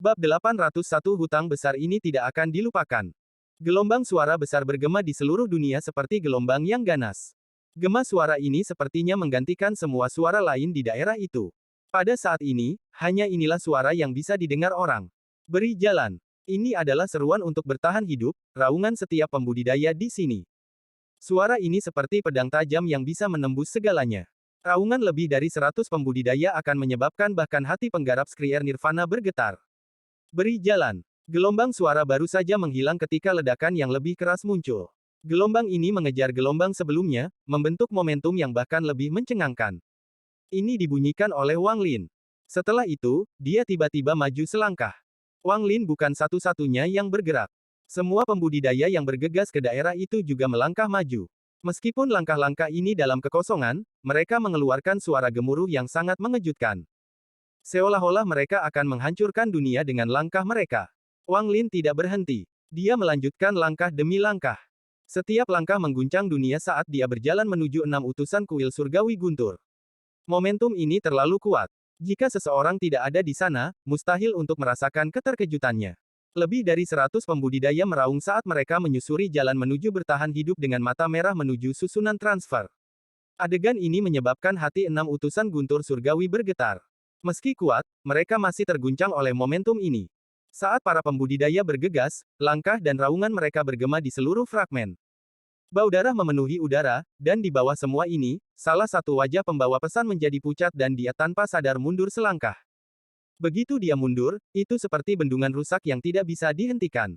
Bab 801 hutang besar ini tidak akan dilupakan. Gelombang suara besar bergema di seluruh dunia seperti gelombang yang ganas. Gema suara ini sepertinya menggantikan semua suara lain di daerah itu. Pada saat ini, hanya inilah suara yang bisa didengar orang. Beri jalan. Ini adalah seruan untuk bertahan hidup, raungan setiap pembudidaya di sini. Suara ini seperti pedang tajam yang bisa menembus segalanya. Raungan lebih dari 100 pembudidaya akan menyebabkan bahkan hati penggarap Skrier Nirvana bergetar. Beri jalan. Gelombang suara baru saja menghilang ketika ledakan yang lebih keras muncul. Gelombang ini mengejar gelombang sebelumnya, membentuk momentum yang bahkan lebih mencengangkan. Ini dibunyikan oleh Wang Lin. Setelah itu, dia tiba-tiba maju selangkah. Wang Lin bukan satu-satunya yang bergerak. Semua pembudidaya yang bergegas ke daerah itu juga melangkah maju. Meskipun langkah-langkah ini dalam kekosongan, mereka mengeluarkan suara gemuruh yang sangat mengejutkan. Seolah-olah mereka akan menghancurkan dunia dengan langkah mereka. Wang Lin tidak berhenti. Dia melanjutkan langkah demi langkah. Setiap langkah mengguncang dunia saat dia berjalan menuju 6 utusan kuil surgawi guntur. Momentum ini terlalu kuat. Jika seseorang tidak ada di sana, mustahil untuk merasakan keterkejutannya. Lebih dari 100 pembudidaya meraung saat mereka menyusuri jalan menuju bertahan hidup dengan mata merah menuju susunan transfer. Adegan ini menyebabkan hati 6 utusan guntur surgawi bergetar. Meski kuat, mereka masih terguncang oleh momentum ini. Saat para pembudidaya bergegas, langkah dan raungan mereka bergema di seluruh fragmen. Bau darah memenuhi udara, dan di bawah semua ini, salah satu wajah pembawa pesan menjadi pucat dan dia tanpa sadar mundur selangkah. Begitu dia mundur, itu seperti bendungan rusak yang tidak bisa dihentikan.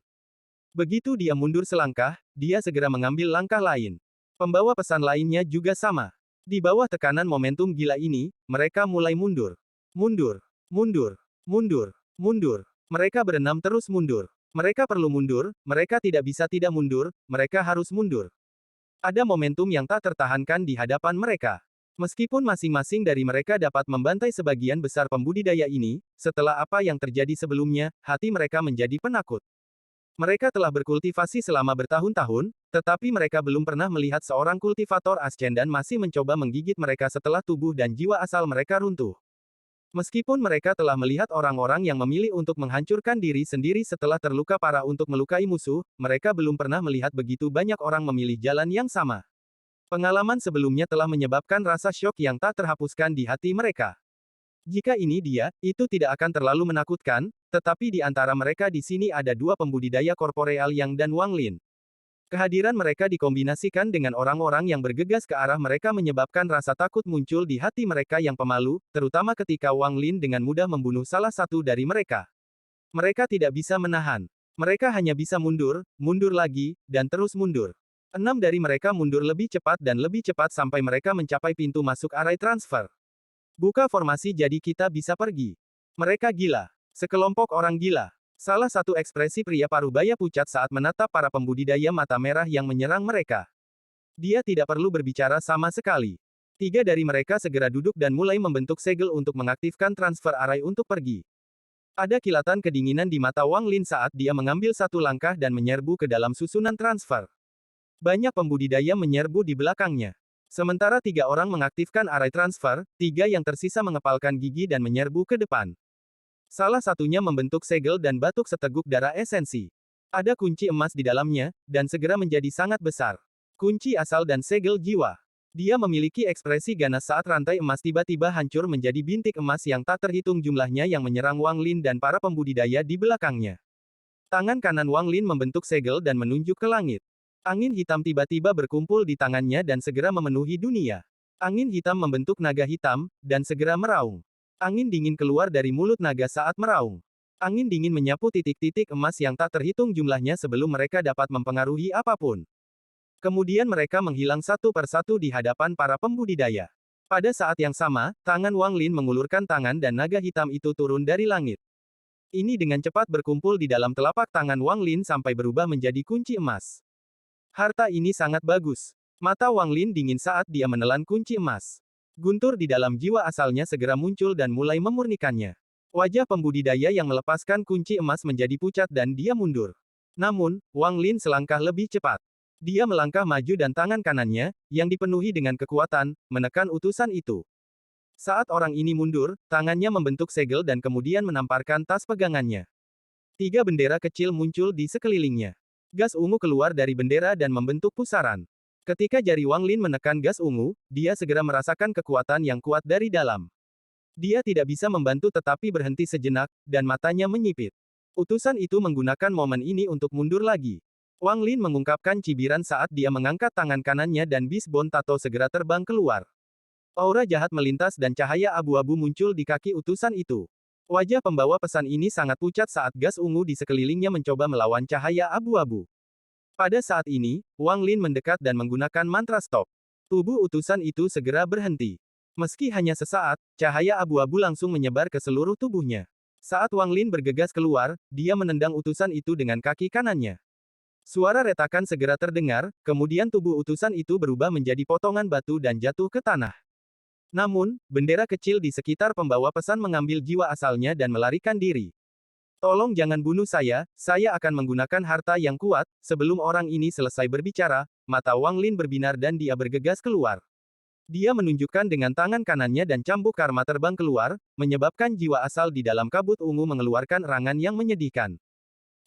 Begitu dia mundur selangkah, dia segera mengambil langkah lain. Pembawa pesan lainnya juga sama. Di bawah tekanan momentum gila ini, mereka mulai mundur. Mundur. Mundur. Mundur. Mundur. Mereka berenam terus mundur. Mereka perlu mundur, mereka tidak bisa tidak mundur, mereka harus mundur. Ada momentum yang tak tertahankan di hadapan mereka. Meskipun masing-masing dari mereka dapat membantai sebagian besar pembudidaya ini, setelah apa yang terjadi sebelumnya, hati mereka menjadi penakut. Mereka telah berkultivasi selama bertahun-tahun, tetapi mereka belum pernah melihat seorang kultivator ascendan masih mencoba menggigit mereka setelah tubuh dan jiwa asal mereka runtuh. Meskipun mereka telah melihat orang-orang yang memilih untuk menghancurkan diri sendiri setelah terluka parah untuk melukai musuh, mereka belum pernah melihat begitu banyak orang memilih jalan yang sama. Pengalaman sebelumnya telah menyebabkan rasa syok yang tak terhapuskan di hati mereka. Jika ini dia, itu tidak akan terlalu menakutkan, tetapi di antara mereka di sini ada dua pembudidaya korporeal Yang dan Wang Lin. Kehadiran mereka dikombinasikan dengan orang-orang yang bergegas ke arah mereka menyebabkan rasa takut muncul di hati mereka yang pemalu, terutama ketika Wang Lin dengan mudah membunuh salah satu dari mereka. Mereka tidak bisa menahan. Mereka hanya bisa mundur, mundur lagi, dan terus mundur. 6 dari mereka mundur lebih cepat dan lebih cepat sampai mereka mencapai pintu masuk arai transfer. Buka formasi jadi kita bisa pergi. Mereka gila. Sekelompok orang gila. Salah satu ekspresi pria parubaya pucat saat menatap para pembudidaya mata merah yang menyerang mereka. Dia tidak perlu berbicara sama sekali. 3 dari mereka segera duduk dan mulai membentuk segel untuk mengaktifkan transfer arai untuk pergi. Ada kilatan kedinginan di mata Wang Lin saat dia mengambil satu langkah dan menyerbu ke dalam susunan transfer. Banyak pembudidaya menyerbu di belakangnya. Sementara 3 orang mengaktifkan arai transfer, 3 yang tersisa mengepalkan gigi dan menyerbu ke depan. Salah satunya membentuk segel dan batuk seteguk darah esensi. Ada kunci emas di dalamnya, dan segera menjadi sangat besar. Kunci asal dan segel jiwa. Dia memiliki ekspresi ganas saat rantai emas tiba-tiba hancur menjadi bintik emas yang tak terhitung jumlahnya yang menyerang Wang Lin dan para pembudidaya di belakangnya. Tangan kanan Wang Lin membentuk segel dan menunjuk ke langit. Angin hitam tiba-tiba berkumpul di tangannya dan segera memenuhi dunia. Angin hitam membentuk naga hitam, dan segera meraung. Angin dingin keluar dari mulut naga saat meraung. Angin dingin menyapu titik-titik emas yang tak terhitung jumlahnya sebelum mereka dapat mempengaruhi apapun. Kemudian mereka menghilang satu persatu di hadapan para pembudidaya. Pada saat yang sama, tangan Wang Lin mengulurkan tangan dan naga hitam itu turun dari langit. Ini dengan cepat berkumpul di dalam telapak tangan Wang Lin sampai berubah menjadi kunci emas. Harta ini sangat bagus. Mata Wang Lin dingin saat dia menelan kunci emas. Guntur di dalam jiwa asalnya segera muncul dan mulai memurnikannya. Wajah pembudidaya yang melepaskan kunci emas menjadi pucat dan dia mundur. Namun, Wang Lin selangkah lebih cepat. Dia melangkah maju dan tangan kanannya, yang dipenuhi dengan kekuatan, menekan utusan itu. Saat orang ini mundur, tangannya membentuk segel dan kemudian menamparkan tas pegangannya. Tiga bendera kecil muncul di sekelilingnya. Gas ungu keluar dari bendera dan membentuk pusaran. Ketika jari Wang Lin menekan gas ungu, dia segera merasakan kekuatan yang kuat dari dalam. Dia tidak bisa membantu tetapi berhenti sejenak, dan matanya menyipit. Utusan itu menggunakan momen ini untuk mundur lagi. Wang Lin mengungkapkan cibiran saat dia mengangkat tangan kanannya dan bis Bon Tato segera terbang keluar. Aura jahat melintas dan cahaya abu-abu muncul di kaki utusan itu. Wajah pembawa pesan ini sangat pucat saat gas ungu di sekelilingnya mencoba melawan cahaya abu-abu. Pada saat ini, Wang Lin mendekat dan menggunakan mantra stop. Tubuh utusan itu segera berhenti. Meski hanya sesaat, cahaya abu-abu langsung menyebar ke seluruh tubuhnya. Saat Wang Lin bergegas keluar, dia menendang utusan itu dengan kaki kanannya. Suara retakan segera terdengar, kemudian tubuh utusan itu berubah menjadi potongan batu dan jatuh ke tanah. Namun, bendera kecil di sekitar pembawa pesan mengambil jiwa asalnya dan melarikan diri. Tolong jangan bunuh saya akan menggunakan harta yang kuat. Sebelum orang ini selesai berbicara, mata Wang Lin berbinar dan dia bergegas keluar. Dia menunjukkan dengan tangan kanannya dan cambuk karma terbang keluar, menyebabkan jiwa asal di dalam kabut ungu mengeluarkan erangan yang menyedihkan.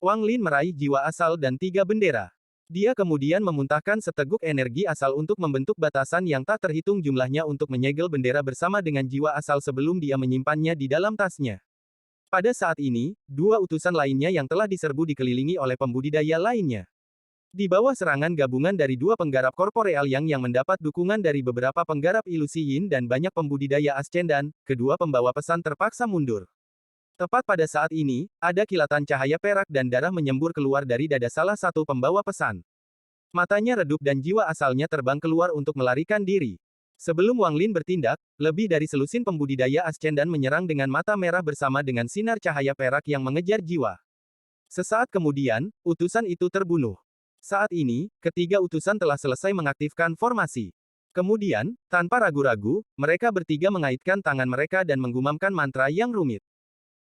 Wang Lin meraih jiwa asal dan tiga bendera. Dia kemudian memuntahkan seteguk energi asal untuk membentuk batasan yang tak terhitung jumlahnya untuk menyegel bendera bersama dengan jiwa asal sebelum dia menyimpannya di dalam tasnya. Pada saat ini, dua utusan lainnya yang telah diserbu dikelilingi oleh pembudidaya lainnya. Di bawah serangan gabungan dari dua penggarap korporeal yang mendapat dukungan dari beberapa penggarap ilusi Yin dan banyak pembudidaya ascendan, kedua pembawa pesan terpaksa mundur. Tepat pada saat ini, ada kilatan cahaya perak dan darah menyembur keluar dari dada salah satu pembawa pesan. Matanya redup dan jiwa asalnya terbang keluar untuk melarikan diri. Sebelum Wang Lin bertindak, lebih dari selusin pembudidaya ascendan menyerang dengan mata merah bersama dengan sinar cahaya perak yang mengejar jiwa. Sesaat kemudian, utusan itu terbunuh. Saat ini, ketiga utusan telah selesai mengaktifkan formasi. Kemudian, tanpa ragu-ragu, mereka bertiga mengaitkan tangan mereka dan menggumamkan mantra yang rumit.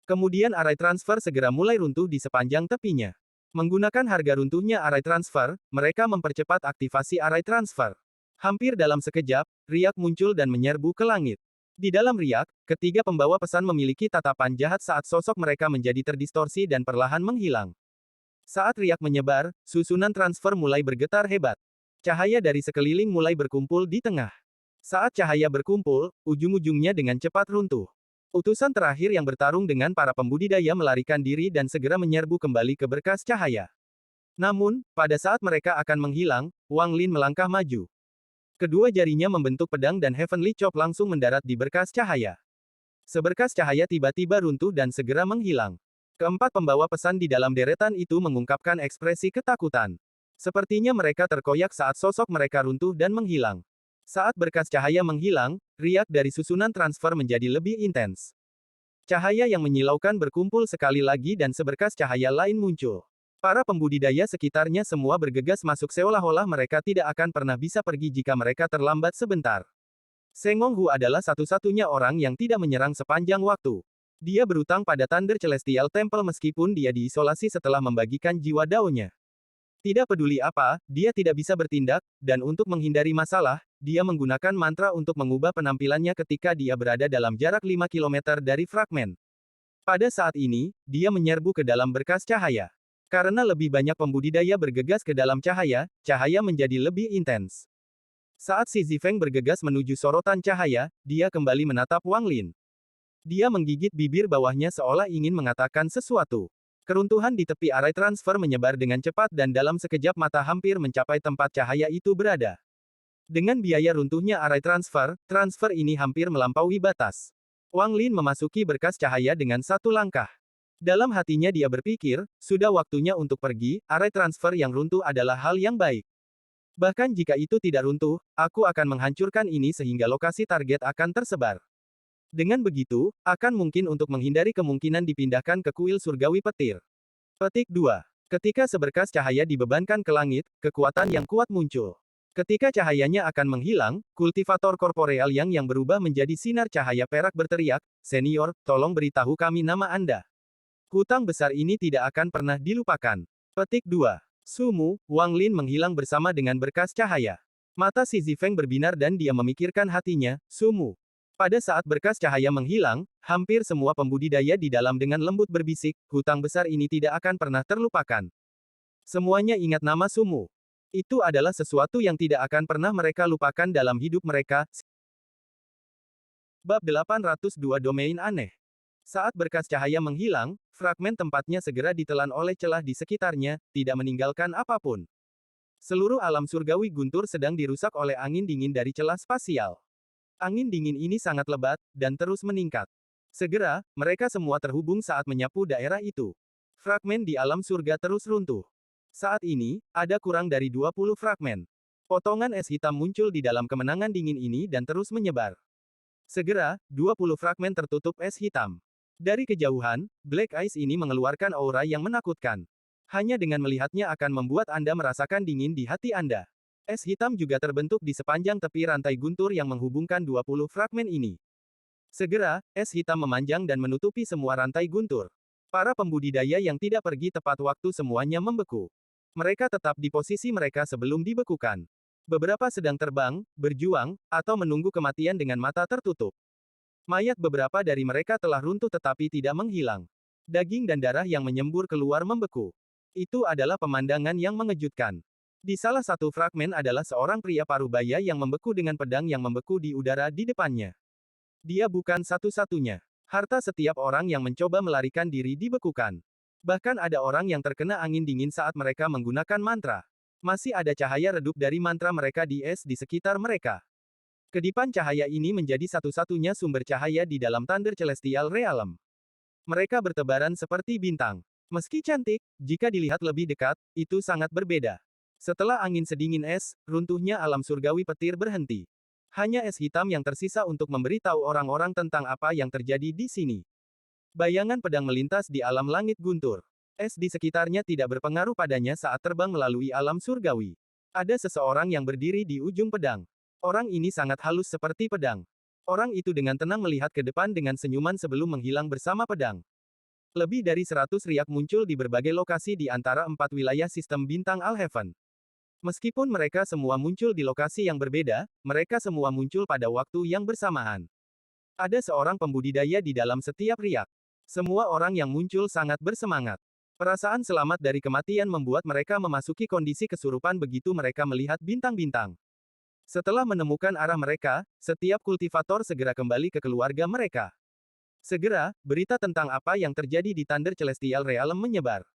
Kemudian array transfer segera mulai runtuh di sepanjang tepinya. Menggunakan harga runtuhnya array transfer, mereka mempercepat aktivasi array transfer. Hampir dalam sekejap, riak muncul dan menyerbu ke langit. Di dalam riak, ketiga pembawa pesan memiliki tatapan jahat saat sosok mereka menjadi terdistorsi dan perlahan menghilang. Saat riak menyebar, susunan transfer mulai bergetar hebat. Cahaya dari sekeliling mulai berkumpul di tengah. Saat cahaya berkumpul, ujung-ujungnya dengan cepat runtuh. Utusan terakhir yang bertarung dengan para pembudidaya melarikan diri dan segera menyerbu kembali ke berkas cahaya. Namun, pada saat mereka akan menghilang, Wang Lin melangkah maju. Kedua jarinya membentuk pedang dan Heavenly Chop langsung mendarat di berkas cahaya. Seberkas cahaya tiba-tiba runtuh dan segera menghilang. Keempat pembawa pesan di dalam deretan itu mengungkapkan ekspresi ketakutan. Sepertinya mereka terkoyak saat sosok mereka runtuh dan menghilang. Saat berkas cahaya menghilang, riak dari susunan transfer menjadi lebih intens. Cahaya yang menyilaukan berkumpul sekali lagi dan seberkas cahaya lain muncul. Para pembudidaya sekitarnya semua bergegas masuk seolah-olah mereka tidak akan pernah bisa pergi jika mereka terlambat sebentar. Sengong Hu adalah satu-satunya orang yang tidak menyerang sepanjang waktu. Dia berutang pada Thunder Celestial Temple meskipun dia diisolasi setelah membagikan jiwa daonya. Tidak peduli apa, dia tidak bisa bertindak, dan untuk menghindari masalah, dia menggunakan mantra untuk mengubah penampilannya ketika dia berada dalam jarak 5 km dari fragmen. Pada saat ini, dia menyerbu ke dalam berkas cahaya. Karena lebih banyak pembudidaya bergegas ke dalam cahaya, cahaya menjadi lebih intens. Saat si Zifeng bergegas menuju sorotan cahaya, dia kembali menatap Wang Lin. Dia menggigit bibir bawahnya seolah ingin mengatakan sesuatu. Keruntuhan di tepi array transfer menyebar dengan cepat dan dalam sekejap mata hampir mencapai tempat cahaya itu berada. Dengan biaya runtuhnya array transfer, transfer ini hampir melampaui batas. Wang Lin memasuki berkas cahaya dengan satu langkah. Dalam hatinya dia berpikir, sudah waktunya untuk pergi, array transfer yang runtuh adalah hal yang baik. Bahkan jika itu tidak runtuh, aku akan menghancurkan ini sehingga lokasi target akan tersebar. Dengan begitu, akan mungkin untuk menghindari kemungkinan dipindahkan ke kuil surgawi petir. Petik 2. Ketika seberkas cahaya dibebankan ke langit, kekuatan yang kuat muncul. Ketika cahayanya akan menghilang, kultivator korporeal yang berubah menjadi sinar cahaya perak berteriak, "Senior, tolong beritahu kami nama Anda. Hutang besar ini tidak akan pernah dilupakan." Petik 2. Sumu, Wang Lin menghilang bersama dengan berkas cahaya. Mata si Zifeng berbinar dan dia memikirkan hatinya, Sumu. Pada saat berkas cahaya menghilang, hampir semua pembudidaya di dalam dengan lembut berbisik, hutang besar ini tidak akan pernah terlupakan. Semuanya ingat nama Sumu. Itu adalah sesuatu yang tidak akan pernah mereka lupakan dalam hidup mereka. Bab 802 Domain Aneh. Saat berkas cahaya menghilang, fragmen tempatnya segera ditelan oleh celah di sekitarnya, tidak meninggalkan apapun. Seluruh alam surgawi guntur sedang dirusak oleh angin dingin dari celah spasial. Angin dingin ini sangat lebat, dan terus meningkat. Segera, mereka semua terhubung saat menyapu daerah itu. Fragmen di alam surga terus runtuh. Saat ini, ada kurang dari 20 fragmen. Potongan es hitam muncul di dalam kemenangan dingin ini dan terus menyebar. Segera, 20 fragmen tertutup es hitam. Dari kejauhan, Black Ice ini mengeluarkan aura yang menakutkan. Hanya dengan melihatnya akan membuat Anda merasakan dingin di hati Anda. Es hitam juga terbentuk di sepanjang tepi rantai guntur yang menghubungkan 20 fragmen ini. Segera, es hitam memanjang dan menutupi semua rantai guntur. Para pembudidaya yang tidak pergi tepat waktu semuanya membeku. Mereka tetap di posisi mereka sebelum dibekukan. Beberapa sedang terbang, berjuang, atau menunggu kematian dengan mata tertutup. Mayat beberapa dari mereka telah runtuh tetapi tidak menghilang. Daging dan darah yang menyembur keluar membeku. Itu adalah pemandangan yang mengejutkan. Di salah satu fragmen adalah seorang pria parubaya yang membeku dengan pedang yang membeku di udara di depannya. Dia bukan satu-satunya. Harta setiap orang yang mencoba melarikan diri dibekukan. Bahkan ada orang yang terkena angin dingin saat mereka menggunakan mantra. Masih ada cahaya redup dari mantra mereka di es di sekitar mereka. Kedipan cahaya ini menjadi satu-satunya sumber cahaya di dalam Thunder Celestial Realm. Mereka bertebaran seperti bintang. Meski cantik, jika dilihat lebih dekat, itu sangat berbeda. Setelah angin sedingin es, runtuhnya alam surgawi petir berhenti. Hanya es hitam yang tersisa untuk memberitahu orang-orang tentang apa yang terjadi di sini. Bayangan pedang melintas di alam langit guntur. Es di sekitarnya tidak berpengaruh padanya saat terbang melalui alam surgawi. Ada seseorang yang berdiri di ujung pedang. Orang ini sangat halus seperti pedang. Orang itu dengan tenang melihat ke depan dengan senyuman sebelum menghilang bersama pedang. Lebih dari 100 riak muncul di berbagai lokasi di antara 4 wilayah sistem bintang Alheaven. Meskipun mereka semua muncul di lokasi yang berbeda, mereka semua muncul pada waktu yang bersamaan. Ada seorang pembudidaya di dalam setiap riak. Semua orang yang muncul sangat bersemangat. Perasaan selamat dari kematian membuat mereka memasuki kondisi kesurupan begitu mereka melihat bintang-bintang. Setelah menemukan arah mereka, setiap kultivator segera kembali ke keluarga mereka. Segera, berita tentang apa yang terjadi di Thunder Celestial Realm menyebar.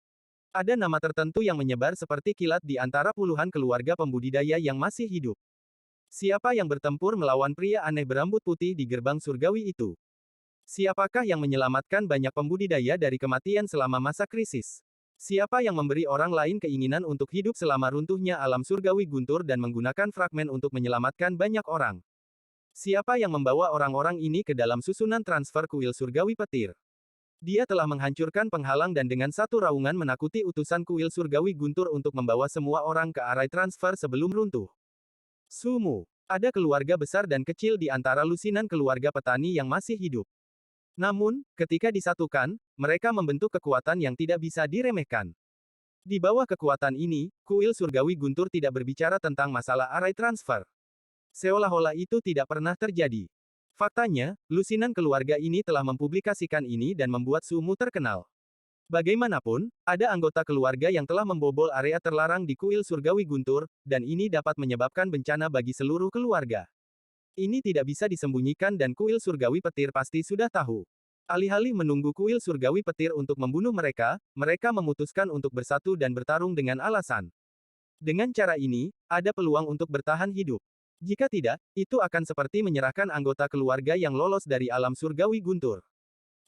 Ada nama tertentu yang menyebar seperti kilat di antara puluhan keluarga pembudidaya yang masih hidup. Siapa yang bertempur melawan pria aneh berambut putih di gerbang surgawi itu? Siapakah yang menyelamatkan banyak pembudidaya dari kematian selama masa krisis? Siapa yang memberi orang lain keinginan untuk hidup selama runtuhnya alam surgawi guntur dan menggunakan fragmen untuk menyelamatkan banyak orang? Siapa yang membawa orang-orang ini ke dalam susunan transfer kuil surgawi petir? Dia telah menghancurkan penghalang dan dengan satu raungan menakuti utusan kuil surgawi guntur untuk membawa semua orang ke arah transfer sebelum runtuh. Sumu. Ada keluarga besar dan kecil di antara lusinan keluarga petani yang masih hidup. Namun, ketika disatukan, mereka membentuk kekuatan yang tidak bisa diremehkan. Di bawah kekuatan ini, kuil surgawi guntur tidak berbicara tentang masalah array transfer. Seolah-olah itu tidak pernah terjadi. Faktanya, lusinan keluarga ini telah mempublikasikan ini dan membuat Sumu terkenal. Bagaimanapun, ada anggota keluarga yang telah membobol area terlarang di kuil surgawi guntur, dan ini dapat menyebabkan bencana bagi seluruh keluarga. Ini tidak bisa disembunyikan dan kuil surgawi petir pasti sudah tahu. Alih-alih menunggu kuil surgawi petir untuk membunuh mereka, mereka memutuskan untuk bersatu dan bertarung dengan alasan. Dengan cara ini, ada peluang untuk bertahan hidup. Jika tidak, itu akan seperti menyerahkan anggota keluarga yang lolos dari alam surgawi guntur.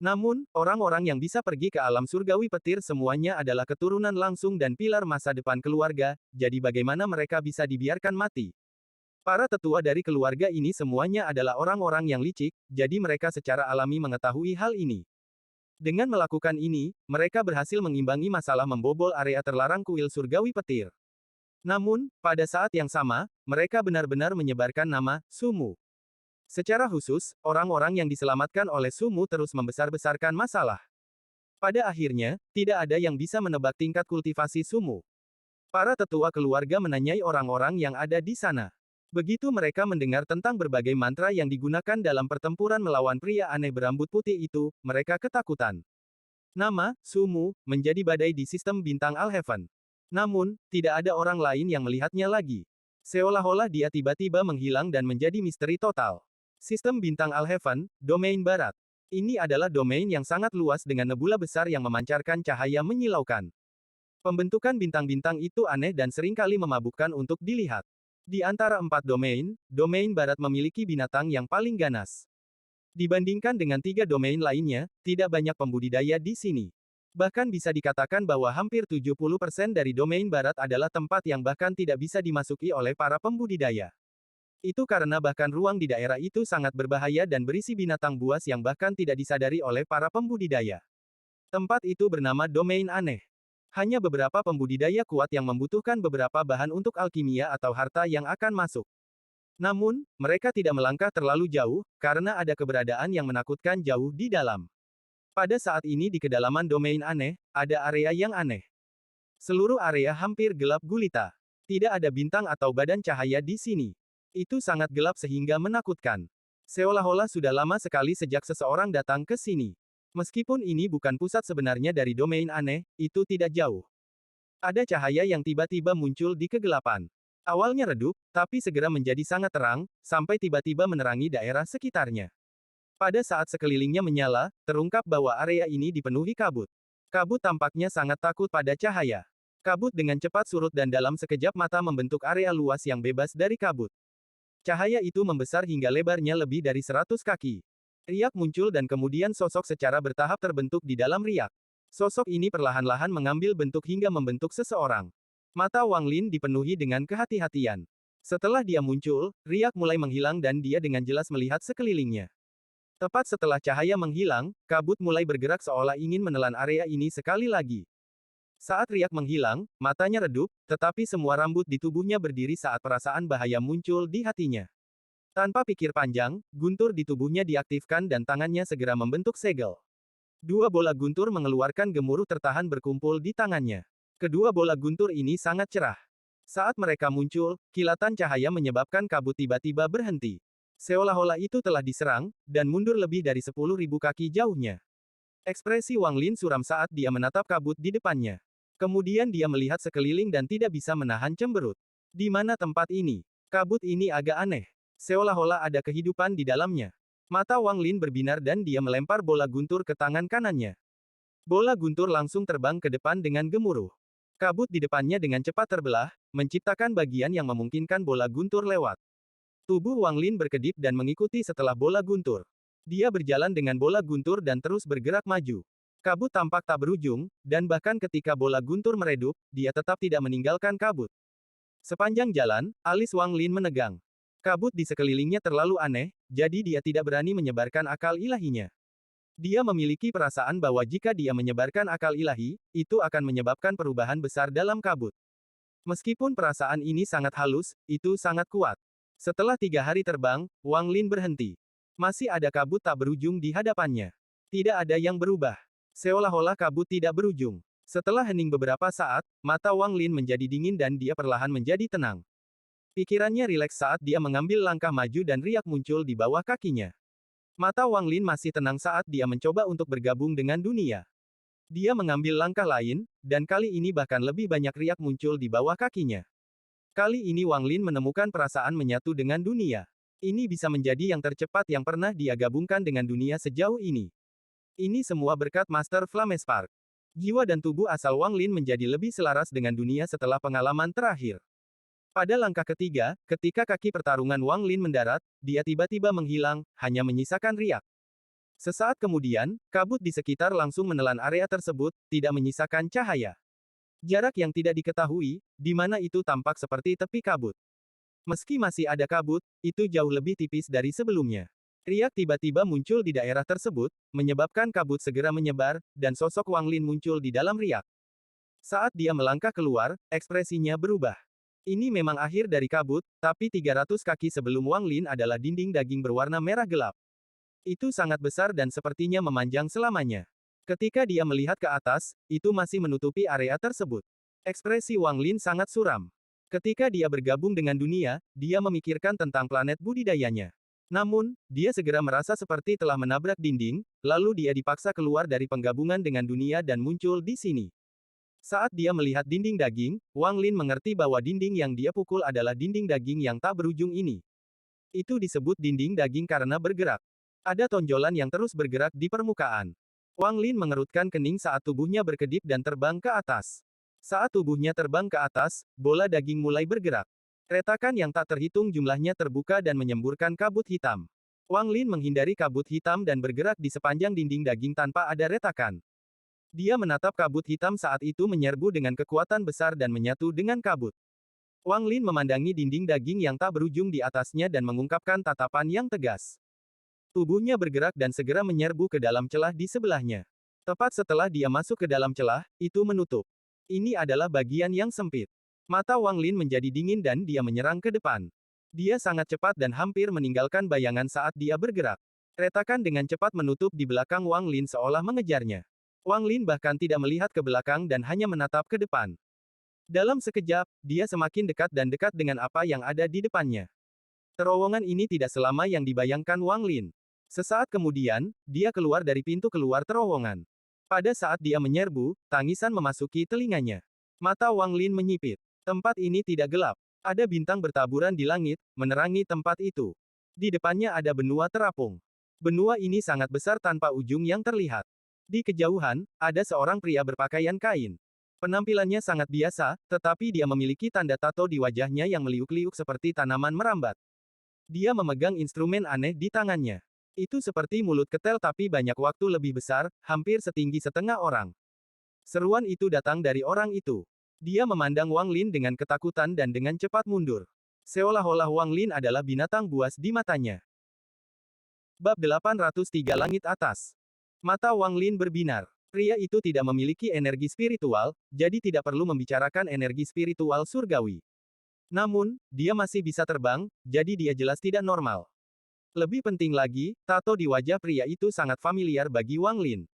Namun, orang-orang yang bisa pergi ke alam surgawi petir semuanya adalah keturunan langsung dan pilar masa depan keluarga, jadi bagaimana mereka bisa dibiarkan mati? Para tetua dari keluarga ini semuanya adalah orang-orang yang licik, jadi mereka secara alami mengetahui hal ini. Dengan melakukan ini, mereka berhasil mengimbangi masalah membobol area terlarang kuil surgawi petir. Namun, pada saat yang sama, mereka benar-benar menyebarkan nama Sumu. Secara khusus, orang-orang yang diselamatkan oleh Sumu terus membesar-besarkan masalah. Pada akhirnya, tidak ada yang bisa menebak tingkat kultivasi Sumu. Para tetua keluarga menanyai orang-orang yang ada di sana. Begitu mereka mendengar tentang berbagai mantra yang digunakan dalam pertempuran melawan pria aneh berambut putih itu, mereka ketakutan. Nama, Sumu, menjadi badai di sistem bintang Alheaven. Namun, tidak ada orang lain yang melihatnya lagi. Seolah-olah dia tiba-tiba menghilang dan menjadi misteri total. Sistem bintang Alheaven, domain barat. Ini adalah domain yang sangat luas dengan nebula besar yang memancarkan cahaya menyilaukan. Pembentukan bintang-bintang itu aneh dan seringkali memabukkan untuk dilihat. Di antara 4 domain, domain barat memiliki binatang yang paling ganas. Dibandingkan dengan 3 domain lainnya, tidak banyak pembudidaya di sini. Bahkan bisa dikatakan bahwa hampir 70% dari domain barat adalah tempat yang bahkan tidak bisa dimasuki oleh para pembudidaya. Itu karena bahkan ruang di daerah itu sangat berbahaya dan berisi binatang buas yang bahkan tidak disadari oleh para pembudidaya. Tempat itu bernama domain aneh. Hanya beberapa pembudidaya kuat yang membutuhkan beberapa bahan untuk alkimia atau harta yang akan masuk. Namun, mereka tidak melangkah terlalu jauh, karena ada keberadaan yang menakutkan jauh di dalam. Pada saat ini di kedalaman domain aneh, ada area yang aneh. Seluruh area hampir gelap gulita. Tidak ada bintang atau badan cahaya di sini. Itu sangat gelap sehingga menakutkan. Seolah-olah sudah lama sekali sejak seseorang datang ke sini. Meskipun ini bukan pusat sebenarnya dari domain aneh, itu tidak jauh. Ada cahaya yang tiba-tiba muncul di kegelapan. Awalnya redup, tapi segera menjadi sangat terang, sampai tiba-tiba menerangi daerah sekitarnya. Pada saat sekelilingnya menyala, terungkap bahwa area ini dipenuhi kabut. Kabut tampaknya sangat takut pada cahaya. Kabut dengan cepat surut dan dalam sekejap mata membentuk area luas yang bebas dari kabut. Cahaya itu membesar hingga lebarnya lebih dari 100 kaki. Riak muncul dan kemudian sosok secara bertahap terbentuk di dalam riak. Sosok ini perlahan-lahan mengambil bentuk hingga membentuk seseorang. Mata Wang Lin dipenuhi dengan kehati-hatian. Setelah dia muncul, riak mulai menghilang dan dia dengan jelas melihat sekelilingnya. Tepat setelah cahaya menghilang, kabut mulai bergerak seolah ingin menelan area ini sekali lagi. Saat riak menghilang, matanya redup, tetapi semua rambut di tubuhnya berdiri saat perasaan bahaya muncul di hatinya. Tanpa pikir panjang, guntur di tubuhnya diaktifkan dan tangannya segera membentuk segel. 2 bola guntur mengeluarkan gemuruh tertahan berkumpul di tangannya. Kedua bola guntur ini sangat cerah. Saat mereka muncul, kilatan cahaya menyebabkan kabut tiba-tiba berhenti. Seolah-olah itu telah diserang, dan mundur lebih dari 10.000 kaki jauhnya. Ekspresi Wang Lin suram saat dia menatap kabut di depannya. Kemudian dia melihat sekeliling dan tidak bisa menahan cemberut. Di mana tempat ini? Kabut ini agak aneh. Seolah-olah ada kehidupan di dalamnya. Mata Wang Lin berbinar dan dia melempar bola guntur ke tangan kanannya. Bola guntur langsung terbang ke depan dengan gemuruh. Kabut di depannya dengan cepat terbelah, menciptakan bagian yang memungkinkan bola guntur lewat. Tubuh Wang Lin berkedip dan mengikuti setelah bola guntur. Dia berjalan dengan bola guntur dan terus bergerak maju. Kabut tampak tak berujung, dan bahkan ketika bola guntur meredup, dia tetap tidak meninggalkan kabut. Sepanjang jalan, alis Wang Lin menegang. Kabut di sekelilingnya terlalu aneh, jadi dia tidak berani menyebarkan akal ilahinya. Dia memiliki perasaan bahwa jika dia menyebarkan akal ilahi, itu akan menyebabkan perubahan besar dalam kabut. Meskipun perasaan ini sangat halus, itu sangat kuat. Setelah 3 hari terbang, Wang Lin berhenti. Masih ada kabut tak berujung di hadapannya. Tidak ada yang berubah. Seolah-olah kabut tidak berujung. Setelah hening beberapa saat, mata Wang Lin menjadi dingin dan dia perlahan menjadi tenang. Pikirannya rileks saat dia mengambil langkah maju dan riak muncul di bawah kakinya. Mata Wang Lin masih tenang saat dia mencoba untuk bergabung dengan dunia. Dia mengambil langkah lain, dan kali ini bahkan lebih banyak riak muncul di bawah kakinya. Kali ini Wang Lin menemukan perasaan menyatu dengan dunia. Ini bisa menjadi yang tercepat yang pernah dia gabungkan dengan dunia sejauh ini. Ini semua berkat Master Flamespark. Jiwa dan tubuh asal Wang Lin menjadi lebih selaras dengan dunia setelah pengalaman terakhir. Pada langkah ketiga, ketika kaki pertarungan Wang Lin mendarat, dia tiba-tiba menghilang, hanya menyisakan riak. Sesaat kemudian, kabut di sekitar langsung menelan area tersebut, tidak menyisakan cahaya. Jarak yang tidak diketahui, di mana itu tampak seperti tepi kabut. Meski masih ada kabut, itu jauh lebih tipis dari sebelumnya. Riak tiba-tiba muncul di daerah tersebut, menyebabkan kabut segera menyebar, dan sosok Wang Lin muncul di dalam riak. Saat dia melangkah keluar, ekspresinya berubah. Ini memang akhir dari kabut, tapi 300 kaki sebelum Wang Lin adalah dinding daging berwarna merah gelap. Itu sangat besar dan sepertinya memanjang selamanya. Ketika dia melihat ke atas, itu masih menutupi area tersebut. Ekspresi Wang Lin sangat suram. Ketika dia bergabung dengan dunia, dia memikirkan tentang planet budidayanya. Namun, dia segera merasa seperti telah menabrak dinding, lalu dia dipaksa keluar dari penggabungan dengan dunia dan muncul di sini. Saat dia melihat dinding daging, Wang Lin mengerti bahwa dinding yang dia pukul adalah dinding daging yang tak berujung ini. Itu disebut dinding daging karena bergerak. Ada tonjolan yang terus bergerak di permukaan. Wang Lin mengerutkan kening saat tubuhnya berkedip dan terbang ke atas. Saat tubuhnya terbang ke atas, bola daging mulai bergerak. Retakan yang tak terhitung jumlahnya terbuka dan menyemburkan kabut hitam. Wang Lin menghindari kabut hitam dan bergerak di sepanjang dinding daging tanpa ada retakan. Dia menatap kabut hitam saat itu menyerbu dengan kekuatan besar dan menyatu dengan kabut. Wang Lin memandangi dinding daging yang tak berujung di atasnya dan mengungkapkan tatapan yang tegas. Tubuhnya bergerak dan segera menyerbu ke dalam celah di sebelahnya. Tepat setelah dia masuk ke dalam celah, itu menutup. Ini adalah bagian yang sempit. Mata Wang Lin menjadi dingin dan dia menyerang ke depan. Dia sangat cepat dan hampir meninggalkan bayangan saat dia bergerak. Retakan dengan cepat menutup di belakang Wang Lin seolah mengejarnya. Wang Lin bahkan tidak melihat ke belakang dan hanya menatap ke depan. Dalam sekejap, dia semakin dekat dan dekat dengan apa yang ada di depannya. Terowongan ini tidak selama yang dibayangkan Wang Lin. Sesaat kemudian, dia keluar dari pintu keluar terowongan. Pada saat dia menyerbu, tangisan memasuki telinganya. Mata Wang Lin menyipit. Tempat ini tidak gelap. Ada bintang bertaburan di langit, menerangi tempat itu. Di depannya ada benua terapung. Benua ini sangat besar tanpa ujung yang terlihat. Di kejauhan, ada seorang pria berpakaian kain. Penampilannya sangat biasa, tetapi dia memiliki tanda tato di wajahnya yang meliuk-liuk seperti tanaman merambat. Dia memegang instrumen aneh di tangannya. Itu seperti mulut ketel tapi banyak waktu lebih besar, hampir setinggi setengah orang. Seruan itu datang dari orang itu. Dia memandang Wang Lin dengan ketakutan dan dengan cepat mundur. Seolah-olah Wang Lin adalah binatang buas di matanya. Bab 803 Langit Atas. Mata Wang Lin berbinar. Pria itu tidak memiliki energi spiritual, jadi tidak perlu membicarakan energi spiritual surgawi. Namun, dia masih bisa terbang, jadi dia jelas tidak normal. Lebih penting lagi, tato di wajah pria itu sangat familiar bagi Wang Lin.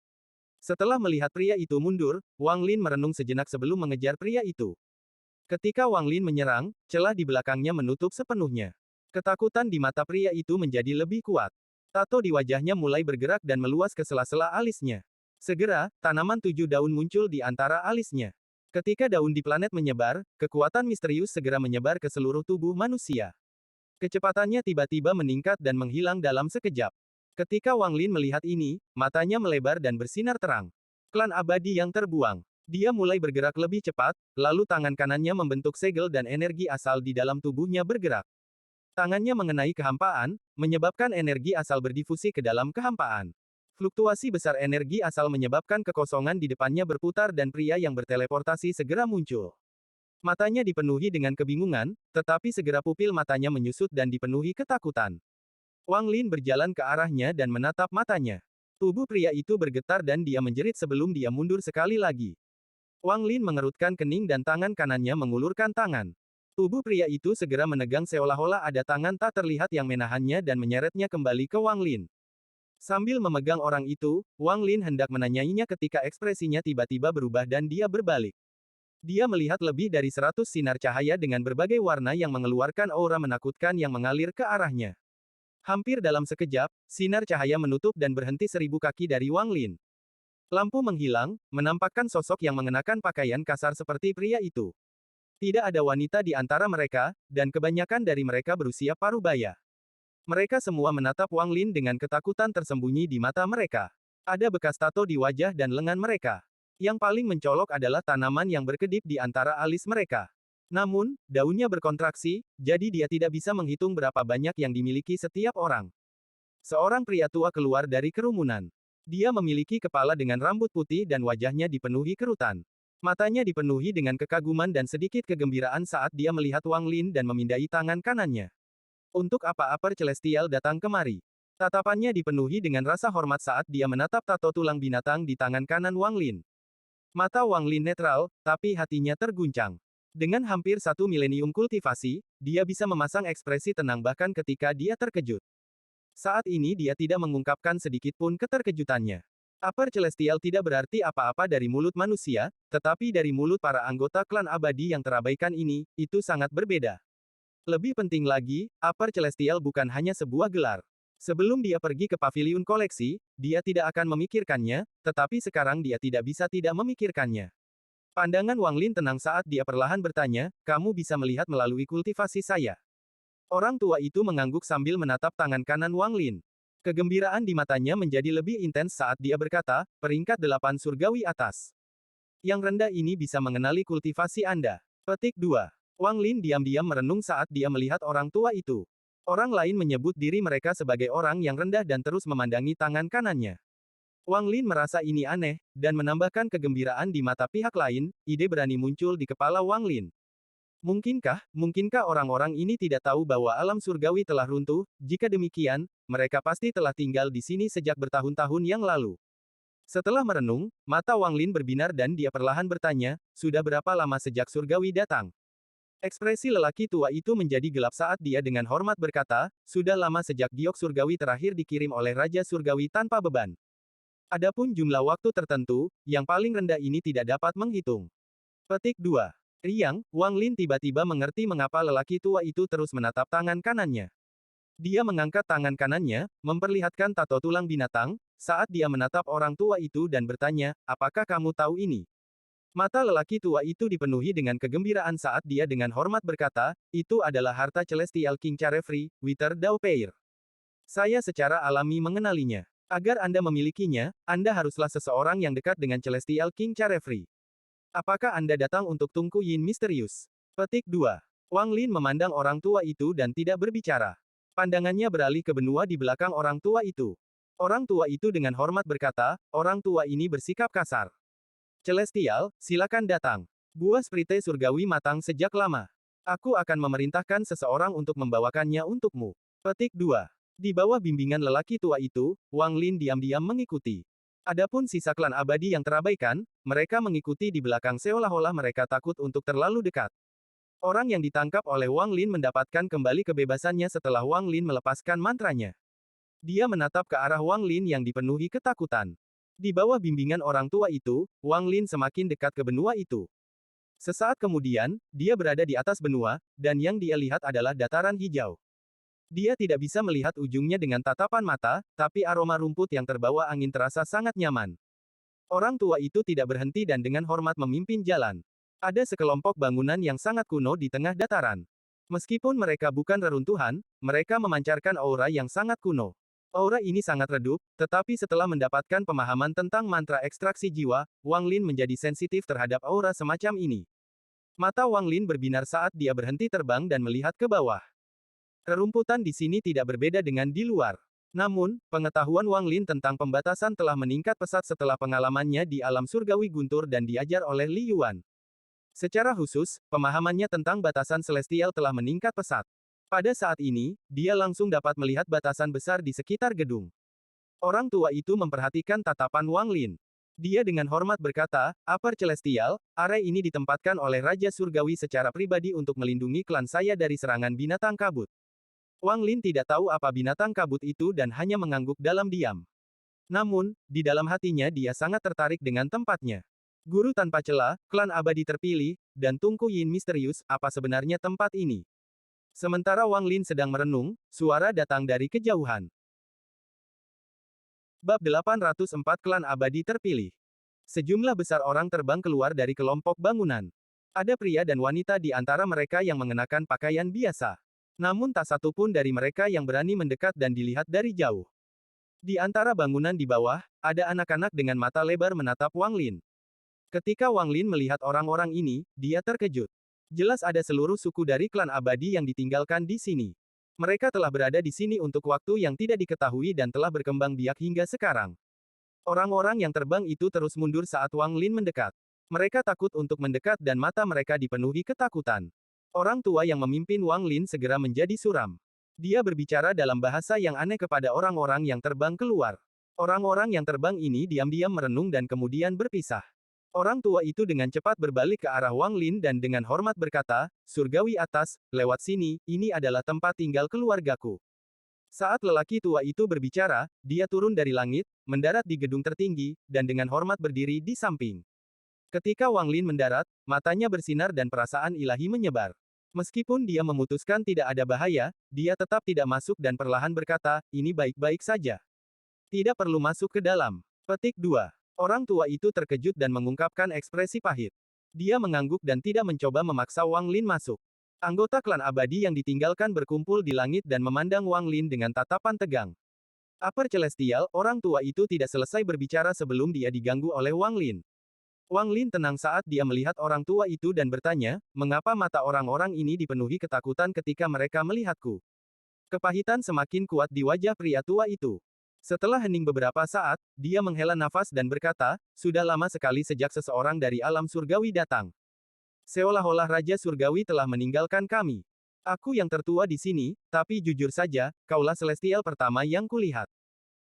Setelah melihat pria itu mundur, Wang Lin merenung sejenak sebelum mengejar pria itu. Ketika Wang Lin menyerang, celah di belakangnya menutup sepenuhnya. Ketakutan di mata pria itu menjadi lebih kuat. Tato di wajahnya mulai bergerak dan meluas ke sela-sela alisnya. Segera, tanaman 7 daun muncul di antara alisnya. Ketika daun di planet menyebar, kekuatan misterius segera menyebar ke seluruh tubuh manusia. Kecepatannya tiba-tiba meningkat dan menghilang dalam sekejap. Ketika Wang Lin melihat ini, matanya melebar dan bersinar terang. Klan abadi yang terbuang. Dia mulai bergerak lebih cepat, lalu tangan kanannya membentuk segel dan energi asal di dalam tubuhnya bergerak. Tangannya mengenai kehampaan, menyebabkan energi asal berdifusi ke dalam kehampaan. Fluktuasi besar energi asal menyebabkan kekosongan di depannya berputar dan pria yang berteleportasi segera muncul. Matanya dipenuhi dengan kebingungan, tetapi segera pupil matanya menyusut dan dipenuhi ketakutan. Wang Lin berjalan ke arahnya dan menatap matanya. Tubuh pria itu bergetar dan dia menjerit sebelum dia mundur sekali lagi. Wang Lin mengerutkan kening dan tangan kanannya mengulurkan tangan. Tubuh pria itu segera menegang seolah-olah ada tangan tak terlihat yang menahannya dan menyeretnya kembali ke Wang Lin. Sambil memegang orang itu, Wang Lin hendak menanyainya ketika ekspresinya tiba-tiba berubah dan dia berbalik. Dia melihat lebih dari 100 sinar cahaya dengan berbagai warna yang mengeluarkan aura menakutkan yang mengalir ke arahnya. Hampir dalam sekejap, sinar cahaya menutup dan berhenti 1000 kaki dari Wang Lin. Lampu menghilang, menampakkan sosok yang mengenakan pakaian kasar seperti pria itu. Tidak ada wanita di antara mereka, dan kebanyakan dari mereka berusia paruh baya. Mereka semua menatap Wang Lin dengan ketakutan tersembunyi di mata mereka. Ada bekas tato di wajah dan lengan mereka. Yang paling mencolok adalah tanaman yang berkedip di antara alis mereka. Namun, daunnya berkontraksi, jadi dia tidak bisa menghitung berapa banyak yang dimiliki setiap orang. Seorang pria tua keluar dari kerumunan. Dia memiliki kepala dengan rambut putih dan wajahnya dipenuhi kerutan. Matanya dipenuhi dengan kekaguman dan sedikit kegembiraan saat dia melihat Wang Lin dan memindai tangan kanannya. Untuk apa Upper Celestial datang kemari? Tatapannya dipenuhi dengan rasa hormat saat dia menatap tato tulang binatang di tangan kanan Wang Lin. Mata Wang Lin netral, tapi hatinya terguncang. Dengan hampir 1 milenium kultivasi, dia bisa memasang ekspresi tenang bahkan ketika dia terkejut. Saat ini dia tidak mengungkapkan sedikit pun keterkejutannya. Upper Celestial tidak berarti apa-apa dari mulut manusia, tetapi dari mulut para anggota klan abadi yang terabaikan ini, itu sangat berbeda. Lebih penting lagi, Upper Celestial bukan hanya sebuah gelar. Sebelum dia pergi ke paviliun koleksi, dia tidak akan memikirkannya, tetapi sekarang dia tidak bisa tidak memikirkannya. Pandangan Wang Lin tenang saat dia perlahan bertanya, kamu bisa melihat melalui kultivasi saya. Orang tua itu mengangguk sambil menatap tangan kanan Wang Lin. Kegembiraan di matanya menjadi lebih intens saat dia berkata, peringkat 8 surgawi atas. Yang rendah ini bisa mengenali kultivasi Anda. Petik 2. Wang Lin diam-diam merenung saat dia melihat orang tua itu. Orang lain menyebut diri mereka sebagai orang yang rendah dan terus memandangi tangan kanannya. Wang Lin merasa ini aneh, dan menambahkan kegembiraan di mata pihak lain, ide berani muncul di kepala Wang Lin. Mungkinkah orang-orang ini tidak tahu bahwa alam surgawi telah runtuh? Jika demikian, mereka pasti telah tinggal di sini sejak bertahun-tahun yang lalu. Setelah merenung, mata Wang Lin berbinar dan dia perlahan bertanya, sudah berapa lama sejak surgawi datang? Ekspresi lelaki tua itu menjadi gelap saat dia dengan hormat berkata, sudah lama sejak giok surgawi terakhir dikirim oleh Raja Surgawi tanpa beban. Adapun jumlah waktu tertentu, yang paling rendah ini tidak dapat menghitung. Petik 2. Riang, Wang Lin tiba-tiba mengerti mengapa lelaki tua itu terus menatap tangan kanannya. Dia mengangkat tangan kanannya, memperlihatkan tato tulang binatang, saat dia menatap orang tua itu dan bertanya, apakah kamu tahu ini? Mata lelaki tua itu dipenuhi dengan kegembiraan saat dia dengan hormat berkata, itu adalah harta Celestial King Carefree, Wither Daupeir. Saya secara alami mengenalinya. Agar Anda memilikinya, Anda haruslah seseorang yang dekat dengan Celestial King Carefree. Apakah Anda datang untuk Tunku Yin misterius? Petik 2. Wang Lin memandang orang tua itu dan tidak berbicara. Pandangannya beralih ke benua di belakang orang tua itu. Orang tua itu dengan hormat berkata, orang tua ini bersikap kasar. Celestial, silakan datang. Buah sprite surgawi matang sejak lama. Aku akan memerintahkan seseorang untuk membawakannya untukmu. Petik 2. Di bawah bimbingan lelaki tua itu, Wang Lin diam-diam mengikuti. Adapun sisa klan abadi yang terabaikan, mereka mengikuti di belakang seolah-olah mereka takut untuk terlalu dekat. Orang yang ditangkap oleh Wang Lin mendapatkan kembali kebebasannya setelah Wang Lin melepaskan mantranya. Dia menatap ke arah Wang Lin yang dipenuhi ketakutan. Di bawah bimbingan orang tua itu, Wang Lin semakin dekat ke benua itu. Sesaat kemudian, dia berada di atas benua, dan yang dia lihat adalah dataran hijau. Dia tidak bisa melihat ujungnya dengan tatapan mata, tapi aroma rumput yang terbawa angin terasa sangat nyaman. Orang tua itu tidak berhenti dan dengan hormat memimpin jalan. Ada sekelompok bangunan yang sangat kuno di tengah dataran. Meskipun mereka bukan reruntuhan, mereka memancarkan aura yang sangat kuno. Aura ini sangat redup, tetapi setelah mendapatkan pemahaman tentang mantra ekstraksi jiwa, Wang Lin menjadi sensitif terhadap aura semacam ini. Mata Wang Lin berbinar saat dia berhenti terbang dan melihat ke bawah. Rerumputan di sini tidak berbeda dengan di luar. Namun, pengetahuan Wang Lin tentang pembatasan telah meningkat pesat setelah pengalamannya di alam surgawi guntur dan diajar oleh Li Yuan. Secara khusus, pemahamannya tentang batasan celestial telah meningkat pesat. Pada saat ini, dia langsung dapat melihat batasan besar di sekitar gedung. Orang tua itu memperhatikan tatapan Wang Lin. Dia dengan hormat berkata, Upper Celestial, area ini ditempatkan oleh Raja Surgawi secara pribadi untuk melindungi klan saya dari serangan binatang kabut. Wang Lin tidak tahu apa binatang kabut itu dan hanya mengangguk dalam diam. Namun, di dalam hatinya dia sangat tertarik dengan tempatnya. Guru tanpa celah, klan abadi terpilih, dan Tunku Yin misterius, apa sebenarnya tempat ini? Sementara Wang Lin sedang merenung, suara datang dari kejauhan. Bab 804 Klan Abadi Terpilih. Sejumlah besar orang terbang keluar dari kelompok bangunan. Ada pria dan wanita di antara mereka yang mengenakan pakaian biasa. Namun tak satu pun dari mereka yang berani mendekat dan dilihat dari jauh. Di antara bangunan di bawah, ada anak-anak dengan mata lebar menatap Wang Lin. Ketika Wang Lin melihat orang-orang ini, dia terkejut. Jelas ada seluruh suku dari klan abadi yang ditinggalkan di sini. Mereka telah berada di sini untuk waktu yang tidak diketahui dan telah berkembang biak hingga sekarang. Orang-orang yang terbang itu terus mundur saat Wang Lin mendekat. Mereka takut untuk mendekat dan mata mereka dipenuhi ketakutan. Orang tua yang memimpin Wang Lin segera menjadi suram. Dia berbicara dalam bahasa yang aneh kepada orang-orang yang terbang keluar. Orang-orang yang terbang ini diam-diam merenung dan kemudian berpisah. Orang tua itu dengan cepat berbalik ke arah Wang Lin dan dengan hormat berkata, Surgawi atas, lewat sini, ini adalah tempat tinggal keluargaku. Saat lelaki tua itu berbicara, dia turun dari langit, mendarat di gedung tertinggi, dan dengan hormat berdiri di samping. Ketika Wang Lin mendarat, matanya bersinar dan perasaan ilahi menyebar. Meskipun dia memutuskan tidak ada bahaya, dia tetap tidak masuk dan perlahan berkata, ini baik-baik saja. Tidak perlu masuk ke dalam. Petik 2. Orang tua itu terkejut dan mengungkapkan ekspresi pahit. Dia mengangguk dan tidak mencoba memaksa Wang Lin masuk. Anggota klan abadi yang ditinggalkan berkumpul di langit dan memandang Wang Lin dengan tatapan tegang. Upper Celestial, orang tua itu tidak selesai berbicara sebelum dia diganggu oleh Wang Lin. Wang Lin tenang saat dia melihat orang tua itu dan bertanya, mengapa mata orang-orang ini dipenuhi ketakutan ketika mereka melihatku? Kepahitan semakin kuat di wajah pria tua itu. Setelah hening beberapa saat, dia menghela nafas dan berkata, sudah lama sekali sejak seseorang dari alam surgawi datang. Seolah-olah Raja Surgawi telah meninggalkan kami. Aku yang tertua di sini, tapi jujur saja, kaulah Celestial pertama yang kulihat.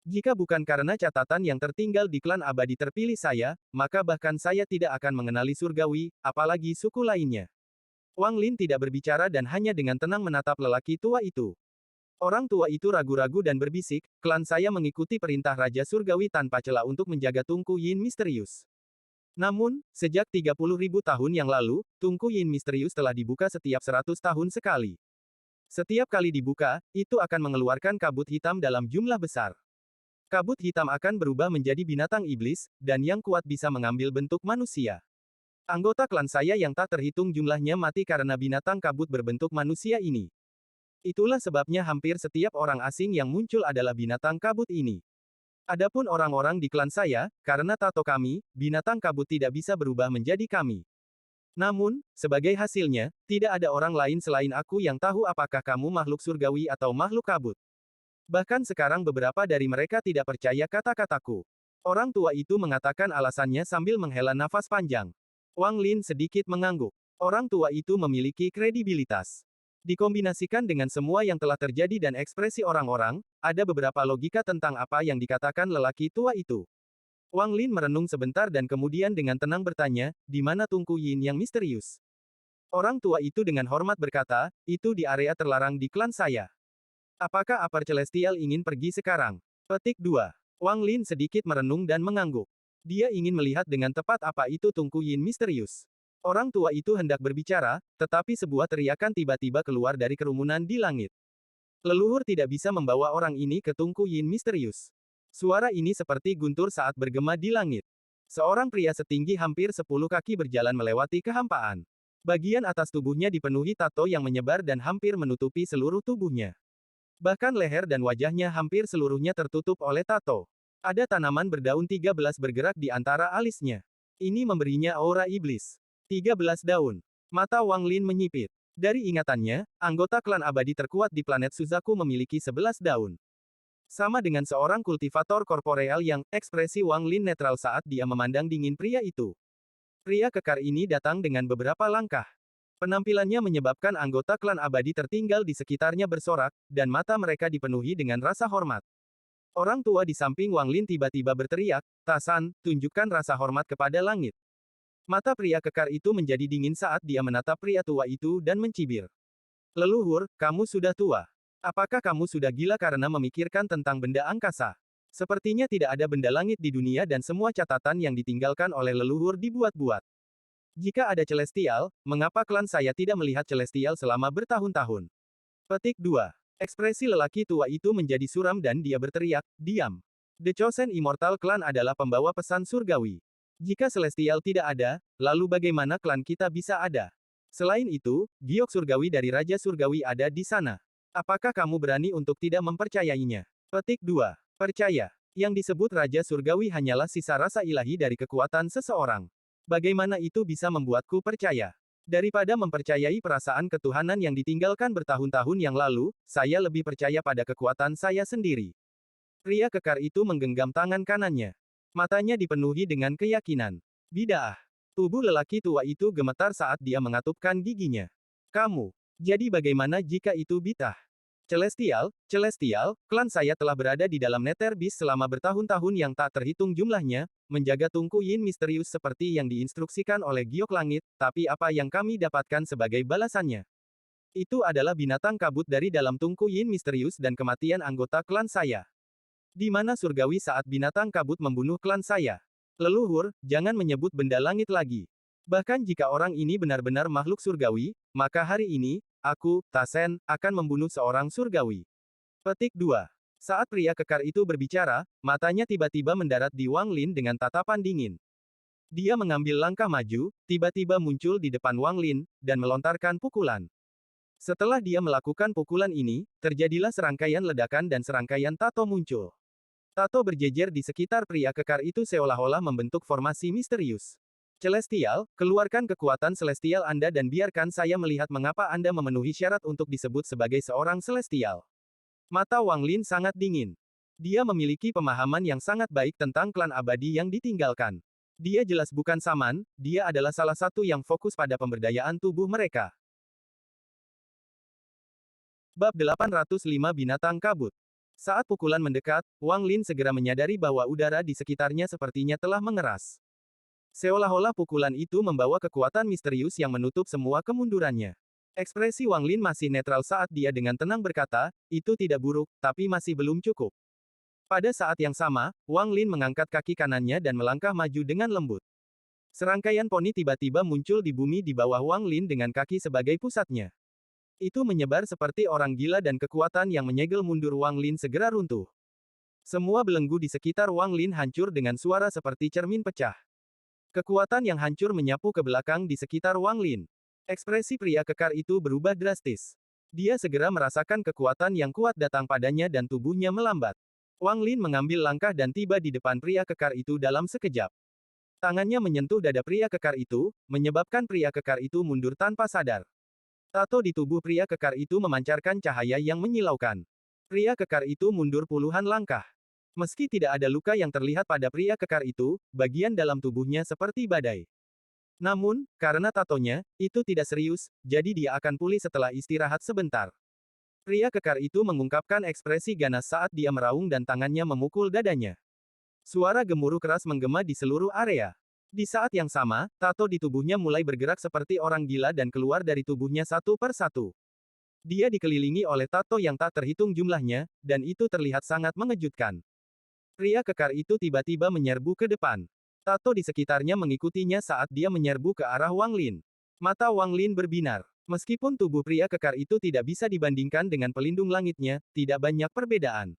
Jika bukan karena catatan yang tertinggal di klan abadi terpilih saya, maka bahkan saya tidak akan mengenali surgawi, apalagi suku lainnya. Wang Lin tidak berbicara dan hanya dengan tenang menatap lelaki tua itu. Orang tua itu ragu-ragu dan berbisik, klan saya mengikuti perintah Raja Surgawi tanpa celah untuk menjaga Tunku Yin misterius. Namun, sejak 30.000 tahun yang lalu, Tunku Yin misterius telah dibuka setiap 100 tahun sekali. Setiap kali dibuka, itu akan mengeluarkan kabut hitam dalam jumlah besar. Kabut hitam akan berubah menjadi binatang iblis, dan yang kuat bisa mengambil bentuk manusia. Anggota klan saya yang tak terhitung jumlahnya mati karena binatang kabut berbentuk manusia ini. Itulah sebabnya hampir setiap orang asing yang muncul adalah binatang kabut ini. Adapun orang-orang di klan saya, karena tato kami, binatang kabut tidak bisa berubah menjadi kami. Namun, sebagai hasilnya, tidak ada orang lain selain aku yang tahu apakah kamu makhluk surgawi atau makhluk kabut. Bahkan sekarang beberapa dari mereka tidak percaya kata-kataku. Orang tua itu mengatakan alasannya sambil menghela nafas panjang. Wang Lin sedikit mengangguk. Orang tua itu memiliki kredibilitas. Dikombinasikan dengan semua yang telah terjadi dan ekspresi orang-orang, ada beberapa logika tentang apa yang dikatakan lelaki tua itu. Wang Lin merenung sebentar dan kemudian dengan tenang bertanya, di mana Tunku Yin yang misterius? Orang tua itu dengan hormat berkata, itu di area terlarang di klan saya. Apakah Upper Celestial ingin pergi sekarang? Petik 2. Wang Lin sedikit merenung dan mengangguk. Dia ingin melihat dengan tepat apa itu Tunku Yin misterius. Orang tua itu hendak berbicara, tetapi sebuah teriakan tiba-tiba keluar dari kerumunan di langit. Leluhur tidak bisa membawa orang ini ke Tunku Yin misterius. Suara ini seperti guntur saat bergema di langit. Seorang pria setinggi hampir 10 kaki berjalan melewati kehampaan. Bagian atas tubuhnya dipenuhi tato yang menyebar dan hampir menutupi seluruh tubuhnya. Bahkan leher dan wajahnya hampir seluruhnya tertutup oleh tato. Ada tanaman berdaun 13 bergerak di antara alisnya. Ini memberinya aura iblis. 13 daun. Mata Wang Lin menyipit. Dari ingatannya, anggota klan abadi terkuat di planet Suzaku memiliki 11 daun. Sama dengan seorang kultivator korporeal yang, ekspresi Wang Lin netral saat dia memandang dingin pria itu. Pria kekar ini datang dengan beberapa langkah. Penampilannya menyebabkan anggota klan abadi tertinggal di sekitarnya bersorak, dan mata mereka dipenuhi dengan rasa hormat. Orang tua di samping Wang Lin tiba-tiba berteriak, Tasan, tunjukkan rasa hormat kepada langit. Mata pria kekar itu menjadi dingin saat dia menatap pria tua itu dan mencibir. Leluhur, kamu sudah tua. Apakah kamu sudah gila karena memikirkan tentang benda angkasa? Sepertinya tidak ada benda langit di dunia dan semua catatan yang ditinggalkan oleh leluhur dibuat-buat. Jika ada Celestial, mengapa klan saya tidak melihat Celestial selama bertahun-tahun? Petik 2. Ekspresi lelaki tua itu menjadi suram dan dia berteriak, diam. The Chosen Immortal Clan adalah pembawa pesan surgawi. Jika Celestial tidak ada, lalu bagaimana klan kita bisa ada? Selain itu, giok surgawi dari Raja Surgawi ada di sana. Apakah kamu berani untuk tidak mempercayainya? Petik 2. Percaya. Yang disebut Raja Surgawi hanyalah sisa rasa ilahi dari kekuatan seseorang. Bagaimana itu bisa membuatku percaya? Daripada mempercayai perasaan ketuhanan yang ditinggalkan bertahun-tahun yang lalu, saya lebih percaya pada kekuatan saya sendiri. Pria kekar itu menggenggam tangan kanannya. Matanya dipenuhi dengan keyakinan. Bidaah. Tubuh lelaki tua itu gemetar saat dia mengatupkan giginya. Kamu. Jadi bagaimana jika itu bitah? Celestial, klan saya telah berada di dalam Nether Beast selama bertahun-tahun yang tak terhitung jumlahnya, menjaga Tunku Yin misterius seperti yang diinstruksikan oleh Giok Langit, tapi apa yang kami dapatkan sebagai balasannya? Itu adalah binatang kabut dari dalam tungku yin misterius dan kematian anggota klan saya. Di mana surgawi saat binatang kabut membunuh klan saya? Leluhur, jangan menyebut benda langit lagi. Bahkan jika orang ini benar-benar makhluk surgawi, maka hari ini, aku, Tasen, akan membunuh seorang surgawi. Petik 2. Saat pria kekar itu berbicara, matanya tiba-tiba mendarat di Wang Lin dengan tatapan dingin. Dia mengambil langkah maju, tiba-tiba muncul di depan Wang Lin, dan melontarkan pukulan. Setelah dia melakukan pukulan ini, terjadilah serangkaian ledakan dan serangkaian tato muncul. Tato berjejer di sekitar pria kekar itu seolah-olah membentuk formasi misterius. Celestial, keluarkan kekuatan celestial Anda dan biarkan saya melihat mengapa Anda memenuhi syarat untuk disebut sebagai seorang celestial. Mata Wang Lin sangat dingin. Dia memiliki pemahaman yang sangat baik tentang klan abadi yang ditinggalkan. Dia jelas bukan Saman, dia adalah salah satu yang fokus pada pemberdayaan tubuh mereka. Bab 805 Binatang Kabut. Saat pukulan mendekat, Wang Lin segera menyadari bahwa udara di sekitarnya sepertinya telah mengeras. Seolah-olah pukulan itu membawa kekuatan misterius yang menutup semua kemundurannya. Ekspresi Wang Lin masih netral saat dia dengan tenang berkata, itu tidak buruk, tapi masih belum cukup. Pada saat yang sama, Wang Lin mengangkat kaki kanannya dan melangkah maju dengan lembut. Serangkaian poni tiba-tiba muncul di bumi di bawah Wang Lin dengan kaki sebagai pusatnya. Itu menyebar seperti orang gila dan kekuatan yang menyegel mundur Wang Lin segera runtuh. Semua belenggu di sekitar Wang Lin hancur dengan suara seperti cermin pecah. Kekuatan yang hancur menyapu ke belakang di sekitar Wang Lin. Ekspresi pria kekar itu berubah drastis. Dia segera merasakan kekuatan yang kuat datang padanya dan tubuhnya melambat. Wang Lin mengambil langkah dan tiba di depan pria kekar itu dalam sekejap. Tangannya menyentuh dada pria kekar itu, menyebabkan pria kekar itu mundur tanpa sadar. Tato di tubuh pria kekar itu memancarkan cahaya yang menyilaukan. Pria kekar itu mundur puluhan langkah. Meski tidak ada luka yang terlihat pada pria kekar itu, bagian dalam tubuhnya seperti badai. Namun, karena tatonya, itu tidak serius, jadi dia akan pulih setelah istirahat sebentar. Pria kekar itu mengungkapkan ekspresi ganas saat dia meraung dan tangannya memukul dadanya. Suara gemuruh keras menggema di seluruh area. Di saat yang sama, tato di tubuhnya mulai bergerak seperti orang gila dan keluar dari tubuhnya satu per satu. Dia dikelilingi oleh tato yang tak terhitung jumlahnya, dan itu terlihat sangat mengejutkan. Pria kekar itu tiba-tiba menyerbu ke depan. Tato di sekitarnya mengikutinya saat dia menyerbu ke arah Wang Lin. Mata Wang Lin berbinar. Meskipun tubuh pria kekar itu tidak bisa dibandingkan dengan pelindung langitnya, tidak banyak perbedaan.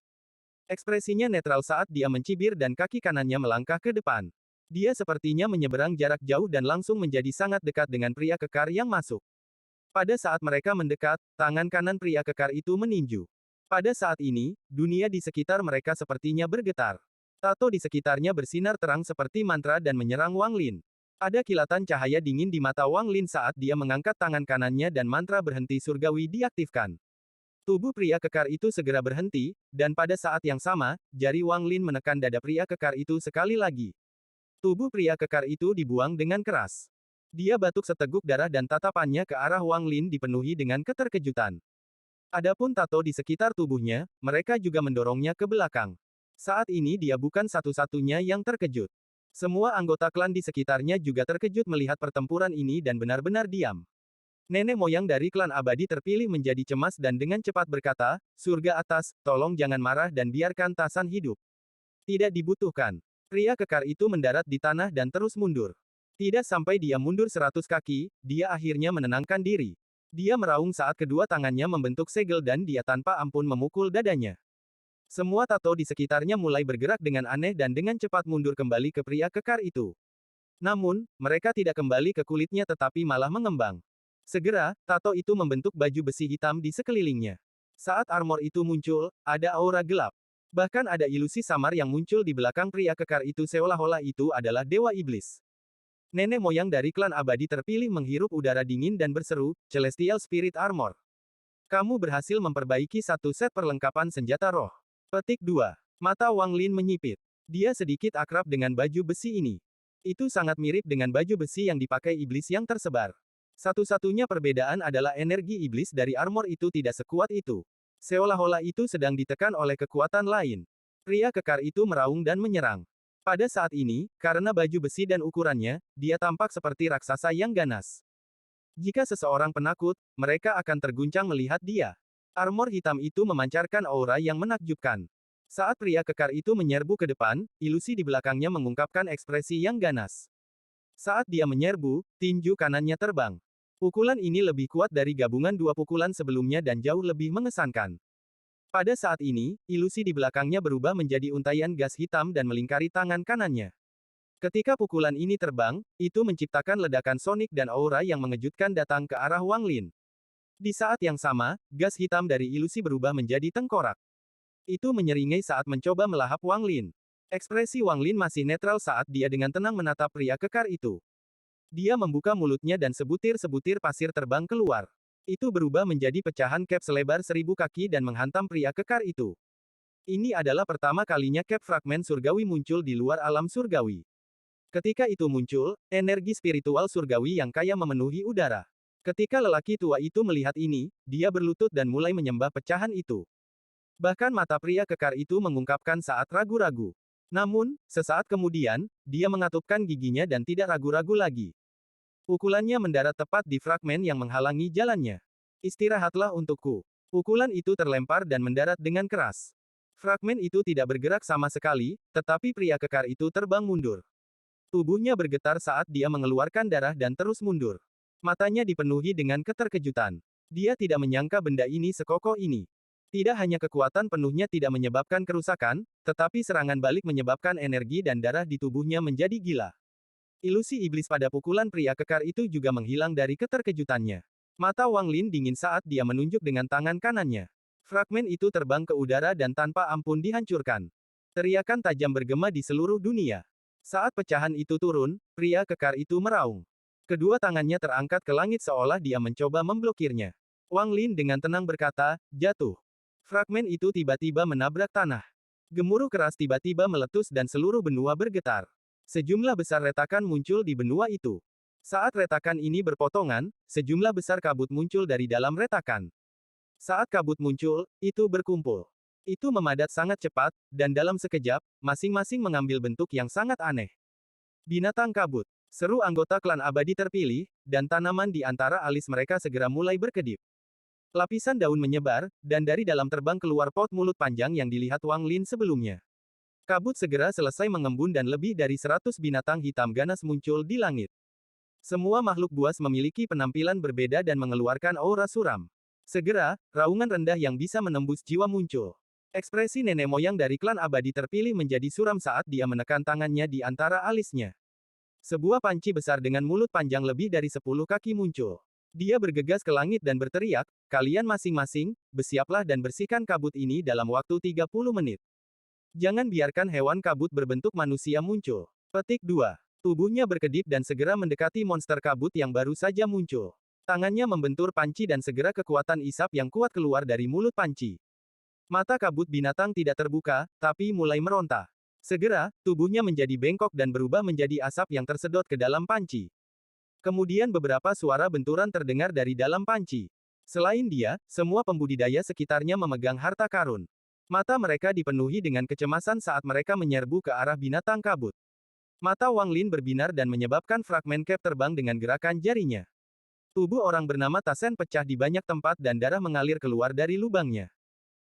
Ekspresinya netral saat dia mencibir dan kaki kanannya melangkah ke depan. Dia sepertinya menyeberang jarak jauh dan langsung menjadi sangat dekat dengan pria kekar yang masuk. Pada saat mereka mendekat, tangan kanan pria kekar itu meninju. Pada saat ini, dunia di sekitar mereka sepertinya bergetar. Tato di sekitarnya bersinar terang seperti mantra dan menyerang Wang Lin. Ada kilatan cahaya dingin di mata Wang Lin saat dia mengangkat tangan kanannya dan mantra berhenti surgawi diaktifkan. Tubuh pria kekar itu segera berhenti, dan pada saat yang sama, jari Wang Lin menekan dada pria kekar itu sekali lagi. Tubuh pria kekar itu dibuang dengan keras. Dia batuk seteguk darah dan tatapannya ke arah Wang Lin dipenuhi dengan keterkejutan. Adapun tato di sekitar tubuhnya, mereka juga mendorongnya ke belakang. Saat ini dia bukan satu-satunya yang terkejut. Semua anggota klan di sekitarnya juga terkejut melihat pertempuran ini dan benar-benar diam. Nenek moyang dari klan abadi terpilih menjadi cemas dan dengan cepat berkata, surga atas, tolong jangan marah dan biarkan Tasan hidup. Tidak dibutuhkan. Pria kekar itu mendarat di tanah dan terus mundur. Tidak sampai dia mundur 100 kaki, dia akhirnya menenangkan diri. Dia meraung saat kedua tangannya membentuk segel dan dia tanpa ampun memukul dadanya. Semua tato di sekitarnya mulai bergerak dengan aneh dan dengan cepat mundur kembali ke pria kekar itu. Namun, mereka tidak kembali ke kulitnya tetapi malah mengembang. Segera, tato itu membentuk baju besi hitam di sekelilingnya. Saat armor itu muncul, ada aura gelap. Bahkan ada ilusi samar yang muncul di belakang pria kekar itu seolah-olah itu adalah dewa iblis. Nenek moyang dari klan abadi terpilih menghirup udara dingin dan berseru, Celestial Spirit Armor. Kamu berhasil memperbaiki satu set perlengkapan senjata roh. Petik 2. Mata Wang Lin menyipit. Dia sedikit akrab dengan baju besi ini. Itu sangat mirip dengan baju besi yang dipakai iblis yang tersebar. Satu-satunya perbedaan adalah energi iblis dari armor itu tidak sekuat itu. Seolah-olah itu sedang ditekan oleh kekuatan lain. Pria kekar itu meraung dan menyerang. Pada saat ini, karena baju besi dan ukurannya, dia tampak seperti raksasa yang ganas. Jika seseorang penakut, mereka akan terguncang melihat dia. Armor hitam itu memancarkan aura yang menakjubkan. Saat pria kekar itu menyerbu ke depan, ilusi di belakangnya mengungkapkan ekspresi yang ganas. Saat dia menyerbu, tinju kanannya terbang. Pukulan ini lebih kuat dari gabungan dua pukulan sebelumnya dan jauh lebih mengesankan. Pada saat ini, ilusi di belakangnya berubah menjadi untaian gas hitam dan melingkari tangan kanannya. Ketika pukulan ini terbang, itu menciptakan ledakan sonik dan aura yang mengejutkan datang ke arah Wang Lin. Di saat yang sama, gas hitam dari ilusi berubah menjadi tengkorak. Itu menyeringai saat mencoba melahap Wang Lin. Ekspresi Wang Lin masih netral saat dia dengan tenang menatap pria kekar itu. Dia membuka mulutnya dan sebutir-sebutir pasir terbang keluar. Itu berubah menjadi pecahan cap selebar 1000 kaki dan menghantam pria kekar itu. Ini adalah pertama kalinya cap fragmen surgawi muncul di luar alam surgawi. Ketika itu muncul, energi spiritual surgawi yang kaya memenuhi udara. Ketika lelaki tua itu melihat ini, dia berlutut dan mulai menyembah pecahan itu. Bahkan mata pria kekar itu mengungkapkan saat ragu-ragu. Namun, sesaat kemudian, dia mengatupkan giginya dan tidak ragu-ragu lagi. Pukulannya mendarat tepat di fragmen yang menghalangi jalannya. Istirahatlah untukku. Pukulan itu terlempar dan mendarat dengan keras. Fragmen itu tidak bergerak sama sekali, tetapi pria kekar itu terbang mundur. Tubuhnya bergetar saat dia mengeluarkan darah dan terus mundur. Matanya dipenuhi dengan keterkejutan. Dia tidak menyangka benda ini sekokoh ini. Tidak hanya kekuatan penuhnya tidak menyebabkan kerusakan, tetapi serangan balik menyebabkan energi dan darah di tubuhnya menjadi gila. Ilusi iblis pada pukulan pria kekar itu juga menghilang dari keterkejutannya. Mata Wang Lin dingin saat dia menunjuk dengan tangan kanannya. Fragmen itu terbang ke udara dan tanpa ampun dihancurkan. Teriakan tajam bergema di seluruh dunia. Saat pecahan itu turun, pria kekar itu meraung. Kedua tangannya terangkat ke langit seolah dia mencoba memblokirnya. Wang Lin dengan tenang berkata, "Jatuh." Fragmen itu tiba-tiba menabrak tanah. Gemuruh keras tiba-tiba meletus dan seluruh benua bergetar. Sejumlah besar retakan muncul di benua itu. Saat retakan ini berpotongan, sejumlah besar kabut muncul dari dalam retakan. Saat kabut muncul, itu berkumpul. Itu memadat sangat cepat, dan dalam sekejap, masing-masing mengambil bentuk yang sangat aneh. Binatang kabut. Seru anggota klan abadi terpilih, dan tanaman di antara alis mereka segera mulai berkedip. Lapisan daun menyebar, dan dari dalam terbang keluar pot mulut panjang yang dilihat Wang Lin sebelumnya. Kabut segera selesai mengembun dan lebih dari 100 binatang hitam ganas muncul di langit. Semua makhluk buas memiliki penampilan berbeda dan mengeluarkan aura suram. Segera, raungan rendah yang bisa menembus jiwa muncul. Ekspresi nenek moyang dari klan abadi terpilih menjadi suram saat dia menekan tangannya di antara alisnya. Sebuah panci besar dengan mulut panjang lebih dari 10 kaki muncul. Dia bergegas ke langit dan berteriak, "Kalian masing-masing, bersiaplah dan bersihkan kabut ini dalam waktu 30 menit. Jangan biarkan hewan kabut berbentuk manusia muncul." Petik 2. Tubuhnya berkedip dan segera mendekati monster kabut yang baru saja muncul. Tangannya membentur panci dan segera kekuatan isap yang kuat keluar dari mulut panci. Mata kabut binatang tidak terbuka, tapi mulai meronta. Segera, tubuhnya menjadi bengkok dan berubah menjadi asap yang tersedot ke dalam panci. Kemudian beberapa suara benturan terdengar dari dalam panci. Selain dia, semua pembudidaya sekitarnya memegang harta karun. Mata mereka dipenuhi dengan kecemasan saat mereka menyerbu ke arah binatang kabut. Mata Wang Lin berbinar dan menyebabkan fragmen cap terbang dengan gerakan jarinya. Tubuh orang bernama Tasen pecah di banyak tempat dan darah mengalir keluar dari lubangnya.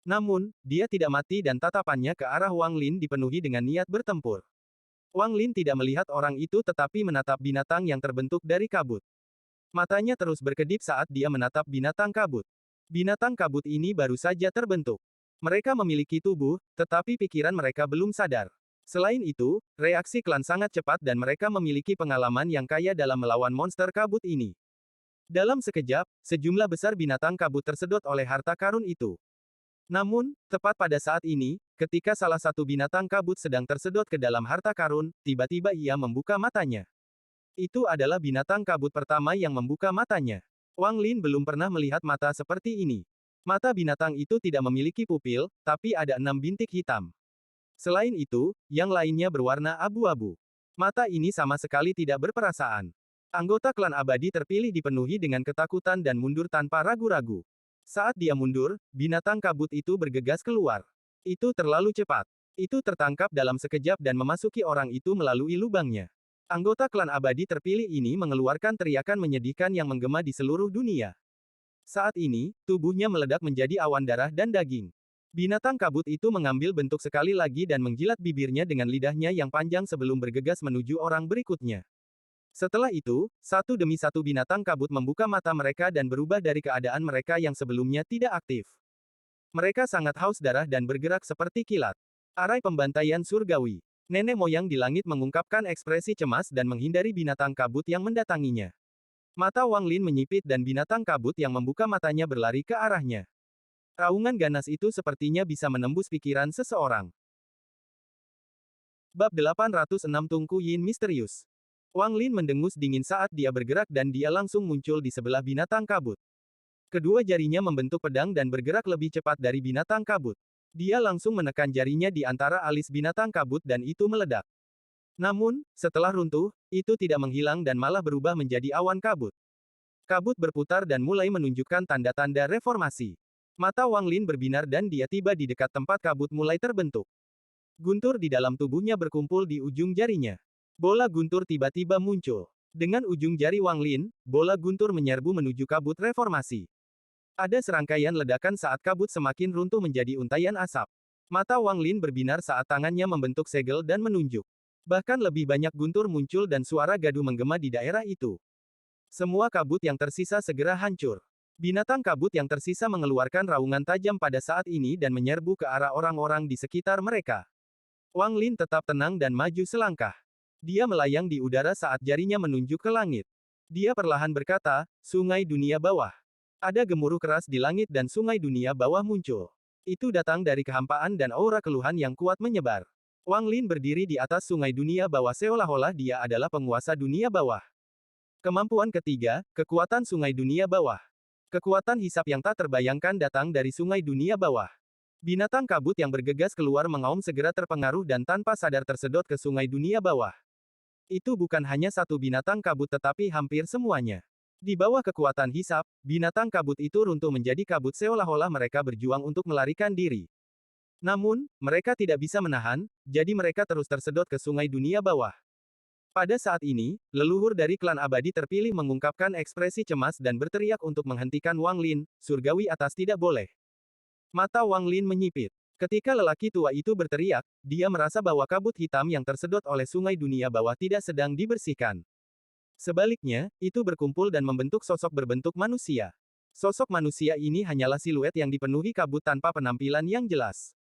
Namun, dia tidak mati dan tatapannya ke arah Wang Lin dipenuhi dengan niat bertempur. Wang Lin tidak melihat orang itu tetapi menatap binatang yang terbentuk dari kabut. Matanya terus berkedip saat dia menatap binatang kabut. Binatang kabut ini baru saja terbentuk. Mereka memiliki tubuh, tetapi pikiran mereka belum sadar. Selain itu, reaksi klan sangat cepat dan mereka memiliki pengalaman yang kaya dalam melawan monster kabut ini. Dalam sekejap, sejumlah besar binatang kabut tersedot oleh harta karun itu. Namun, tepat pada saat ini, ketika salah satu binatang kabut sedang tersedot ke dalam harta karun, tiba-tiba ia membuka matanya. Itu adalah binatang kabut pertama yang membuka matanya. Wang Lin belum pernah melihat mata seperti ini. Mata binatang itu tidak memiliki pupil, tapi ada 6 bintik hitam. Selain itu, yang lainnya berwarna abu-abu. Mata ini sama sekali tidak berperasaan. Anggota klan abadi terpilih dipenuhi dengan ketakutan dan mundur tanpa ragu-ragu. Saat dia mundur, binatang kabut itu bergegas keluar. Itu terlalu cepat. Itu tertangkap dalam sekejap dan memasuki orang itu melalui lubangnya. Anggota klan abadi terpilih ini mengeluarkan teriakan menyedihkan yang menggema di seluruh dunia. Saat ini, tubuhnya meledak menjadi awan darah dan daging. Binatang kabut itu mengambil bentuk sekali lagi dan menjilat bibirnya dengan lidahnya yang panjang sebelum bergegas menuju orang berikutnya. Setelah itu, satu demi satu binatang kabut membuka mata mereka dan berubah dari keadaan mereka yang sebelumnya tidak aktif. Mereka sangat haus darah dan bergerak seperti kilat. Arai pembantaian surgawi. Nenek moyang di langit mengungkapkan ekspresi cemas dan menghindari binatang kabut yang mendatanginya. Mata Wang Lin menyipit dan binatang kabut yang membuka matanya berlari ke arahnya. Raungan ganas itu sepertinya bisa menembus pikiran seseorang. Bab 806 Tungku Yin Misterius. Wang Lin mendengus dingin saat dia bergerak dan dia langsung muncul di sebelah binatang kabut. Kedua jarinya membentuk pedang dan bergerak lebih cepat dari binatang kabut. Dia langsung menekan jarinya di antara alis binatang kabut dan itu meledak. Namun, setelah runtuh, itu tidak menghilang dan malah berubah menjadi awan kabut. Kabut berputar dan mulai menunjukkan tanda-tanda reformasi. Mata Wang Lin berbinar dan dia tiba di dekat tempat kabut mulai terbentuk. Guntur di dalam tubuhnya berkumpul di ujung jarinya. Bola guntur tiba-tiba muncul. Dengan ujung jari Wang Lin, bola guntur menyerbu menuju kabut reformasi. Ada serangkaian ledakan saat kabut semakin runtuh menjadi untaian asap. Mata Wang Lin berbinar saat tangannya membentuk segel dan menunjuk. Bahkan lebih banyak guntur muncul dan suara gaduh menggema di daerah itu. Semua kabut yang tersisa segera hancur. Binatang kabut yang tersisa mengeluarkan raungan tajam pada saat ini dan menyerbu ke arah orang-orang di sekitar mereka. Wang Lin tetap tenang dan maju selangkah. Dia melayang di udara saat jarinya menunjuk ke langit. Dia perlahan berkata, "Sungai dunia bawah." Ada gemuruh keras di langit dan sungai dunia bawah muncul. Itu datang dari kehampaan dan aura keluhan yang kuat menyebar. Wang Lin berdiri di atas sungai dunia bawah seolah-olah dia adalah penguasa dunia bawah. Kemampuan ketiga, kekuatan sungai dunia bawah. Kekuatan hisap yang tak terbayangkan datang dari sungai dunia bawah. Binatang kabut yang bergegas keluar mengaum segera terpengaruh dan tanpa sadar tersedot ke sungai dunia bawah. Itu bukan hanya satu binatang kabut tetapi hampir semuanya. Di bawah kekuatan hisap, binatang kabut itu runtuh menjadi kabut seolah-olah mereka berjuang untuk melarikan diri. Namun, mereka tidak bisa menahan, jadi mereka terus tersedot ke sungai dunia bawah. Pada saat ini, leluhur dari klan abadi terpilih mengungkapkan ekspresi cemas dan berteriak untuk menghentikan Wang Lin, surgawi atas tidak boleh. Mata Wang Lin menyipit. Ketika lelaki tua itu berteriak, dia merasa bahwa kabut hitam yang tersedot oleh sungai dunia bawah tidak sedang dibersihkan. Sebaliknya, itu berkumpul dan membentuk sosok berbentuk manusia. Sosok manusia ini hanyalah siluet yang dipenuhi kabut tanpa penampilan yang jelas.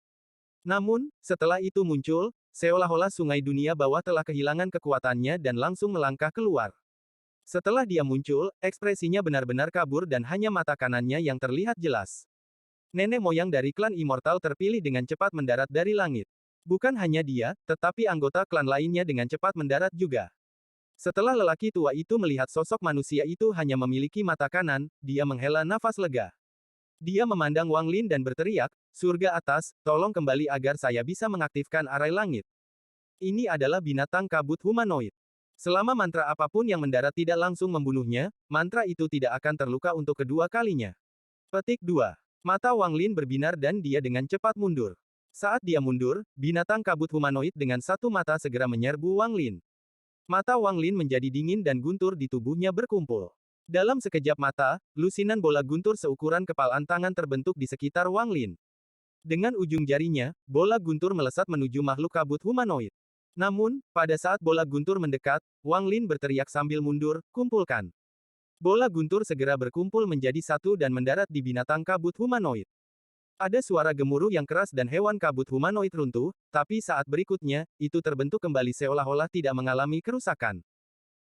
Namun, setelah itu muncul, seolah-olah sungai dunia bawah telah kehilangan kekuatannya dan langsung melangkah keluar. Setelah dia muncul, ekspresinya benar-benar kabur dan hanya mata kanannya yang terlihat jelas. Nenek moyang dari klan immortal terpilih dengan cepat mendarat dari langit. Bukan hanya dia, tetapi anggota klan lainnya dengan cepat mendarat juga. Setelah lelaki tua itu melihat sosok manusia itu hanya memiliki mata kanan, dia menghela nafas lega. Dia memandang Wang Lin dan berteriak, "Surga atas, tolong kembali agar saya bisa mengaktifkan arai langit." Ini adalah binatang kabut humanoid. Selama mantra apapun yang mendarat tidak langsung membunuhnya, mantra itu tidak akan terluka untuk kedua kalinya. Petik 2. Mata Wang Lin berbinar dan dia dengan cepat mundur. Saat dia mundur, binatang kabut humanoid dengan satu mata segera menyerbu Wang Lin. Mata Wang Lin menjadi dingin dan guntur di tubuhnya berkumpul. Dalam sekejap mata, lusinan bola guntur seukuran kepalan tangan terbentuk di sekitar Wang Lin. Dengan ujung jarinya, bola guntur melesat menuju makhluk kabut humanoid. Namun, pada saat bola guntur mendekat, Wang Lin berteriak sambil mundur, "Kumpulkan." Bola guntur segera berkumpul menjadi satu dan mendarat di binatang kabut humanoid. Ada suara gemuruh yang keras dan hewan kabut humanoid runtuh, tapi saat berikutnya, itu terbentuk kembali seolah-olah tidak mengalami kerusakan.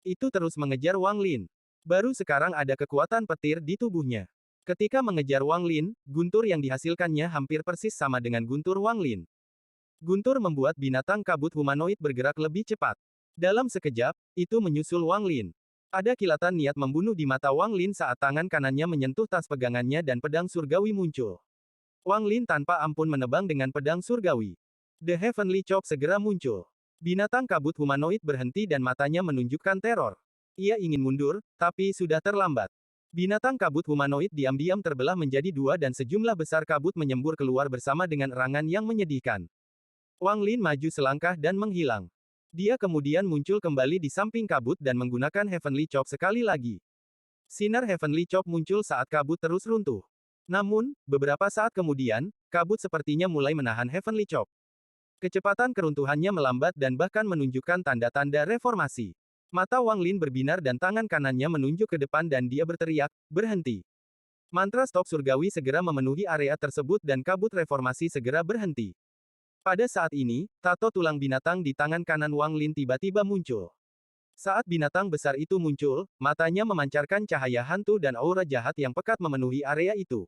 Itu terus mengejar Wang Lin. Baru sekarang ada kekuatan petir di tubuhnya. Ketika mengejar Wang Lin, guntur yang dihasilkannya hampir persis sama dengan guntur Wang Lin. Guntur membuat binatang kabut humanoid bergerak lebih cepat. Dalam sekejap, itu menyusul Wang Lin. Ada kilatan niat membunuh di mata Wang Lin saat tangan kanannya menyentuh tas pegangannya dan pedang surgawi muncul. Wang Lin tanpa ampun menebang dengan pedang surgawi. The Heavenly Chop segera muncul. Binatang kabut humanoid berhenti dan matanya menunjukkan teror. Ia ingin mundur, tapi sudah terlambat. Binatang kabut humanoid diam-diam terbelah menjadi dua dan sejumlah besar kabut menyembur keluar bersama dengan erangan yang menyedihkan. Wang Lin maju selangkah dan menghilang. Dia kemudian muncul kembali di samping kabut dan menggunakan Heavenly Chop sekali lagi. Sinar Heavenly Chop muncul saat kabut terus runtuh. Namun, beberapa saat kemudian, kabut sepertinya mulai menahan Heavenly Chop. Kecepatan keruntuhannya melambat dan bahkan menunjukkan tanda-tanda reformasi. Mata Wang Lin berbinar dan tangan kanannya menunjuk ke depan dan dia berteriak, "Berhenti!" Mantra stop surgawi segera memenuhi area tersebut dan kabut reformasi segera berhenti. Pada saat ini, tato tulang binatang di tangan kanan Wang Lin tiba-tiba muncul. Saat binatang besar itu muncul, matanya memancarkan cahaya hantu dan aura jahat yang pekat memenuhi area itu.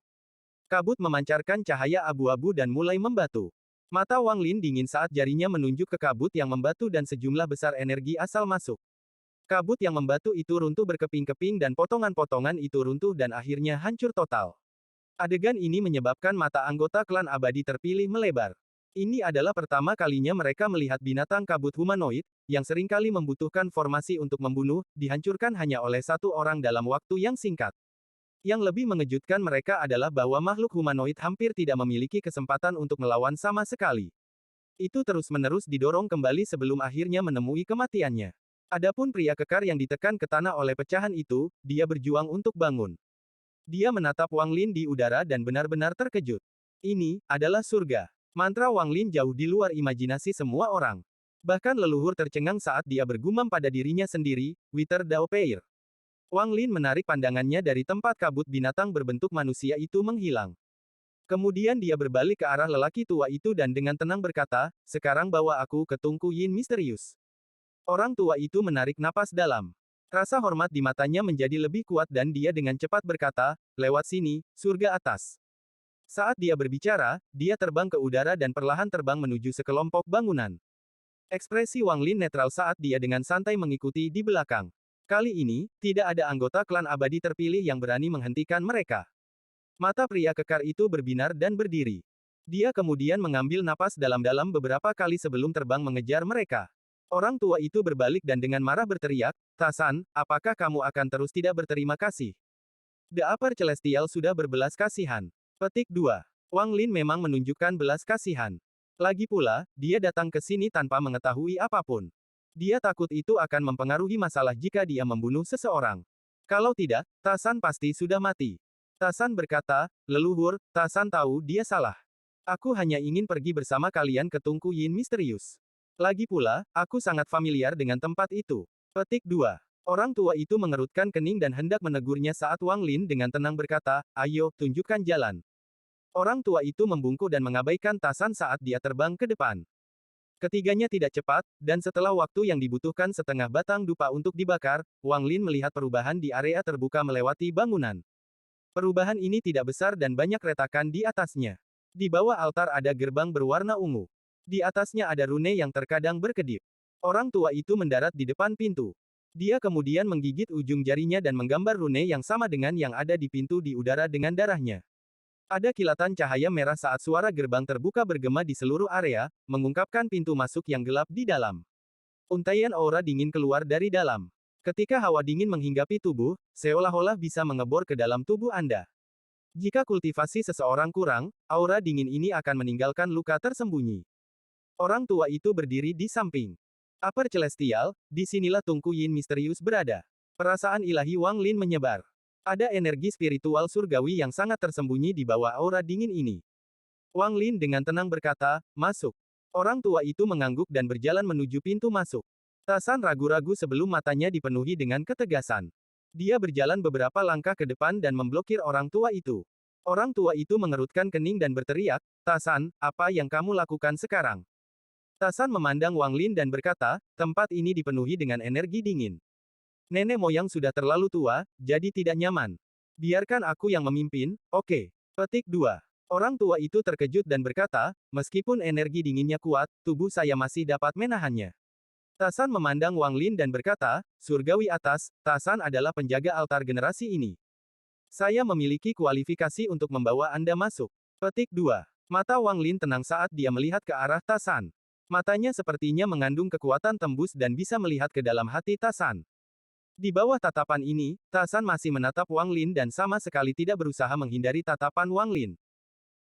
Kabut memancarkan cahaya abu-abu dan mulai membatu. Mata Wang Lin dingin saat jarinya menunjuk ke kabut yang membatu dan sejumlah besar energi asal masuk. Kabut yang membatu itu runtuh berkeping-keping dan potongan-potongan itu runtuh dan akhirnya hancur total. Adegan ini menyebabkan mata anggota klan abadi terpilih melebar. Ini adalah pertama kalinya mereka melihat binatang kabut humanoid, yang seringkali membutuhkan formasi untuk membunuh, dihancurkan hanya oleh satu orang dalam waktu yang singkat. Yang lebih mengejutkan mereka adalah bahwa makhluk humanoid hampir tidak memiliki kesempatan untuk melawan sama sekali. Itu terus-menerus didorong kembali sebelum akhirnya menemui kematiannya. Adapun pria kekar yang ditekan ke tanah oleh pecahan itu, dia berjuang untuk bangun. Dia menatap Wang Lin di udara dan benar-benar terkejut. Ini adalah surga. Mantra Wang Lin jauh di luar imajinasi semua orang. Bahkan leluhur tercengang saat dia bergumam pada dirinya sendiri, Wither Dao Peir. Wang Lin menarik pandangannya dari tempat kabut binatang berbentuk manusia itu menghilang. Kemudian dia berbalik ke arah lelaki tua itu dan dengan tenang berkata, "Sekarang bawa aku ke Tungku Yin misterius." Orang tua itu menarik napas dalam. Rasa hormat di matanya menjadi lebih kuat dan dia dengan cepat berkata, "Lewat sini, surga atas." Saat dia berbicara, dia terbang ke udara dan perlahan terbang menuju sekelompok bangunan. Ekspresi Wang Lin netral saat dia dengan santai mengikuti di belakang. Kali ini, tidak ada anggota klan abadi terpilih yang berani menghentikan mereka. Mata pria kekar itu berbinar dan berdiri. Dia kemudian mengambil napas dalam-dalam beberapa kali sebelum terbang mengejar mereka. Orang tua itu berbalik dan dengan marah berteriak, "Tasan, apakah kamu akan terus tidak berterima kasih? The Upper Celestial sudah berbelas kasihan." Petik 2. Wang Lin memang menunjukkan belas kasihan. Lagi pula, dia datang ke sini tanpa mengetahui apapun. Dia takut itu akan mempengaruhi masalah jika dia membunuh seseorang. Kalau tidak, Tasan pasti sudah mati. Tasan berkata, "Leluhur, Tasan tahu dia salah. Aku hanya ingin pergi bersama kalian ke Tungku Yin misterius. Lagi pula, aku sangat familiar dengan tempat itu." Petik 2. Orang tua itu mengerutkan kening dan hendak menegurnya saat Wang Lin dengan tenang berkata, "Ayo, tunjukkan jalan." Orang tua itu membungkuk dan mengabaikan Tasan saat dia terbang ke depan. Ketiganya tidak cepat, dan setelah waktu yang dibutuhkan setengah batang dupa untuk dibakar, Wang Lin melihat perubahan di area terbuka melewati bangunan. Perubahan ini tidak besar dan banyak retakan di atasnya. Di bawah altar ada gerbang berwarna ungu. Di atasnya ada rune yang terkadang berkedip. Orang tua itu mendarat di depan pintu. Dia kemudian menggigit ujung jarinya dan menggambar rune yang sama dengan yang ada di pintu di udara dengan darahnya. Ada kilatan cahaya merah saat suara gerbang terbuka bergema di seluruh area, mengungkapkan pintu masuk yang gelap di dalam. Untaian aura dingin keluar dari dalam. Ketika hawa dingin menghinggapi tubuh, seolah-olah bisa mengebor ke dalam tubuh Anda. Jika kultivasi seseorang kurang, aura dingin ini akan meninggalkan luka tersembunyi. Orang tua itu berdiri di samping Upper Celestial, disinilah Tungku Yin misterius berada. Perasaan ilahi Wang Lin menyebar. Ada energi spiritual surgawi yang sangat tersembunyi di bawah aura dingin ini. Wang Lin dengan tenang berkata, "Masuk." Orang tua itu mengangguk dan berjalan menuju pintu masuk. Tasan ragu-ragu sebelum matanya dipenuhi dengan ketegasan. Dia berjalan beberapa langkah ke depan dan memblokir orang tua itu. Orang tua itu mengerutkan kening dan berteriak, "Tasan, apa yang kamu lakukan sekarang?" Tasan memandang Wang Lin dan berkata, "Tempat ini dipenuhi dengan energi dingin. Nenek moyang sudah terlalu tua, jadi tidak nyaman. Biarkan aku yang memimpin, oke." Petik 2. Orang tua itu terkejut dan berkata, "Meskipun energi dinginnya kuat, tubuh saya masih dapat menahannya." Tasan memandang Wang Lin dan berkata, "Surgawi atas, Tasan adalah penjaga altar generasi ini. Saya memiliki kualifikasi untuk membawa Anda masuk." Petik 2. Mata Wang Lin tenang saat dia melihat ke arah Tasan. Matanya sepertinya mengandung kekuatan tembus dan bisa melihat ke dalam hati Tasan. Di bawah tatapan ini, Tasan masih menatap Wang Lin dan sama sekali tidak berusaha menghindari tatapan Wang Lin.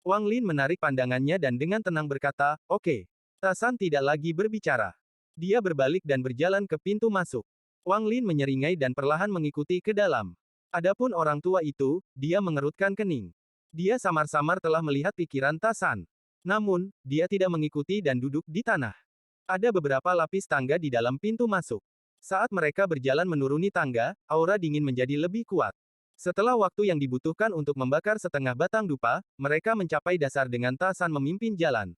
Wang Lin menarik pandangannya dan dengan tenang berkata, "Oke." Tasan tidak lagi berbicara. Dia berbalik dan berjalan ke pintu masuk. Wang Lin menyeringai dan perlahan mengikuti ke dalam. Adapun orang tua itu, dia mengerutkan kening. Dia samar-samar telah melihat pikiran Tasan. Namun, dia tidak mengikuti dan duduk di tanah. Ada beberapa lapis tangga di dalam pintu masuk. Saat mereka berjalan menuruni tangga, aura dingin menjadi lebih kuat. Setelah waktu yang dibutuhkan untuk membakar setengah batang dupa, mereka mencapai dasar dengan Tasan memimpin jalan.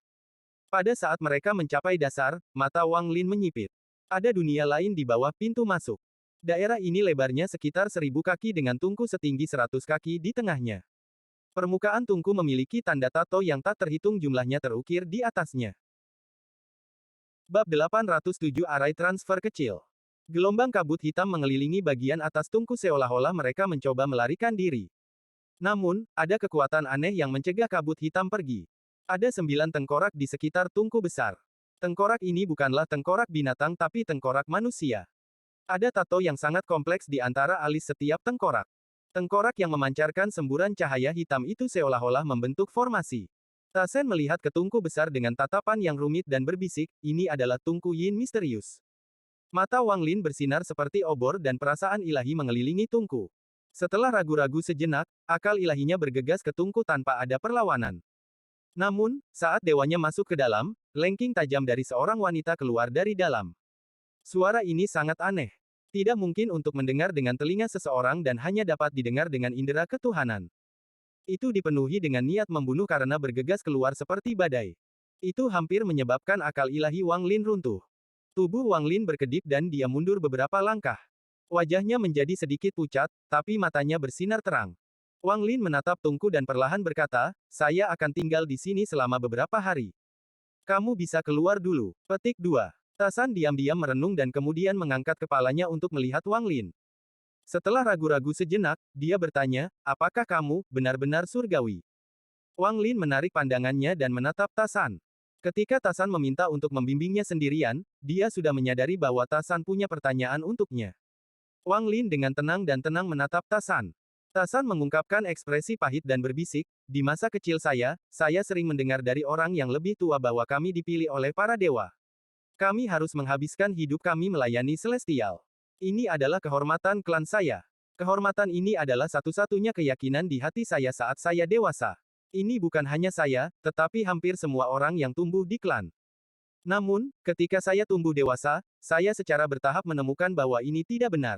Pada saat mereka mencapai dasar, mata Wang Lin menyipit. Ada dunia lain di bawah pintu masuk. Daerah ini lebarnya sekitar 1000 kaki dengan tungku setinggi 100 kaki di tengahnya. Permukaan tungku memiliki tanda tato yang tak terhitung jumlahnya terukir di atasnya. Bab 807 Arai Transfer Kecil. Gelombang kabut hitam mengelilingi bagian atas tungku seolah-olah mereka mencoba melarikan diri. Namun, ada kekuatan aneh yang mencegah kabut hitam pergi. Ada 9 tengkorak di sekitar tungku besar. Tengkorak ini bukanlah tengkorak binatang tapi tengkorak manusia. Ada tato yang sangat kompleks di antara alis setiap tengkorak. Tengkorak yang memancarkan semburan cahaya hitam itu seolah-olah membentuk formasi. Tasen melihat ke tungku besar dengan tatapan yang rumit dan berbisik, ini adalah tungku yin misterius. Mata Wang Lin bersinar seperti obor dan perasaan ilahi mengelilingi tungku. Setelah ragu-ragu sejenak, akal ilahinya bergegas ke tungku tanpa ada perlawanan. Namun, saat dewanya masuk ke dalam, lengking tajam dari seorang wanita keluar dari dalam. Suara ini sangat aneh. Tidak mungkin untuk mendengar dengan telinga seseorang dan hanya dapat didengar dengan indera ketuhanan. Itu dipenuhi dengan niat membunuh karena bergegas keluar seperti badai. Itu hampir menyebabkan akal ilahi Wang Lin runtuh. Tubuh Wang Lin berkedip dan dia mundur beberapa langkah. Wajahnya menjadi sedikit pucat, tapi matanya bersinar terang. Wang Lin menatap tungku dan perlahan berkata, saya akan tinggal di sini selama beberapa hari. Kamu bisa keluar dulu. Petik 2. Tasan diam-diam merenung dan kemudian mengangkat kepalanya untuk melihat Wang Lin. Setelah ragu-ragu sejenak, dia bertanya, apakah kamu benar-benar surgawi? Wang Lin menarik pandangannya dan menatap Tasan. Ketika Tasan meminta untuk membimbingnya sendirian, dia sudah menyadari bahwa Tasan punya pertanyaan untuknya. Wang Lin dengan tenang dan tenang menatap Tasan. Tasan mengungkapkan ekspresi pahit dan berbisik, di masa kecil saya sering mendengar dari orang yang lebih tua bahwa kami dipilih oleh para dewa. Kami harus menghabiskan hidup kami melayani Celestial. Ini adalah kehormatan klan saya. Kehormatan ini adalah satu-satunya keyakinan di hati saya saat saya dewasa. Ini bukan hanya saya, tetapi hampir semua orang yang tumbuh di klan. Namun, ketika saya tumbuh dewasa, saya secara bertahap menemukan bahwa ini tidak benar.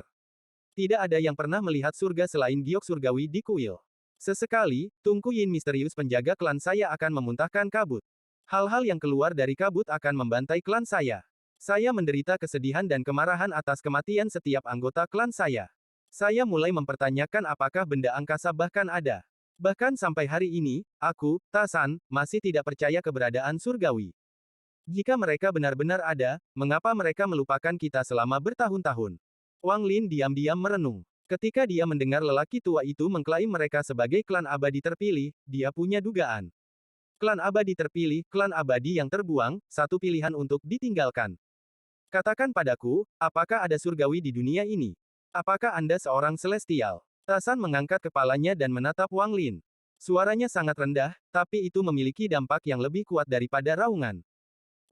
Tidak ada yang pernah melihat surga selain giok surgawi di kuil. Sesekali, tungku yin misterius penjaga klan saya akan memuntahkan kabut. Hal-hal yang keluar dari kabut akan membantai klan saya. Saya menderita kesedihan dan kemarahan atas kematian setiap anggota klan saya. Saya mulai mempertanyakan apakah benda angkasa bahkan ada. Bahkan sampai hari ini, aku, Tasan, masih tidak percaya keberadaan surgawi. Jika mereka benar-benar ada, mengapa mereka melupakan kita selama bertahun-tahun? Wang Lin diam-diam merenung. Ketika dia mendengar lelaki tua itu mengklaim mereka sebagai klan abadi terpilih, dia punya dugaan. Klan abadi terpilih, klan abadi yang terbuang, satu pilihan untuk ditinggalkan. Katakan padaku, apakah ada surgawi di dunia ini? Apakah Anda seorang celestial? Tasan mengangkat kepalanya dan menatap Wang Lin. Suaranya sangat rendah, tapi itu memiliki dampak yang lebih kuat daripada raungan.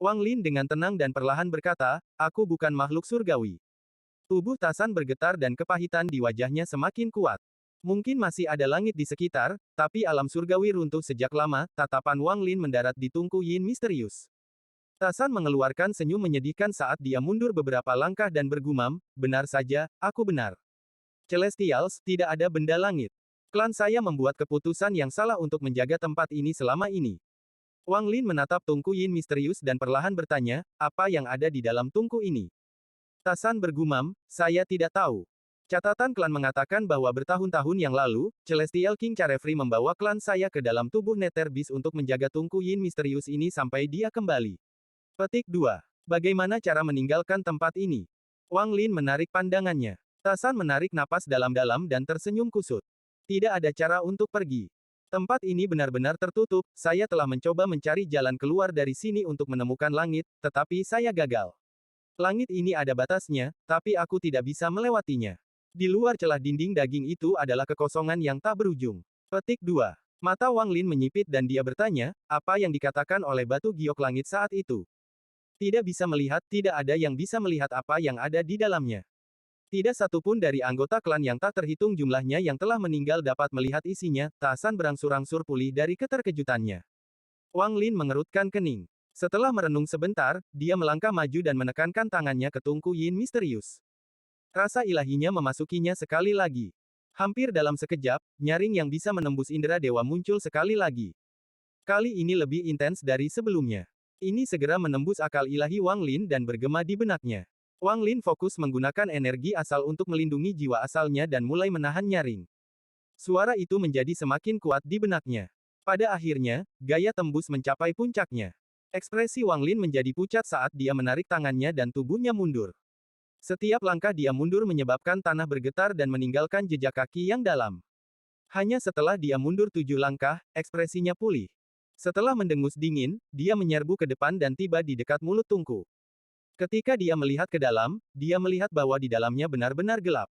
Wang Lin dengan tenang dan perlahan berkata, aku bukan makhluk surgawi. Tubuh Tasan bergetar dan kepahitan di wajahnya semakin kuat. Mungkin masih ada langit di sekitar, tapi alam surgawi runtuh sejak lama, tatapan Wang Lin mendarat di tungku yin misterius. Tasan mengeluarkan senyum menyedihkan saat dia mundur beberapa langkah dan bergumam, benar saja, aku benar. Celestials, tidak ada benda langit. Klan saya membuat keputusan yang salah untuk menjaga tempat ini selama ini. Wang Lin menatap tungku yin misterius dan perlahan bertanya, apa yang ada di dalam tungku ini? Tasan bergumam, saya tidak tahu. Catatan klan mengatakan bahwa bertahun-tahun yang lalu, Celestial King Carefree membawa klan saya ke dalam tubuh Nether Beast untuk menjaga tungku yin misterius ini sampai dia kembali. Petik 2. Bagaimana cara meninggalkan tempat ini? Wang Lin menarik pandangannya. Tasan menarik napas dalam-dalam dan tersenyum kusut. Tidak ada cara untuk pergi. Tempat ini benar-benar tertutup, saya telah mencoba mencari jalan keluar dari sini untuk menemukan langit, tetapi saya gagal. Langit ini ada batasnya, tapi aku tidak bisa melewatinya. Di luar celah dinding daging itu adalah kekosongan yang tak berujung. Petik 2. Mata Wang Lin menyipit dan dia bertanya, apa yang dikatakan oleh batu giok langit saat itu? Tidak bisa melihat, tidak ada yang bisa melihat apa yang ada di dalamnya. Tidak satupun dari anggota klan yang tak terhitung jumlahnya yang telah meninggal dapat melihat isinya. Ta San berangsur-angsur pulih dari keterkejutannya. Wang Lin mengerutkan kening. Setelah merenung sebentar, dia melangkah maju dan menekankan tangannya ke tungku yin misterius. Rasa ilahinya memasukinya sekali lagi. Hampir dalam sekejap, nyaring yang bisa menembus indera dewa muncul sekali lagi. Kali ini lebih intens dari sebelumnya. Ini segera menembus akal ilahi Wang Lin dan bergema di benaknya. Wang Lin fokus menggunakan energi asal untuk melindungi jiwa asalnya dan mulai menahan nyaring. Suara itu menjadi semakin kuat di benaknya. Pada akhirnya, gaya tembus mencapai puncaknya. Ekspresi Wang Lin menjadi pucat saat dia menarik tangannya dan tubuhnya mundur. Setiap langkah dia mundur menyebabkan tanah bergetar dan meninggalkan jejak kaki yang dalam. Hanya setelah dia mundur 7 langkah, ekspresinya pulih. Setelah mendengus dingin, dia menyerbu ke depan dan tiba di dekat mulut tungku. Ketika dia melihat ke dalam, dia melihat bahwa di dalamnya benar-benar gelap.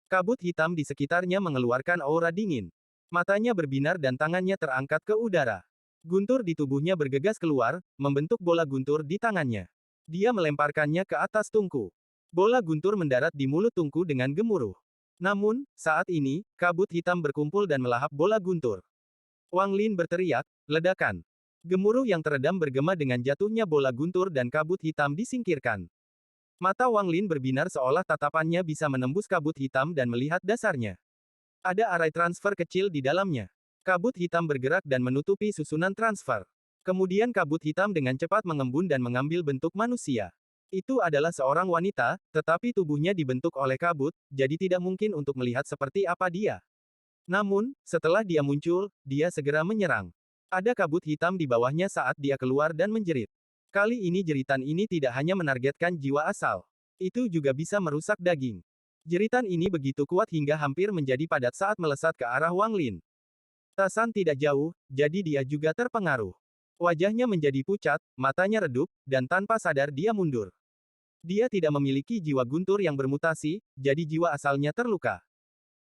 Kabut hitam di sekitarnya mengeluarkan aura dingin. Matanya berbinar dan tangannya terangkat ke udara. Guntur di tubuhnya bergegas keluar, membentuk bola guntur di tangannya. Dia melemparkannya ke atas tungku. Bola guntur mendarat di mulut tungku dengan gemuruh. Namun, saat ini, kabut hitam berkumpul dan melahap bola guntur. Wang Lin berteriak, ledakan. Gemuruh yang teredam bergema dengan jatuhnya bola guntur dan kabut hitam disingkirkan. Mata Wang Lin berbinar seolah tatapannya bisa menembus kabut hitam dan melihat dasarnya. Ada arai transfer kecil di dalamnya. Kabut hitam bergerak dan menutupi susunan transfer. Kemudian kabut hitam dengan cepat mengembun dan mengambil bentuk manusia. Itu adalah seorang wanita, tetapi tubuhnya dibentuk oleh kabut, jadi tidak mungkin untuk melihat seperti apa dia. Namun, setelah dia muncul, dia segera menyerang. Ada kabut hitam di bawahnya saat dia keluar dan menjerit. Kali ini jeritan ini tidak hanya menargetkan jiwa asal. Itu juga bisa merusak daging. Jeritan ini begitu kuat hingga hampir menjadi padat saat melesat ke arah Wang Lin. Ta San tidak jauh, jadi dia juga terpengaruh. Wajahnya menjadi pucat, matanya redup, dan tanpa sadar dia mundur. Dia tidak memiliki jiwa guntur yang bermutasi, jadi jiwa asalnya terluka.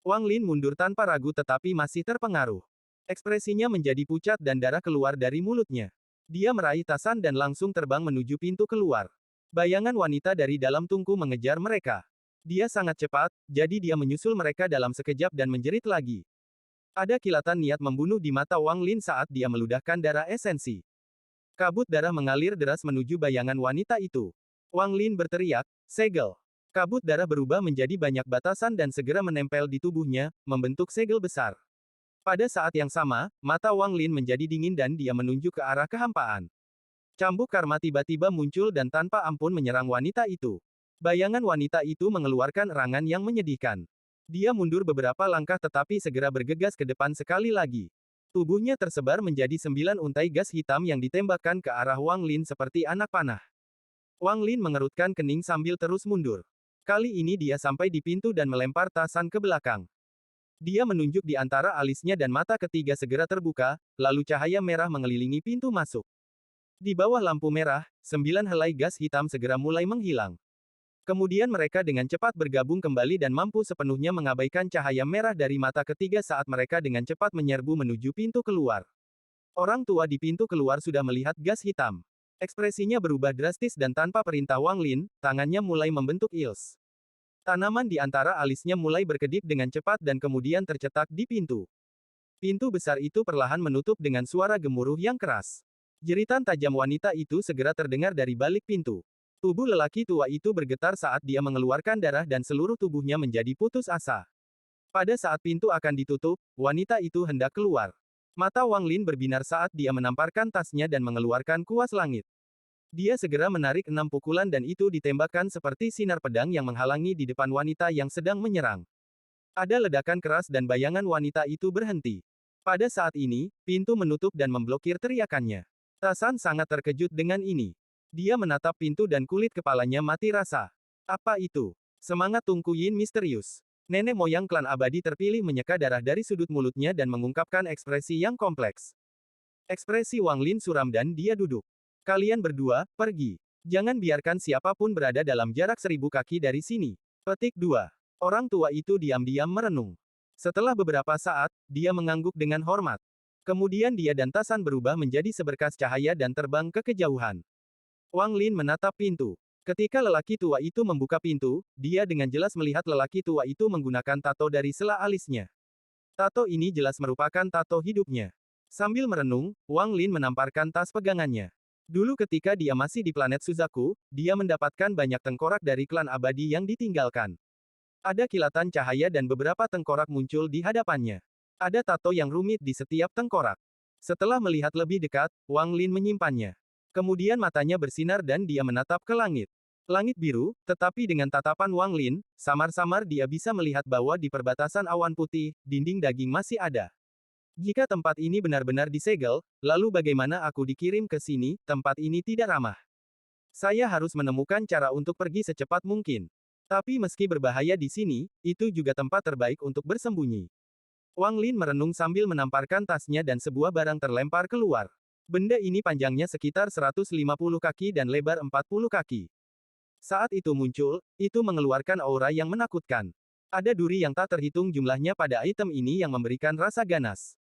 Wang Lin mundur tanpa ragu tetapi masih terpengaruh. Ekspresinya menjadi pucat dan darah keluar dari mulutnya. Dia meraih Ta San dan langsung terbang menuju pintu keluar. Bayangan wanita dari dalam tungku mengejar mereka. Dia sangat cepat, jadi dia menyusul mereka dalam sekejap dan menjerit lagi. Ada kilatan niat membunuh di mata Wang Lin saat dia meludahkan darah esensi. Kabut darah mengalir deras menuju bayangan wanita itu. Wang Lin berteriak, segel. Kabut darah berubah menjadi banyak batasan dan segera menempel di tubuhnya, membentuk segel besar. Pada saat yang sama, mata Wang Lin menjadi dingin dan dia menunjuk ke arah kehampaan. Cambuk karma tiba-tiba muncul dan tanpa ampun menyerang wanita itu. Bayangan wanita itu mengeluarkan erangan yang menyedihkan. Dia mundur beberapa langkah tetapi segera bergegas ke depan sekali lagi. Tubuhnya tersebar menjadi 9 untai gas hitam yang ditembakkan ke arah Wang Lin seperti anak panah. Wang Lin mengerutkan kening sambil terus mundur. Kali ini dia sampai di pintu dan melempar Ta San ke belakang. Dia menunjuk di antara alisnya dan mata ketiga segera terbuka, lalu cahaya merah mengelilingi pintu masuk. Di bawah lampu merah, 9 helai gas hitam segera mulai menghilang. Kemudian mereka dengan cepat bergabung kembali dan mampu sepenuhnya mengabaikan cahaya merah dari mata ketiga saat mereka dengan cepat menyerbu menuju pintu keluar. Orang tua di pintu keluar sudah melihat gas hitam. Ekspresinya berubah drastis dan tanpa perintah Wang Lin, tangannya mulai membentuk ils. Tanaman di antara alisnya mulai berkedip dengan cepat dan kemudian tercetak di pintu. Pintu besar itu perlahan menutup dengan suara gemuruh yang keras. Jeritan tajam wanita itu segera terdengar dari balik pintu. Tubuh lelaki tua itu bergetar saat dia mengeluarkan darah dan seluruh tubuhnya menjadi putus asa. Pada saat pintu akan ditutup, wanita itu hendak keluar. Mata Wang Lin berbinar saat dia menamparkan tasnya dan mengeluarkan kuas langit. Dia segera menarik 6 pukulan dan itu ditembakkan seperti sinar pedang yang menghalangi di depan wanita yang sedang menyerang. Ada ledakan keras dan bayangan wanita itu berhenti. Pada saat ini, pintu menutup dan memblokir teriakannya. Ta San sangat terkejut dengan ini. Dia menatap pintu dan kulit kepalanya mati rasa. Apa itu? Semangat Tungku Yin misterius. Nenek moyang klan abadi terpilih menyeka darah dari sudut mulutnya dan mengungkapkan ekspresi yang kompleks. Ekspresi Wang Lin suram dan dia duduk. Kalian berdua, pergi. Jangan biarkan siapapun berada dalam jarak 1000 kaki dari sini. Petik 2. Orang tua itu diam-diam merenung. Setelah beberapa saat, dia mengangguk dengan hormat. Kemudian dia dan Ta San berubah menjadi seberkas cahaya dan terbang ke kejauhan. Wang Lin menatap pintu. Ketika lelaki tua itu membuka pintu, dia dengan jelas melihat lelaki tua itu menggunakan tato dari sela alisnya. Tato ini jelas merupakan tato hidupnya. Sambil merenung, Wang Lin menamparkan tas pegangannya. Dulu ketika dia masih di planet Suzaku, dia mendapatkan banyak tengkorak dari klan abadi yang ditinggalkan. Ada kilatan cahaya dan beberapa tengkorak muncul di hadapannya. Ada tato yang rumit di setiap tengkorak. Setelah melihat lebih dekat, Wang Lin menyimpannya. Kemudian matanya bersinar dan dia menatap ke langit. Langit biru, tetapi dengan tatapan Wang Lin, samar-samar dia bisa melihat bahwa di perbatasan awan putih, dinding daging masih ada. Jika tempat ini benar-benar disegel, lalu bagaimana aku dikirim ke sini? Tempat ini tidak ramah. Saya harus menemukan cara untuk pergi secepat mungkin. Tapi meski berbahaya di sini, itu juga tempat terbaik untuk bersembunyi. Wang Lin merenung sambil menamparkan tasnya dan sebuah barang terlempar keluar. Benda ini panjangnya sekitar 150 kaki dan lebar 40 kaki. Saat itu muncul, itu mengeluarkan aura yang menakutkan. Ada duri yang tak terhitung jumlahnya pada item ini yang memberikan rasa ganas.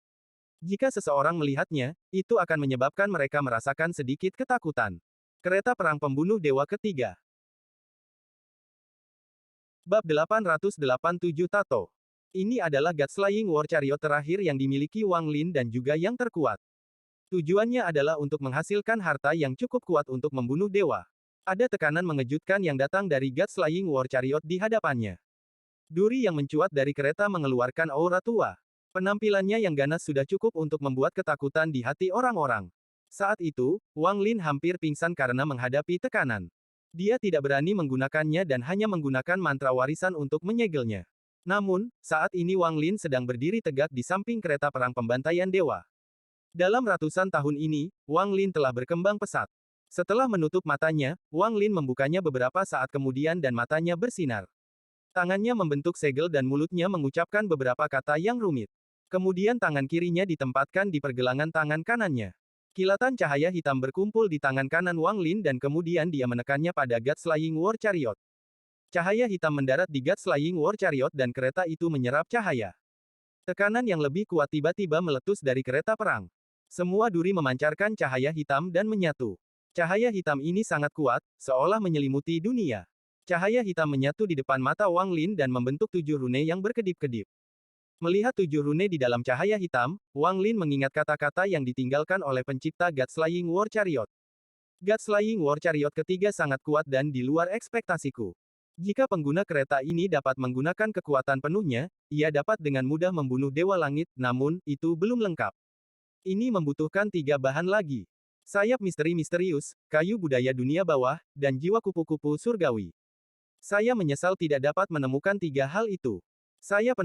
Jika seseorang melihatnya, itu akan menyebabkan mereka merasakan sedikit ketakutan. Kereta perang pembunuh dewa ketiga. Bab 887 Tato. Ini adalah God-Slaying War Chariot terakhir yang dimiliki Wang Lin dan juga yang terkuat. Tujuannya adalah untuk menghasilkan harta yang cukup kuat untuk membunuh dewa. Ada tekanan mengejutkan yang datang dari God-Slaying War Chariot di hadapannya. Duri yang mencuat dari kereta mengeluarkan aura tua. Penampilannya yang ganas sudah cukup untuk membuat ketakutan di hati orang-orang. Saat itu, Wang Lin hampir pingsan karena menghadapi tekanan. Dia tidak berani menggunakannya dan hanya menggunakan mantra warisan untuk menyegelnya. Namun, saat ini Wang Lin sedang berdiri tegak di samping kereta perang pembantaian dewa. Dalam ratusan tahun ini, Wang Lin telah berkembang pesat. Setelah menutup matanya, Wang Lin membukanya beberapa saat kemudian dan matanya bersinar. Tangannya membentuk segel dan mulutnya mengucapkan beberapa kata yang rumit. Kemudian tangan kirinya ditempatkan di pergelangan tangan kanannya. Kilatan cahaya hitam berkumpul di tangan kanan Wang Lin dan kemudian dia menekannya pada God-Slaying War Chariot. Cahaya hitam mendarat di God-Slaying War Chariot dan kereta itu menyerap cahaya. Tekanan yang lebih kuat tiba-tiba meletus dari kereta perang. Semua duri memancarkan cahaya hitam dan menyatu. Cahaya hitam ini sangat kuat, seolah menyelimuti dunia. Cahaya hitam menyatu di depan mata Wang Lin dan membentuk 7 rune yang berkedip-kedip. Melihat 7 rune di dalam cahaya hitam, Wang Lin mengingat kata-kata yang ditinggalkan oleh pencipta God-Slaying War Chariot. God-Slaying War Chariot ketiga sangat kuat dan di luar ekspektasiku. Jika pengguna kereta ini dapat menggunakan kekuatan penuhnya, ia dapat dengan mudah membunuh Dewa Langit, namun, itu belum lengkap. Ini membutuhkan 3 bahan lagi. Sayap misteri misterius, kayu budaya dunia bawah, dan jiwa kupu-kupu surgawi. Saya menyesal tidak dapat menemukan 3 hal itu. Saya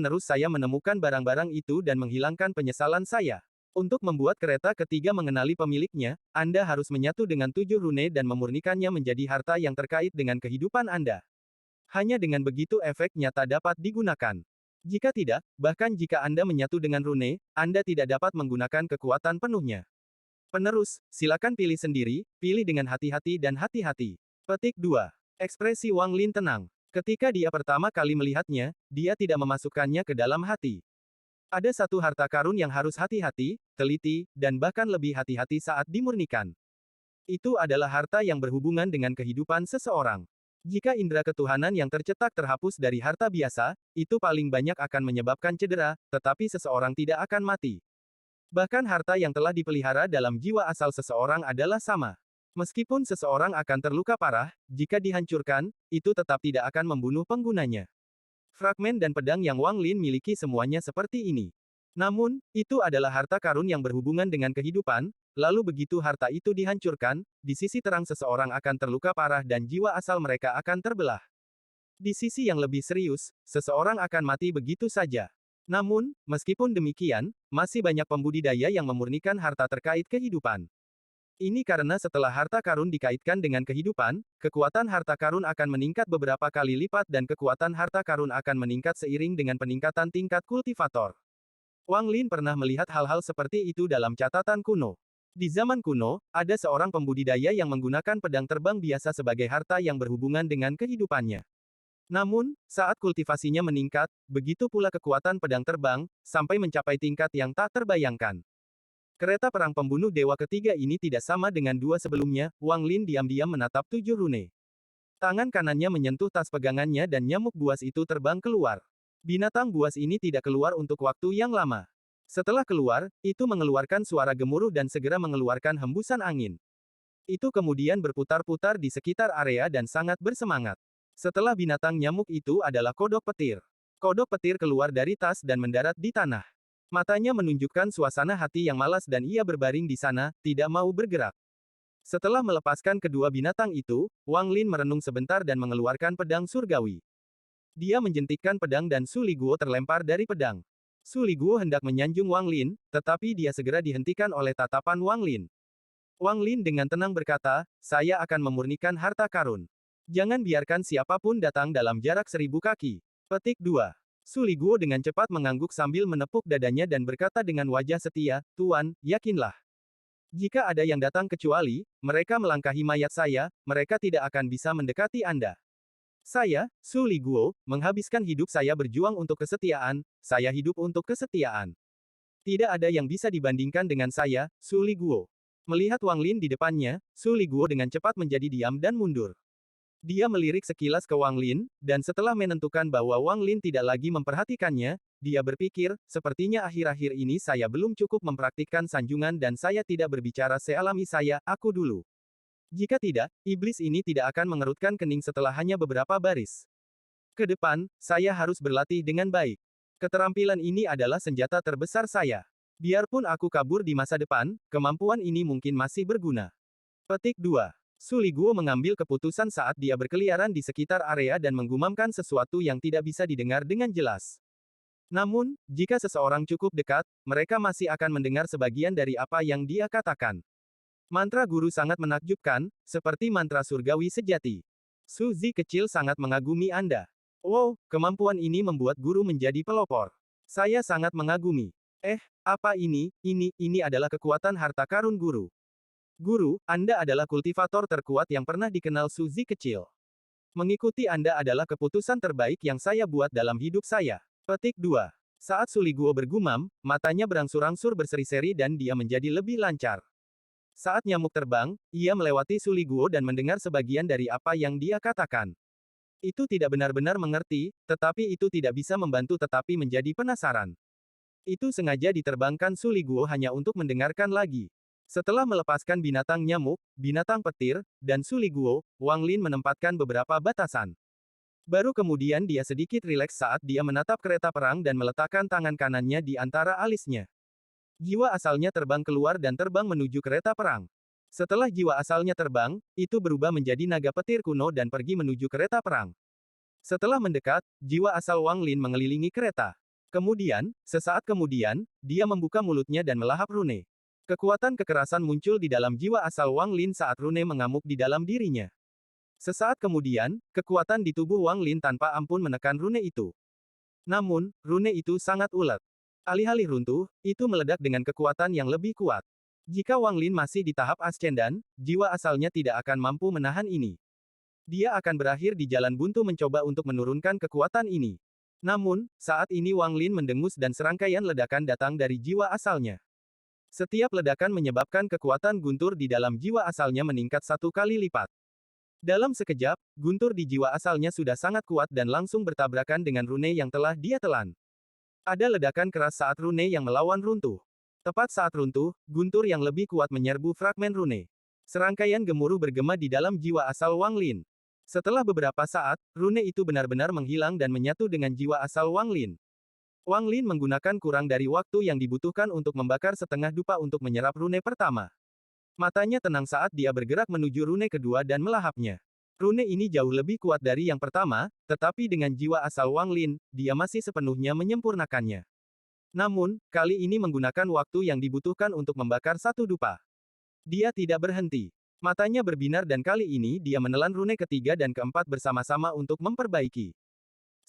menemukan barang-barang itu dan menghilangkan penyesalan saya. Untuk membuat kereta ketiga mengenali pemiliknya, Anda harus menyatu dengan 7 rune dan memurnikannya menjadi harta yang terkait dengan kehidupan Anda. Hanya dengan begitu efek nyata dapat digunakan. Jika tidak, bahkan jika Anda menyatu dengan rune, Anda tidak dapat menggunakan kekuatan penuhnya. Penerus, silakan pilih sendiri, pilih dengan hati-hati dan hati-hati. Petik 2. Ekspresi Wang Lin tenang. Ketika dia pertama kali melihatnya, dia tidak memasukkannya ke dalam hati. Ada satu harta karun yang harus hati-hati, teliti, dan bahkan lebih hati-hati saat dimurnikan. Itu adalah harta yang berhubungan dengan kehidupan seseorang. Jika indera ketuhanan yang tercetak terhapus dari harta biasa, itu paling banyak akan menyebabkan cedera, tetapi seseorang tidak akan mati. Bahkan harta yang telah dipelihara dalam jiwa asal seseorang adalah sama. Meskipun seseorang akan terluka parah, jika dihancurkan, itu tetap tidak akan membunuh penggunanya. Fragmen dan pedang yang Wang Lin miliki semuanya seperti ini. Namun, itu adalah harta karun yang berhubungan dengan kehidupan, lalu begitu harta itu dihancurkan, di sisi terang seseorang akan terluka parah dan jiwa asal mereka akan terbelah. Di sisi yang lebih serius, seseorang akan mati begitu saja. Namun, meskipun demikian, masih banyak pembudidaya yang memurnikan harta terkait kehidupan. Ini karena setelah harta karun dikaitkan dengan kehidupan, kekuatan harta karun akan meningkat beberapa kali lipat dan kekuatan harta karun akan meningkat seiring dengan peningkatan tingkat kultivator. Wang Lin pernah melihat hal-hal seperti itu dalam catatan kuno. Di zaman kuno, ada seorang pembudidaya yang menggunakan pedang terbang biasa sebagai harta yang berhubungan dengan kehidupannya. Namun, saat kultivasinya meningkat, begitu pula kekuatan pedang terbang, sampai mencapai tingkat yang tak terbayangkan. Kereta perang pembunuh dewa ketiga ini tidak sama dengan dua sebelumnya. Wang Lin diam-diam menatap 7 rune. Tangan kanannya menyentuh tas pegangannya dan nyamuk buas itu terbang keluar. Binatang buas ini tidak keluar untuk waktu yang lama. Setelah keluar, itu mengeluarkan suara gemuruh dan segera mengeluarkan hembusan angin. Itu kemudian berputar-putar di sekitar area dan sangat bersemangat. Setelah binatang nyamuk itu adalah kodok petir. Kodok petir keluar dari tas dan mendarat di tanah. Matanya menunjukkan suasana hati yang malas dan ia berbaring di sana, tidak mau bergerak. Setelah melepaskan kedua binatang itu, Wang Lin merenung sebentar dan mengeluarkan pedang surgawi. Dia menjentikkan pedang dan Su Liguo terlempar dari pedang. Su Liguo hendak menyanjung Wang Lin, tetapi dia segera dihentikan oleh tatapan Wang Lin. Wang Lin dengan tenang berkata, saya akan memurnikan harta karun. Jangan biarkan siapapun datang dalam jarak 1000 kaki. Petik 2. Su Liguo dengan cepat mengangguk sambil menepuk dadanya dan berkata dengan wajah setia, Tuan, yakinlah. Jika ada yang datang kecuali, mereka melangkahi mayat saya, mereka tidak akan bisa mendekati Anda. Saya, Su Liguo, menghabiskan hidup saya berjuang untuk kesetiaan, saya hidup untuk kesetiaan. Tidak ada yang bisa dibandingkan dengan saya, Su Liguo. Melihat Wang Lin di depannya, Su Liguo dengan cepat menjadi diam dan mundur. Dia melirik sekilas ke Wang Lin, dan setelah menentukan bahwa Wang Lin tidak lagi memperhatikannya, dia berpikir, sepertinya akhir-akhir ini saya belum cukup mempraktikkan sanjungan dan saya tidak berbicara sealami saya, aku dulu. Jika tidak, iblis ini tidak akan mengerutkan kening setelah hanya beberapa baris. Ke depan, saya harus berlatih dengan baik. Keterampilan ini adalah senjata terbesar saya. Biarpun aku kabur di masa depan, kemampuan ini mungkin masih berguna. Petik 2. Su Liguo mengambil keputusan saat dia berkeliaran di sekitar area dan menggumamkan sesuatu yang tidak bisa didengar dengan jelas. Namun, jika seseorang cukup dekat, mereka masih akan mendengar sebagian dari apa yang dia katakan. Mantra guru sangat menakjubkan, seperti mantra surgawi sejati. Su Zi kecil sangat mengagumi Anda. Wow, kemampuan ini membuat guru menjadi pelopor. Saya sangat mengagumi. Apa ini adalah kekuatan harta karun guru. Guru, Anda adalah kultivator terkuat yang pernah dikenal Su Zi kecil. Mengikuti Anda adalah keputusan terbaik yang saya buat dalam hidup saya. Petik 2. Saat Su Liguo bergumam, matanya berangsur-angsur berseri-seri dan dia menjadi lebih lancar. Saat nyamuk terbang, ia melewati Su Liguo dan mendengar sebagian dari apa yang dia katakan. Itu tidak benar-benar mengerti, tetapi itu tidak bisa membantu tetapi menjadi penasaran. Itu sengaja diterbangkan Su Liguo hanya untuk mendengarkan lagi. Setelah melepaskan binatang nyamuk, binatang petir, dan Su Liguo, Wang Lin menempatkan beberapa batasan. Baru kemudian dia sedikit rileks saat dia menatap kereta perang dan meletakkan tangan kanannya di antara alisnya. Jiwa asalnya terbang keluar dan terbang menuju kereta perang. Setelah jiwa asalnya terbang, itu berubah menjadi naga petir kuno dan pergi menuju kereta perang. Setelah mendekat, jiwa asal Wang Lin mengelilingi kereta. Kemudian, sesaat kemudian, dia membuka mulutnya dan melahap rune. Kekuatan kekerasan muncul di dalam jiwa asal Wang Lin saat rune mengamuk di dalam dirinya. Sesaat kemudian, kekuatan di tubuh Wang Lin tanpa ampun menekan rune itu. Namun, rune itu sangat ulet. Alih-alih runtuh, itu meledak dengan kekuatan yang lebih kuat. Jika Wang Lin masih di tahap ascendan, jiwa asalnya tidak akan mampu menahan ini. Dia akan berakhir di jalan buntu mencoba untuk menurunkan kekuatan ini. Namun, saat ini Wang Lin mendengus dan serangkaian ledakan datang dari jiwa asalnya. Setiap ledakan menyebabkan kekuatan guntur di dalam jiwa asalnya meningkat 1 kali lipat. Dalam sekejap, guntur di jiwa asalnya sudah sangat kuat dan langsung bertabrakan dengan rune yang telah dia telan. Ada ledakan keras saat rune yang melawan runtuh. Tepat saat runtuh, guntur yang lebih kuat menyerbu fragmen rune. Serangkaian gemuruh bergema di dalam jiwa asal Wang Lin. Setelah beberapa saat, rune itu benar-benar menghilang dan menyatu dengan jiwa asal Wang Lin. Wang Lin menggunakan kurang dari waktu yang dibutuhkan untuk membakar setengah dupa untuk menyerap rune pertama. Matanya tenang saat dia bergerak menuju rune kedua dan melahapnya. Rune ini jauh lebih kuat dari yang pertama, tetapi dengan jiwa asal Wang Lin, dia masih sepenuhnya menyempurnakannya. Namun, kali ini menggunakan waktu yang dibutuhkan untuk membakar satu dupa. Dia tidak berhenti. Matanya berbinar dan kali ini dia menelan rune ketiga dan keempat bersama-sama untuk memperbaiki.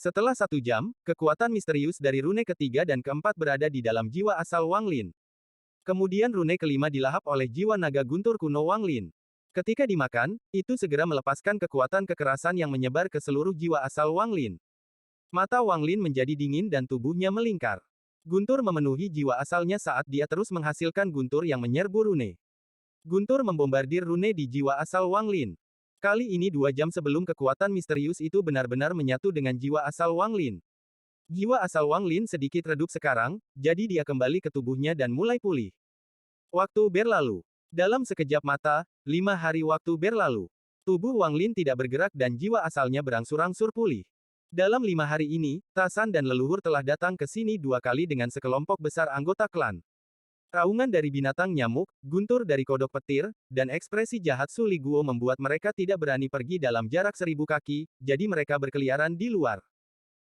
Setelah 1 jam, kekuatan misterius dari rune ketiga dan keempat berada di dalam jiwa asal Wang Lin. Kemudian rune kelima dilahap oleh jiwa naga guntur kuno Wang Lin. Ketika dimakan, itu segera melepaskan kekuatan kekerasan yang menyebar ke seluruh jiwa asal Wang Lin. Mata Wang Lin menjadi dingin dan tubuhnya melingkar. Guntur memenuhi jiwa asalnya saat dia terus menghasilkan guntur yang menyerbu rune. Guntur membombardir rune di jiwa asal Wang Lin. Kali ini 2 jam sebelum kekuatan misterius itu benar-benar menyatu dengan jiwa asal Wang Lin. Jiwa asal Wang Lin sedikit redup sekarang, jadi dia kembali ke tubuhnya dan mulai pulih. Waktu berlalu. Dalam sekejap mata, 5 hari waktu berlalu. Tubuh Wang Lin tidak bergerak dan jiwa asalnya berangsur-angsur pulih. Dalam 5 hari ini, Tasan dan leluhur telah datang ke sini 2 kali dengan sekelompok besar anggota klan. Raungan dari binatang nyamuk, guntur dari kodok petir, dan ekspresi jahat Su Liguo membuat mereka tidak berani pergi dalam jarak 1000 kaki, jadi mereka berkeliaran di luar.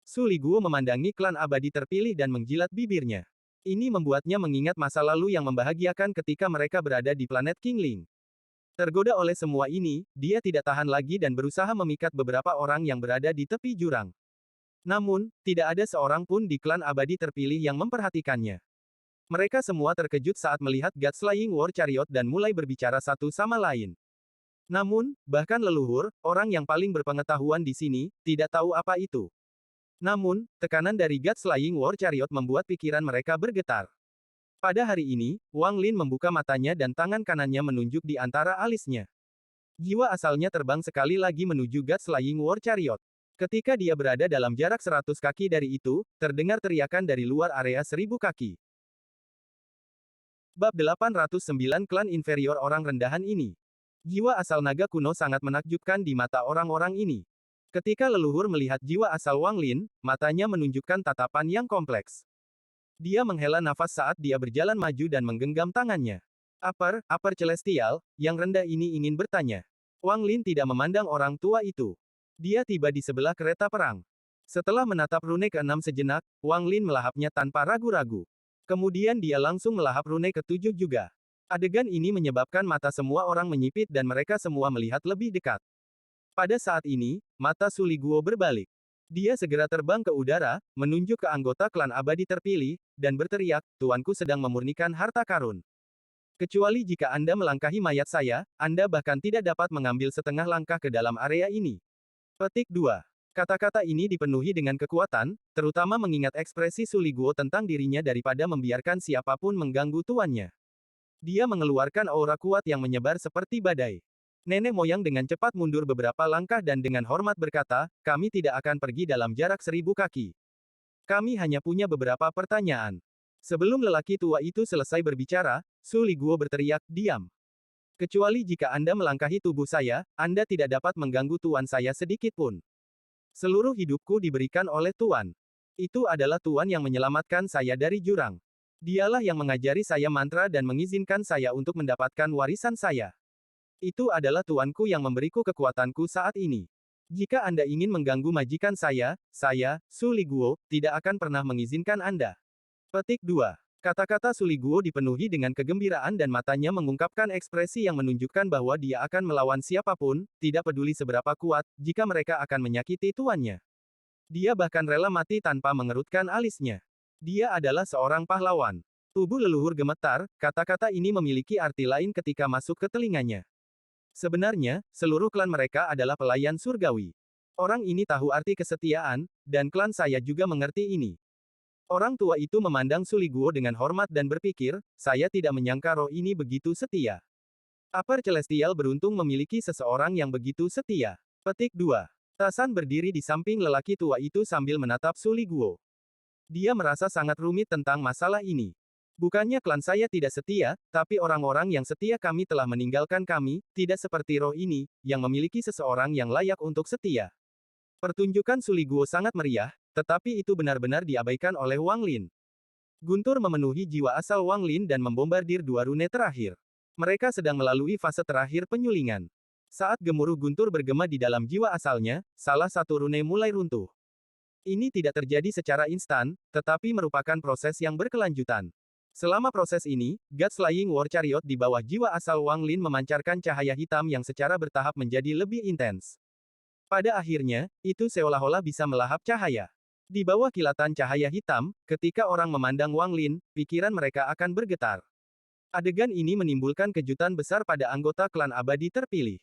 Su Liguo memandangi klan abadi terpilih dan menjilat bibirnya. Ini membuatnya mengingat masa lalu yang membahagiakan ketika mereka berada di planet Kingling. Tergoda oleh semua ini, dia tidak tahan lagi dan berusaha memikat beberapa orang yang berada di tepi jurang. Namun, tidak ada seorang pun di klan abadi terpilih yang memperhatikannya. Mereka semua terkejut saat melihat God Slaying War Chariot dan mulai berbicara satu sama lain. Namun, bahkan leluhur, orang yang paling berpengetahuan di sini, tidak tahu apa itu. Namun, tekanan dari God Slaying War Chariot membuat pikiran mereka bergetar. Pada hari ini, Wang Lin membuka matanya dan tangan kanannya menunjuk di antara alisnya. Jiwa asalnya terbang sekali lagi menuju God Slaying War Chariot. Ketika dia berada dalam jarak 100 kaki dari itu, terdengar teriakan dari luar area 1000 kaki. Bab 809 Klan Inferior Orang Rendahan ini. Jiwa asal naga kuno sangat menakjubkan di mata orang-orang ini. Ketika leluhur melihat jiwa asal Wang Lin, matanya menunjukkan tatapan yang kompleks. Dia menghela nafas saat dia berjalan maju dan menggenggam tangannya. Upper Celestial, yang rendah ini ingin bertanya. Wang Lin tidak memandang orang tua itu. Dia tiba di sebelah kereta perang. Setelah menatap rune ke-6 sejenak, Wang Lin melahapnya tanpa ragu-ragu. Kemudian dia langsung melahap rune ke-7 juga. Adegan ini menyebabkan mata semua orang menyipit dan mereka semua melihat lebih dekat. Pada saat ini, mata Su Liguo berbalik. Dia segera terbang ke udara, menunjuk ke anggota klan abadi terpilih, dan berteriak, "Tuanku sedang memurnikan harta karun. Kecuali jika Anda melangkahi mayat saya, Anda bahkan tidak dapat mengambil setengah langkah ke dalam area ini." Petik 2. Kata-kata ini dipenuhi dengan kekuatan, terutama mengingat ekspresi Su Liguo tentang dirinya daripada membiarkan siapapun mengganggu tuannya. Dia mengeluarkan aura kuat yang menyebar seperti badai. Nenek moyang dengan cepat mundur beberapa langkah dan dengan hormat berkata, "Kami tidak akan pergi dalam jarak 1000 kaki. Kami hanya punya beberapa pertanyaan." Sebelum lelaki tua itu selesai berbicara, Su Liguo berteriak, "Diam. Kecuali jika Anda melangkahi tubuh saya, Anda tidak dapat mengganggu tuan saya sedikit pun. Seluruh hidupku diberikan oleh Tuan. Itu adalah Tuan yang menyelamatkan saya dari jurang. Dialah yang mengajari saya mantra dan mengizinkan saya untuk mendapatkan warisan saya. Itu adalah Tuanku yang memberiku kekuatanku saat ini. Jika Anda ingin mengganggu majikan saya, Su Liguo, tidak akan pernah mengizinkan Anda." Petik 2. Kata-kata Su Liguo dipenuhi dengan kegembiraan dan matanya mengungkapkan ekspresi yang menunjukkan bahwa dia akan melawan siapapun, tidak peduli seberapa kuat, jika mereka akan menyakiti tuannya. Dia bahkan rela mati tanpa mengerutkan alisnya. Dia adalah seorang pahlawan. Tubuh leluhur gemetar, kata-kata ini memiliki arti lain ketika masuk ke telinganya. Sebenarnya, seluruh klan mereka adalah pelayan surgawi. Orang ini tahu arti kesetiaan, dan klan saya juga mengerti ini. Orang tua itu memandang Su Liguo dengan hormat dan berpikir, "Saya tidak menyangka roh ini begitu setia." Upper Celestial beruntung memiliki seseorang yang begitu setia. Petik 2. Tasan berdiri di samping lelaki tua itu sambil menatap Su Liguo. Dia merasa sangat rumit tentang masalah ini. "Bukannya klan saya tidak setia, tapi orang-orang yang setia kami telah meninggalkan kami, tidak seperti roh ini, yang memiliki seseorang yang layak untuk setia." Pertunjukan Su Liguo sangat meriah, tetapi itu benar-benar diabaikan oleh Wang Lin. Guntur memenuhi jiwa asal Wang Lin dan membombardir 2 rune terakhir. Mereka sedang melalui fase terakhir penyulingan. Saat gemuruh guntur bergema di dalam jiwa asalnya, salah satu rune mulai runtuh. Ini tidak terjadi secara instan, tetapi merupakan proses yang berkelanjutan. Selama proses ini, God Slaying War Chariot di bawah jiwa asal Wang Lin memancarkan cahaya hitam yang secara bertahap menjadi lebih intens. Pada akhirnya, itu seolah-olah bisa melahap cahaya. Di bawah kilatan cahaya hitam, ketika orang memandang Wang Lin, pikiran mereka akan bergetar. Adegan ini menimbulkan kejutan besar pada anggota klan abadi terpilih.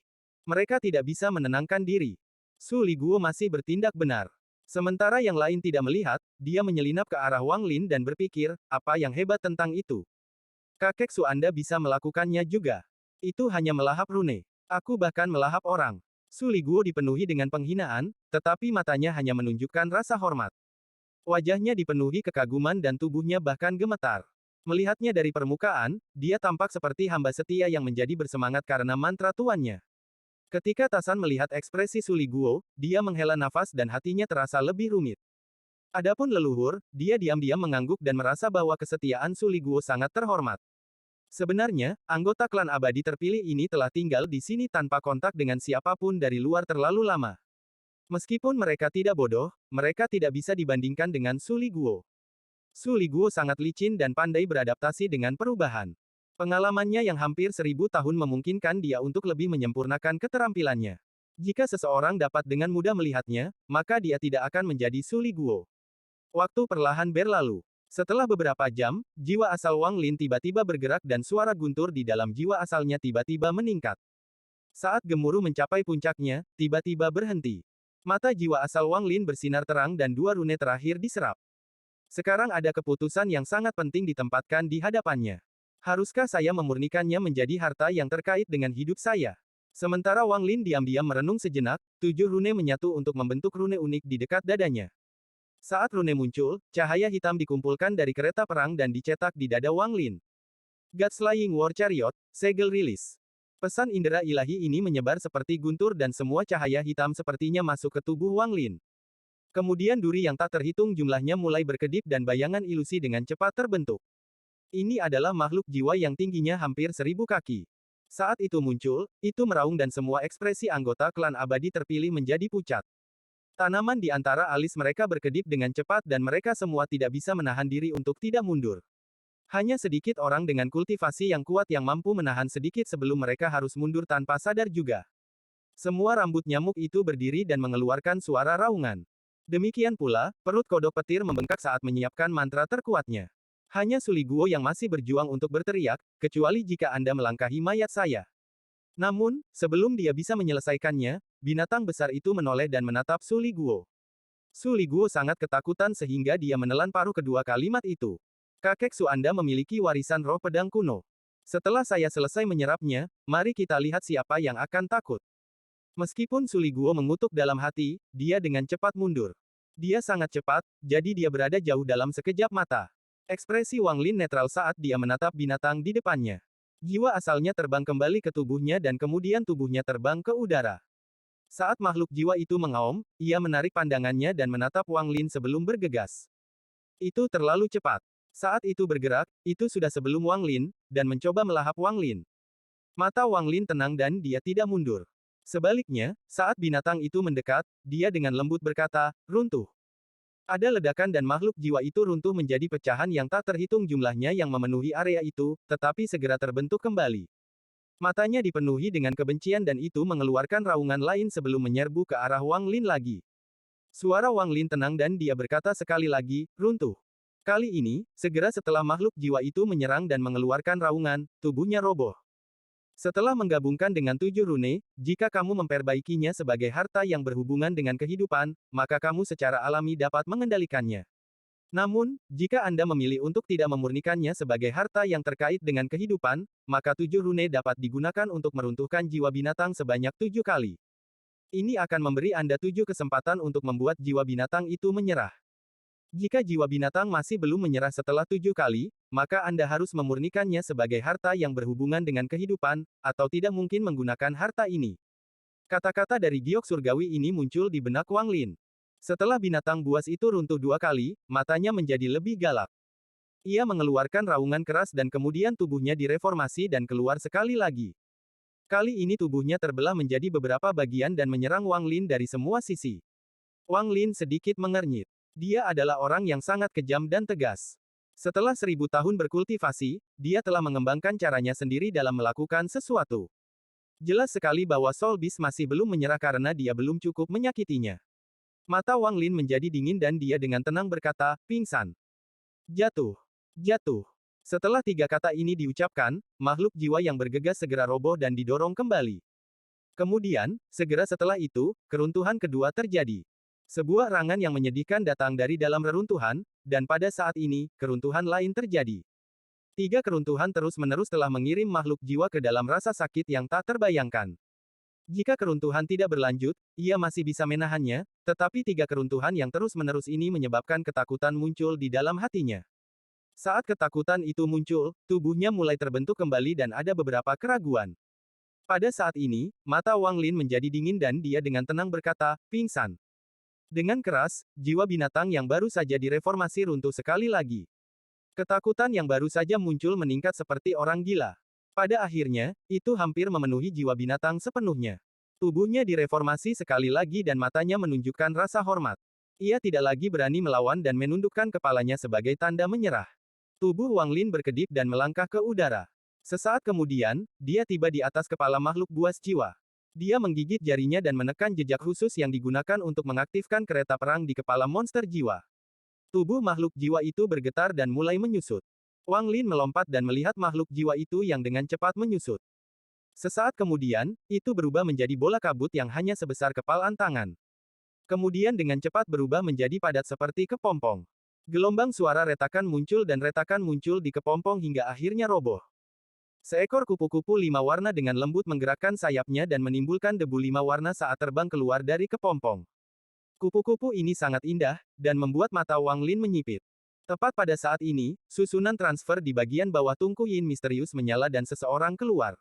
Mereka tidak bisa menenangkan diri. Su Liguo masih bertindak benar. Sementara yang lain tidak melihat, dia menyelinap ke arah Wang Lin dan berpikir, apa yang hebat tentang itu? Kakek Suanda bisa melakukannya juga. Itu hanya melahap rune. Aku bahkan melahap orang. Su Liguo dipenuhi dengan penghinaan, tetapi matanya hanya menunjukkan rasa hormat. Wajahnya dipenuhi kekaguman dan tubuhnya bahkan gemetar. Melihatnya dari permukaan, dia tampak seperti hamba setia yang menjadi bersemangat karena mantra tuannya. Ketika Tasan melihat ekspresi Su Liguo, dia menghela nafas dan hatinya terasa lebih rumit. Adapun leluhur, dia diam-diam mengangguk dan merasa bahwa kesetiaan Su Liguo sangat terhormat. Sebenarnya, anggota klan abadi terpilih ini telah tinggal di sini tanpa kontak dengan siapapun dari luar terlalu lama. Meskipun mereka tidak bodoh, mereka tidak bisa dibandingkan dengan Su Liguo. Su Liguo sangat licin dan pandai beradaptasi dengan perubahan. Pengalamannya yang hampir 1000 tahun memungkinkan dia untuk lebih menyempurnakan keterampilannya. Jika seseorang dapat dengan mudah melihatnya, maka dia tidak akan menjadi Su Liguo. Waktu perlahan berlalu. Setelah beberapa jam, jiwa asal Wang Lin tiba-tiba bergerak dan suara guntur di dalam jiwa asalnya tiba-tiba meningkat. Saat gemuruh mencapai puncaknya, tiba-tiba berhenti. Mata jiwa asal Wang Lin bersinar terang dan dua rune terakhir diserap. Sekarang ada keputusan yang sangat penting ditempatkan di hadapannya. Haruskah saya memurnikannya menjadi harta yang terkait dengan hidup saya? Sementara Wang Lin diam-diam merenung sejenak, 7 rune menyatu untuk membentuk rune unik di dekat dadanya. Saat rune muncul, cahaya hitam dikumpulkan dari kereta perang dan dicetak di dada Wang Lin. God-Slaying War Chariot, segel rilis. Pesan indera ilahi ini menyebar seperti guntur dan semua cahaya hitam sepertinya masuk ke tubuh Wang Lin. Kemudian duri yang tak terhitung jumlahnya mulai berkedip dan bayangan ilusi dengan cepat terbentuk. Ini adalah makhluk jiwa yang tingginya hampir 1000 kaki. Saat itu muncul, itu meraung dan semua ekspresi anggota klan abadi terpilih menjadi pucat. Tanaman di antara alis mereka berkedip dengan cepat dan mereka semua tidak bisa menahan diri untuk tidak mundur. Hanya sedikit orang dengan kultivasi yang kuat yang mampu menahan sedikit sebelum mereka harus mundur tanpa sadar juga. Semua rambut nyamuk itu berdiri dan mengeluarkan suara raungan. Demikian pula, perut kodok petir membengkak saat menyiapkan mantra terkuatnya. Hanya Su Liguo yang masih berjuang untuk berteriak, kecuali jika Anda melangkahi mayat saya. Namun, sebelum dia bisa menyelesaikannya, binatang besar itu menoleh dan menatap Su Liguo. Su Liguo sangat ketakutan sehingga dia menelan paruh kedua kalimat itu. Kakek Su Anda memiliki warisan roh pedang kuno. Setelah saya selesai menyerapnya, mari kita lihat siapa yang akan takut. Meskipun Su Liguo mengutuk dalam hati, dia dengan cepat mundur. Dia sangat cepat, jadi dia berada jauh dalam sekejap mata. Ekspresi Wang Lin netral saat dia menatap binatang di depannya. Jiwa asalnya terbang kembali ke tubuhnya dan kemudian tubuhnya terbang ke udara. Saat makhluk jiwa itu mengaum, ia menarik pandangannya dan menatap Wang Lin sebelum bergegas. Itu terlalu cepat. Saat itu bergerak, itu sudah sebelum Wang Lin, dan mencoba melahap Wang Lin. Mata Wang Lin tenang dan dia tidak mundur. Sebaliknya, saat binatang itu mendekat, dia dengan lembut berkata, runtuh. Ada ledakan dan makhluk jiwa itu runtuh menjadi pecahan yang tak terhitung jumlahnya yang memenuhi area itu, tetapi segera terbentuk kembali. Matanya dipenuhi dengan kebencian dan itu mengeluarkan raungan lain sebelum menyerbu ke arah Wang Lin lagi. Suara Wang Lin tenang dan dia berkata sekali lagi, runtuh. Kali ini, segera setelah makhluk jiwa itu menyerang dan mengeluarkan raungan, tubuhnya roboh. Setelah menggabungkan dengan 7 rune, jika kamu memperbaikinya sebagai harta yang berhubungan dengan kehidupan, maka kamu secara alami dapat mengendalikannya. Namun, jika Anda memilih untuk tidak memurnikannya sebagai harta yang terkait dengan kehidupan, maka 7 rune dapat digunakan untuk meruntuhkan jiwa binatang sebanyak 7 kali. Ini akan memberi Anda 7 kesempatan untuk membuat jiwa binatang itu menyerah. Jika jiwa binatang masih belum menyerah setelah 7 kali, maka Anda harus memurnikannya sebagai harta yang berhubungan dengan kehidupan, atau tidak mungkin menggunakan harta ini. Kata-kata dari giok surgawi ini muncul di benak Wang Lin. Setelah binatang buas itu runtuh 2 kali, matanya menjadi lebih galak. Ia mengeluarkan raungan keras dan kemudian tubuhnya direformasi dan keluar sekali lagi. Kali ini tubuhnya terbelah menjadi beberapa bagian dan menyerang Wang Lin dari semua sisi. Wang Lin sedikit mengernyit. Dia adalah orang yang sangat kejam dan tegas. Setelah 1000 tahun berkultivasi, dia telah mengembangkan caranya sendiri dalam melakukan sesuatu. Jelas sekali bahwa Soul Beast masih belum menyerah karena dia belum cukup menyakitinya. Mata Wang Lin menjadi dingin dan dia dengan tenang berkata, pingsan. Jatuh. Jatuh. Setelah 3 kata ini diucapkan, makhluk jiwa yang bergegas segera roboh dan didorong kembali. Kemudian, segera setelah itu, keruntuhan kedua terjadi. Sebuah erangan yang menyedihkan datang dari dalam reruntuhan, dan pada saat ini, keruntuhan lain terjadi. Tiga keruntuhan terus-menerus telah mengirim makhluk jiwa ke dalam rasa sakit yang tak terbayangkan. Jika keruntuhan tidak berlanjut, ia masih bisa menahannya, tetapi tiga keruntuhan yang terus-menerus ini menyebabkan ketakutan muncul di dalam hatinya. Saat ketakutan itu muncul, tubuhnya mulai terbentuk kembali dan ada beberapa keraguan. Pada saat ini, mata Wang Lin menjadi dingin dan dia dengan tenang berkata, pingsan. Dengan keras, jiwa binatang yang baru saja direformasi runtuh sekali lagi. Ketakutan yang baru saja muncul meningkat seperti orang gila. Pada akhirnya, itu hampir memenuhi jiwa binatang sepenuhnya. Tubuhnya direformasi sekali lagi dan matanya menunjukkan rasa hormat. Ia tidak lagi berani melawan dan menundukkan kepalanya sebagai tanda menyerah. Tubuh Wang Lin berkedip dan melangkah ke udara. Sesaat kemudian, dia tiba di atas kepala makhluk buas jiwa. Dia menggigit jarinya dan menekan jejak khusus yang digunakan untuk mengaktifkan kereta perang di kepala monster jiwa. Tubuh makhluk jiwa itu bergetar dan mulai menyusut. Wang Lin melompat dan melihat makhluk jiwa itu yang dengan cepat menyusut. Sesaat kemudian, itu berubah menjadi bola kabut yang hanya sebesar kepalan tangan. Kemudian dengan cepat berubah menjadi padat seperti kepompong. Gelombang suara retakan muncul dan retakan muncul di kepompong hingga akhirnya roboh. Seekor kupu-kupu 5 warna dengan lembut menggerakkan sayapnya dan menimbulkan debu 5 warna saat terbang keluar dari kepompong. Kupu-kupu ini sangat indah, dan membuat mata Wang Lin menyipit. Tepat pada saat ini, susunan transfer di bagian bawah tungku Yin misterius menyala dan seseorang keluar.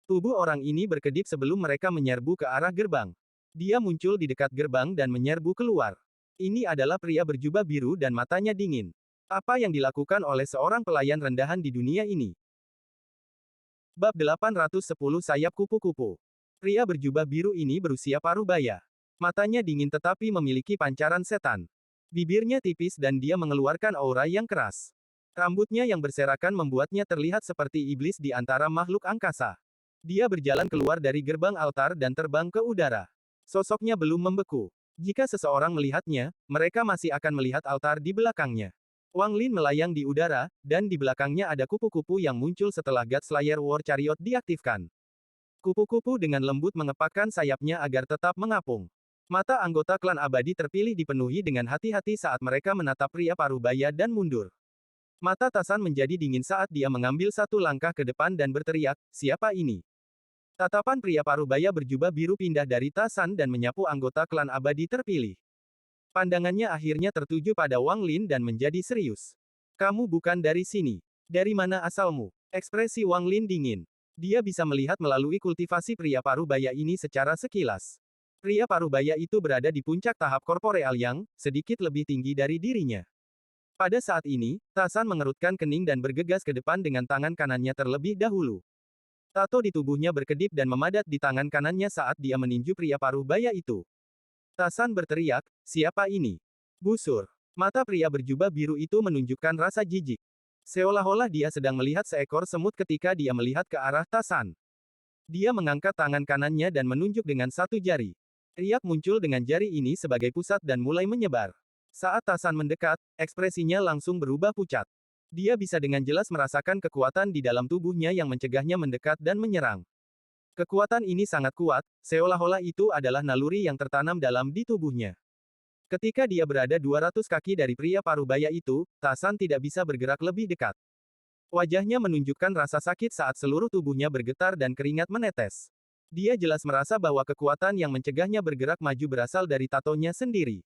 Tubuh orang ini berkedip sebelum mereka menyerbu ke arah gerbang. Dia muncul di dekat gerbang dan menyerbu keluar. Ini adalah pria berjubah biru dan matanya dingin. Apa yang dilakukan oleh seorang pelayan rendahan di dunia ini? Bab 810 Sayap Kupu-Kupu. Pria berjubah biru ini berusia parubaya. Matanya dingin tetapi memiliki pancaran setan. Bibirnya tipis dan dia mengeluarkan aura yang keras. Rambutnya yang berserakan membuatnya terlihat seperti iblis di antara makhluk angkasa. Dia berjalan keluar dari gerbang altar dan terbang ke udara. Sosoknya belum membeku. Jika seseorang melihatnya, mereka masih akan melihat altar di belakangnya. Wang Lin melayang di udara, dan di belakangnya ada kupu-kupu yang muncul setelah God Slayer War Chariot diaktifkan. Kupu-kupu dengan lembut mengepakkan sayapnya agar tetap mengapung. Mata anggota klan abadi terpilih dipenuhi dengan hati-hati saat mereka menatap pria parubaya dan mundur. Mata Tasan menjadi dingin saat dia mengambil satu langkah ke depan dan berteriak, siapa ini? Tatapan pria parubaya berjubah biru pindah dari Tasan dan menyapu anggota klan abadi terpilih. Pandangannya akhirnya tertuju pada Wang Lin dan menjadi serius. Kamu bukan dari sini. Dari mana asalmu? Ekspresi Wang Lin dingin. Dia bisa melihat melalui kultivasi pria parubaya ini secara sekilas. Pria parubaya itu berada di puncak tahap korporeal yang sedikit lebih tinggi dari dirinya. Pada saat ini, Tasan mengerutkan kening dan bergegas ke depan dengan tangan kanannya terlebih dahulu. Tato di tubuhnya berkedip dan memadat di tangan kanannya saat dia meninju pria parubaya itu. Tasan berteriak, siapa ini? Busur. Mata pria berjubah biru itu menunjukkan rasa jijik. Seolah-olah dia sedang melihat seekor semut ketika dia melihat ke arah Tasan. Dia mengangkat tangan kanannya dan menunjuk dengan satu jari. Riak muncul dengan jari ini sebagai pusat dan mulai menyebar. Saat Tasan mendekat, ekspresinya langsung berubah pucat. Dia bisa dengan jelas merasakan kekuatan di dalam tubuhnya yang mencegahnya mendekat dan menyerang. Kekuatan ini sangat kuat, seolah-olah itu adalah naluri yang tertanam dalam di tubuhnya. Ketika dia berada 200 kaki dari pria parubaya itu, Tasan tidak bisa bergerak lebih dekat. Wajahnya menunjukkan rasa sakit saat seluruh tubuhnya bergetar dan keringat menetes. Dia jelas merasa bahwa kekuatan yang mencegahnya bergerak maju berasal dari tatonya sendiri.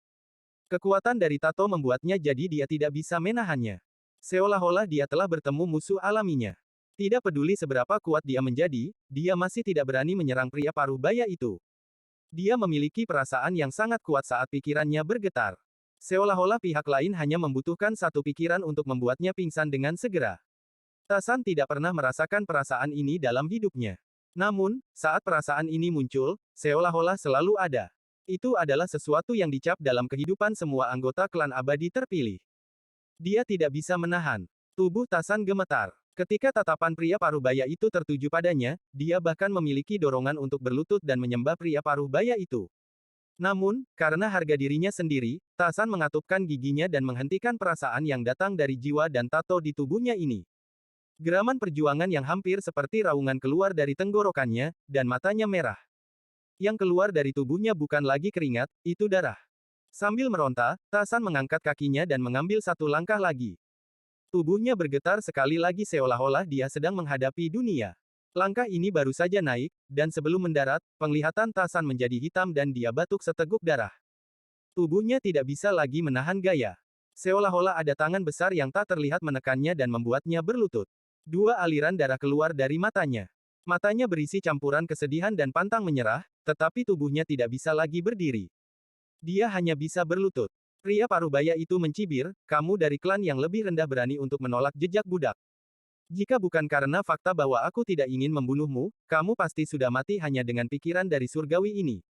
Kekuatan dari tato membuatnya jadi dia tidak bisa menahannya. Seolah-olah dia telah bertemu musuh alaminya. Tidak peduli seberapa kuat dia menjadi, dia masih tidak berani menyerang pria parubaya itu. Dia memiliki perasaan yang sangat kuat saat pikirannya bergetar. Seolah-olah pihak lain hanya membutuhkan satu pikiran untuk membuatnya pingsan dengan segera. Tasan tidak pernah merasakan perasaan ini dalam hidupnya. Namun, saat perasaan ini muncul, seolah-olah selalu ada. Itu adalah sesuatu yang dicap dalam kehidupan semua anggota klan abadi terpilih. Dia tidak bisa menahan. Tubuh Tasan gemetar. Ketika tatapan pria parubaya itu tertuju padanya, dia bahkan memiliki dorongan untuk berlutut dan menyembah pria parubaya itu. Namun, karena harga dirinya sendiri, Tasan mengatupkan giginya dan menghentikan perasaan yang datang dari jiwa dan tato di tubuhnya ini. Geraman perjuangan yang hampir seperti raungan keluar dari tenggorokannya, dan matanya merah. Yang keluar dari tubuhnya bukan lagi keringat, itu darah. Sambil meronta, Tasan mengangkat kakinya dan mengambil satu langkah lagi. Tubuhnya bergetar sekali lagi seolah-olah dia sedang menghadapi dunia. Langkah ini baru saja naik, dan sebelum mendarat, penglihatan Tasan menjadi hitam dan dia batuk seteguk darah. Tubuhnya tidak bisa lagi menahan gaya. Seolah-olah ada tangan besar yang tak terlihat menekannya dan membuatnya berlutut. Dua aliran darah keluar dari matanya. Matanya berisi campuran kesedihan dan pantang menyerah, tetapi tubuhnya tidak bisa lagi berdiri. Dia hanya bisa berlutut. Pria parubaya itu mencibir, kamu dari klan yang lebih rendah berani untuk menolak jejak budak. Jika bukan karena fakta bahwa aku tidak ingin membunuhmu, kamu pasti sudah mati hanya dengan pikiran dari surgawi ini.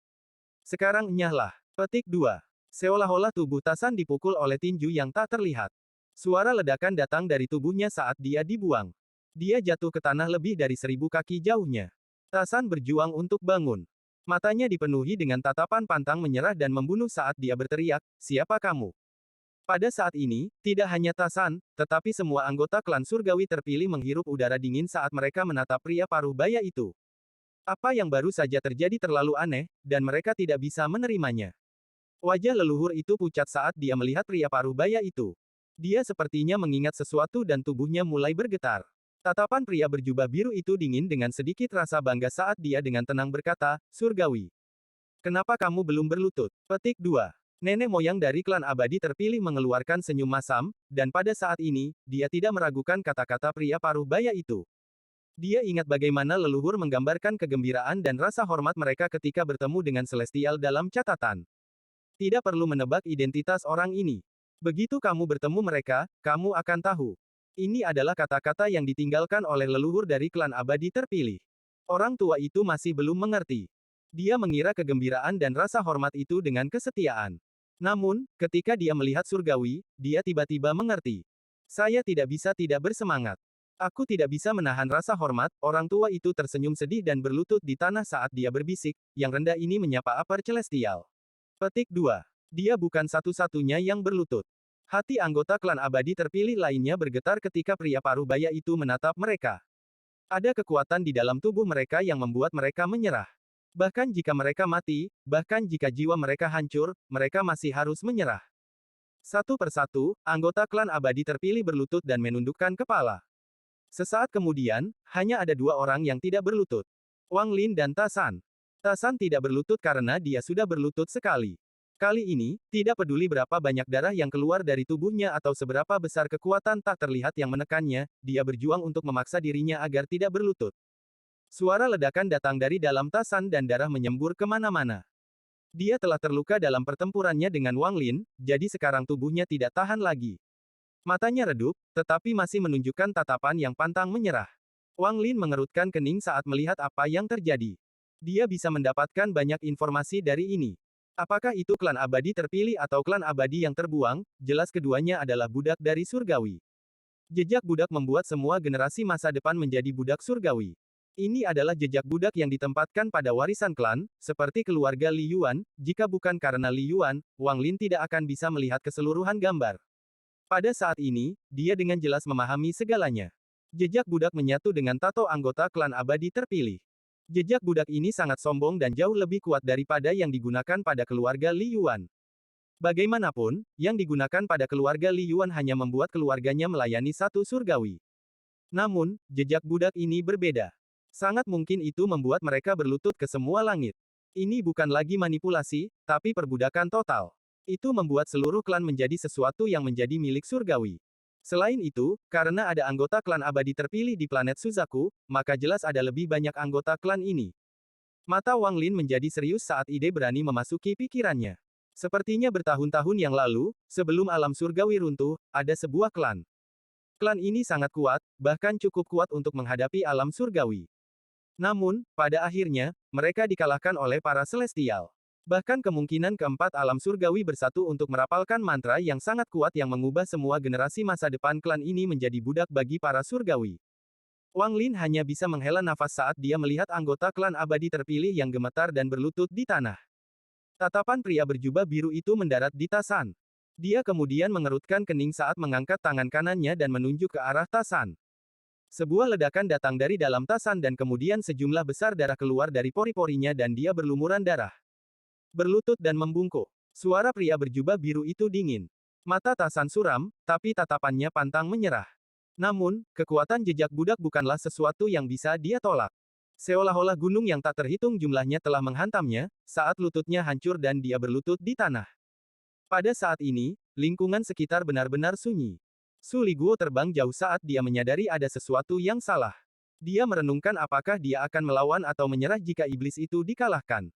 Sekarang enyahlah. Petik 2. Seolah-olah tubuh Tasan dipukul oleh tinju yang tak terlihat. Suara ledakan datang dari tubuhnya saat dia dibuang. Dia jatuh ke tanah lebih dari 1000 kaki jauhnya. Tasan berjuang untuk bangun. Matanya dipenuhi dengan tatapan pantang menyerah dan membunuh saat dia berteriak, siapa kamu? Pada saat ini, tidak hanya Tasan, tetapi semua anggota klan surgawi terpilih menghirup udara dingin saat mereka menatap pria paruh baya itu. Apa yang baru saja terjadi terlalu aneh, dan mereka tidak bisa menerimanya. Wajah leluhur itu pucat saat dia melihat pria paruh baya itu. Dia sepertinya mengingat sesuatu dan tubuhnya mulai bergetar. Tatapan pria berjubah biru itu dingin dengan sedikit rasa bangga saat dia dengan tenang berkata, Surgawi. Kenapa kamu belum berlutut? Petik 2. Nenek moyang dari klan abadi terpilih mengeluarkan senyum masam, dan pada saat ini, dia tidak meragukan kata-kata pria paruh baya itu. Dia ingat bagaimana leluhur menggambarkan kegembiraan dan rasa hormat mereka ketika bertemu dengan Celestial dalam catatan. Tidak perlu menebak identitas orang ini. Begitu kamu bertemu mereka, kamu akan tahu. Ini adalah kata-kata yang ditinggalkan oleh leluhur dari klan abadi terpilih. Orang tua itu masih belum mengerti. Dia mengira kegembiraan dan rasa hormat itu dengan kesetiaan. Namun, ketika dia melihat surgawi, dia tiba-tiba mengerti. Saya tidak bisa tidak bersemangat. Aku tidak bisa menahan rasa hormat, orang tua itu tersenyum sedih dan berlutut di tanah saat dia berbisik, yang rendah ini menyapa Upper Celestial. Petik 2. Dia bukan satu-satunya yang berlutut. Hati anggota klan abadi terpilih lainnya bergetar ketika pria paruh baya itu menatap mereka. Ada kekuatan di dalam tubuh mereka yang membuat mereka menyerah. Bahkan jika mereka mati, bahkan jika jiwa mereka hancur, mereka masih harus menyerah. Satu persatu, anggota klan abadi terpilih berlutut dan menundukkan kepala. Sesaat kemudian, hanya ada dua orang yang tidak berlutut. Wang Lin dan Tasan. Tasan tidak berlutut karena dia sudah berlutut sekali. Kali ini, tidak peduli berapa banyak darah yang keluar dari tubuhnya atau seberapa besar kekuatan tak terlihat yang menekannya, dia berjuang untuk memaksa dirinya agar tidak berlutut. Suara ledakan datang dari dalam Tasan dan darah menyembur kemana-mana. Dia telah terluka dalam pertempurannya dengan Wang Lin, jadi sekarang tubuhnya tidak tahan lagi. Matanya redup, tetapi masih menunjukkan tatapan yang pantang menyerah. Wang Lin mengerutkan kening saat melihat apa yang terjadi. Dia bisa mendapatkan banyak informasi dari ini. Apakah itu klan abadi terpilih atau klan abadi yang terbuang, jelas keduanya adalah budak dari surgawi. Jejak budak membuat semua generasi masa depan menjadi budak surgawi. Ini adalah jejak budak yang ditempatkan pada warisan klan, seperti keluarga Li Yuan, jika bukan karena Li Yuan, Wang Lin tidak akan bisa melihat keseluruhan gambar. Pada saat ini, dia dengan jelas memahami segalanya. Jejak budak menyatu dengan tato anggota klan abadi terpilih. Jejak budak ini sangat sombong dan jauh lebih kuat daripada yang digunakan pada keluarga Li Yuan. Bagaimanapun, yang digunakan pada keluarga Li Yuan hanya membuat keluarganya melayani satu surgawi. Namun, jejak budak ini berbeda. Sangat mungkin itu membuat mereka berlutut ke semua langit. Ini bukan lagi manipulasi, tapi perbudakan total. Itu membuat seluruh klan menjadi sesuatu yang menjadi milik surgawi. Selain itu, karena ada anggota klan abadi terpilih di planet Suzaku, maka jelas ada lebih banyak anggota klan ini. Mata Wang Lin menjadi serius saat ide berani memasuki pikirannya. Sepertinya bertahun-tahun yang lalu, sebelum alam surgawi runtuh, ada sebuah klan. Klan ini sangat kuat, bahkan cukup kuat untuk menghadapi alam surgawi. Namun, pada akhirnya, mereka dikalahkan oleh para Celestial. Bahkan kemungkinan keempat alam surgawi bersatu untuk merapalkan mantra yang sangat kuat yang mengubah semua generasi masa depan klan ini menjadi budak bagi para surgawi. Wang Lin hanya bisa menghela nafas saat dia melihat anggota klan abadi terpilih yang gemetar dan berlutut di tanah. Tatapan pria berjubah biru itu mendarat di Tasan. Dia kemudian mengerutkan kening saat mengangkat tangan kanannya dan menunjuk ke arah Tasan. Sebuah ledakan datang dari dalam Tasan dan kemudian sejumlah besar darah keluar dari pori-porinya dan dia berlumuran darah. Berlutut dan membungkuk. Suara pria berjubah biru itu dingin. Mata Tasan suram, tapi tatapannya pantang menyerah. Namun, kekuatan jejak budak bukanlah sesuatu yang bisa dia tolak. Seolah-olah gunung yang tak terhitung jumlahnya telah menghantamnya, saat lututnya hancur dan dia berlutut di tanah. Pada saat ini, lingkungan sekitar benar-benar sunyi. Su Liguo terbang jauh saat dia menyadari ada sesuatu yang salah. Dia merenungkan apakah dia akan melawan atau menyerah jika iblis itu dikalahkan.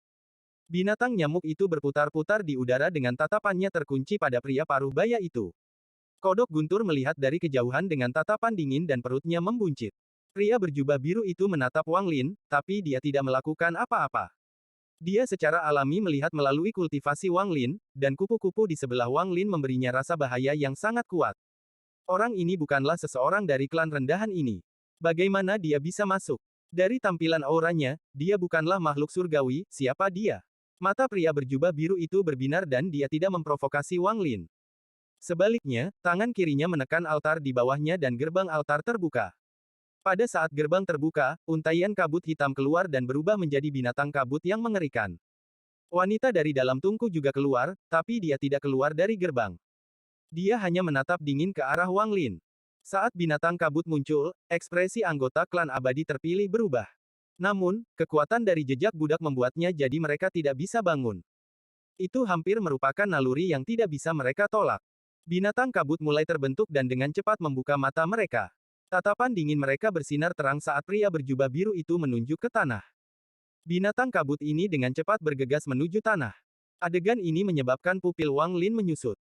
Binatang nyamuk itu berputar-putar di udara dengan tatapannya terkunci pada pria paruh baya itu. Kodok guntur melihat dari kejauhan dengan tatapan dingin dan perutnya membuncit. Pria berjubah biru itu menatap Wang Lin, tapi dia tidak melakukan apa-apa. Dia secara alami melihat melalui kultivasi Wang Lin, dan kupu-kupu di sebelah Wang Lin memberinya rasa bahaya yang sangat kuat. Orang ini bukanlah seseorang dari klan rendahan ini. Bagaimana dia bisa masuk? Dari tampilan auranya, dia bukanlah makhluk surgawi, siapa dia? Mata pria berjubah biru itu berbinar dan dia tidak memprovokasi Wang Lin. Sebaliknya, tangan kirinya menekan altar di bawahnya dan gerbang altar terbuka. Pada saat gerbang terbuka, untaian kabut hitam keluar dan berubah menjadi binatang kabut yang mengerikan. Wanita dari dalam tungku juga keluar, tapi dia tidak keluar dari gerbang. Dia hanya menatap dingin ke arah Wang Lin. Saat binatang kabut muncul, ekspresi anggota klan abadi terpilih berubah. Namun, kekuatan dari jejak budak membuatnya jadi mereka tidak bisa bangun. Itu hampir merupakan naluri yang tidak bisa mereka tolak. Binatang kabut mulai terbentuk dan dengan cepat membuka mata mereka. Tatapan dingin mereka bersinar terang saat pria berjubah biru itu menunjuk ke tanah. Binatang kabut ini dengan cepat bergegas menuju tanah. Adegan ini menyebabkan pupil Wang Lin menyusut.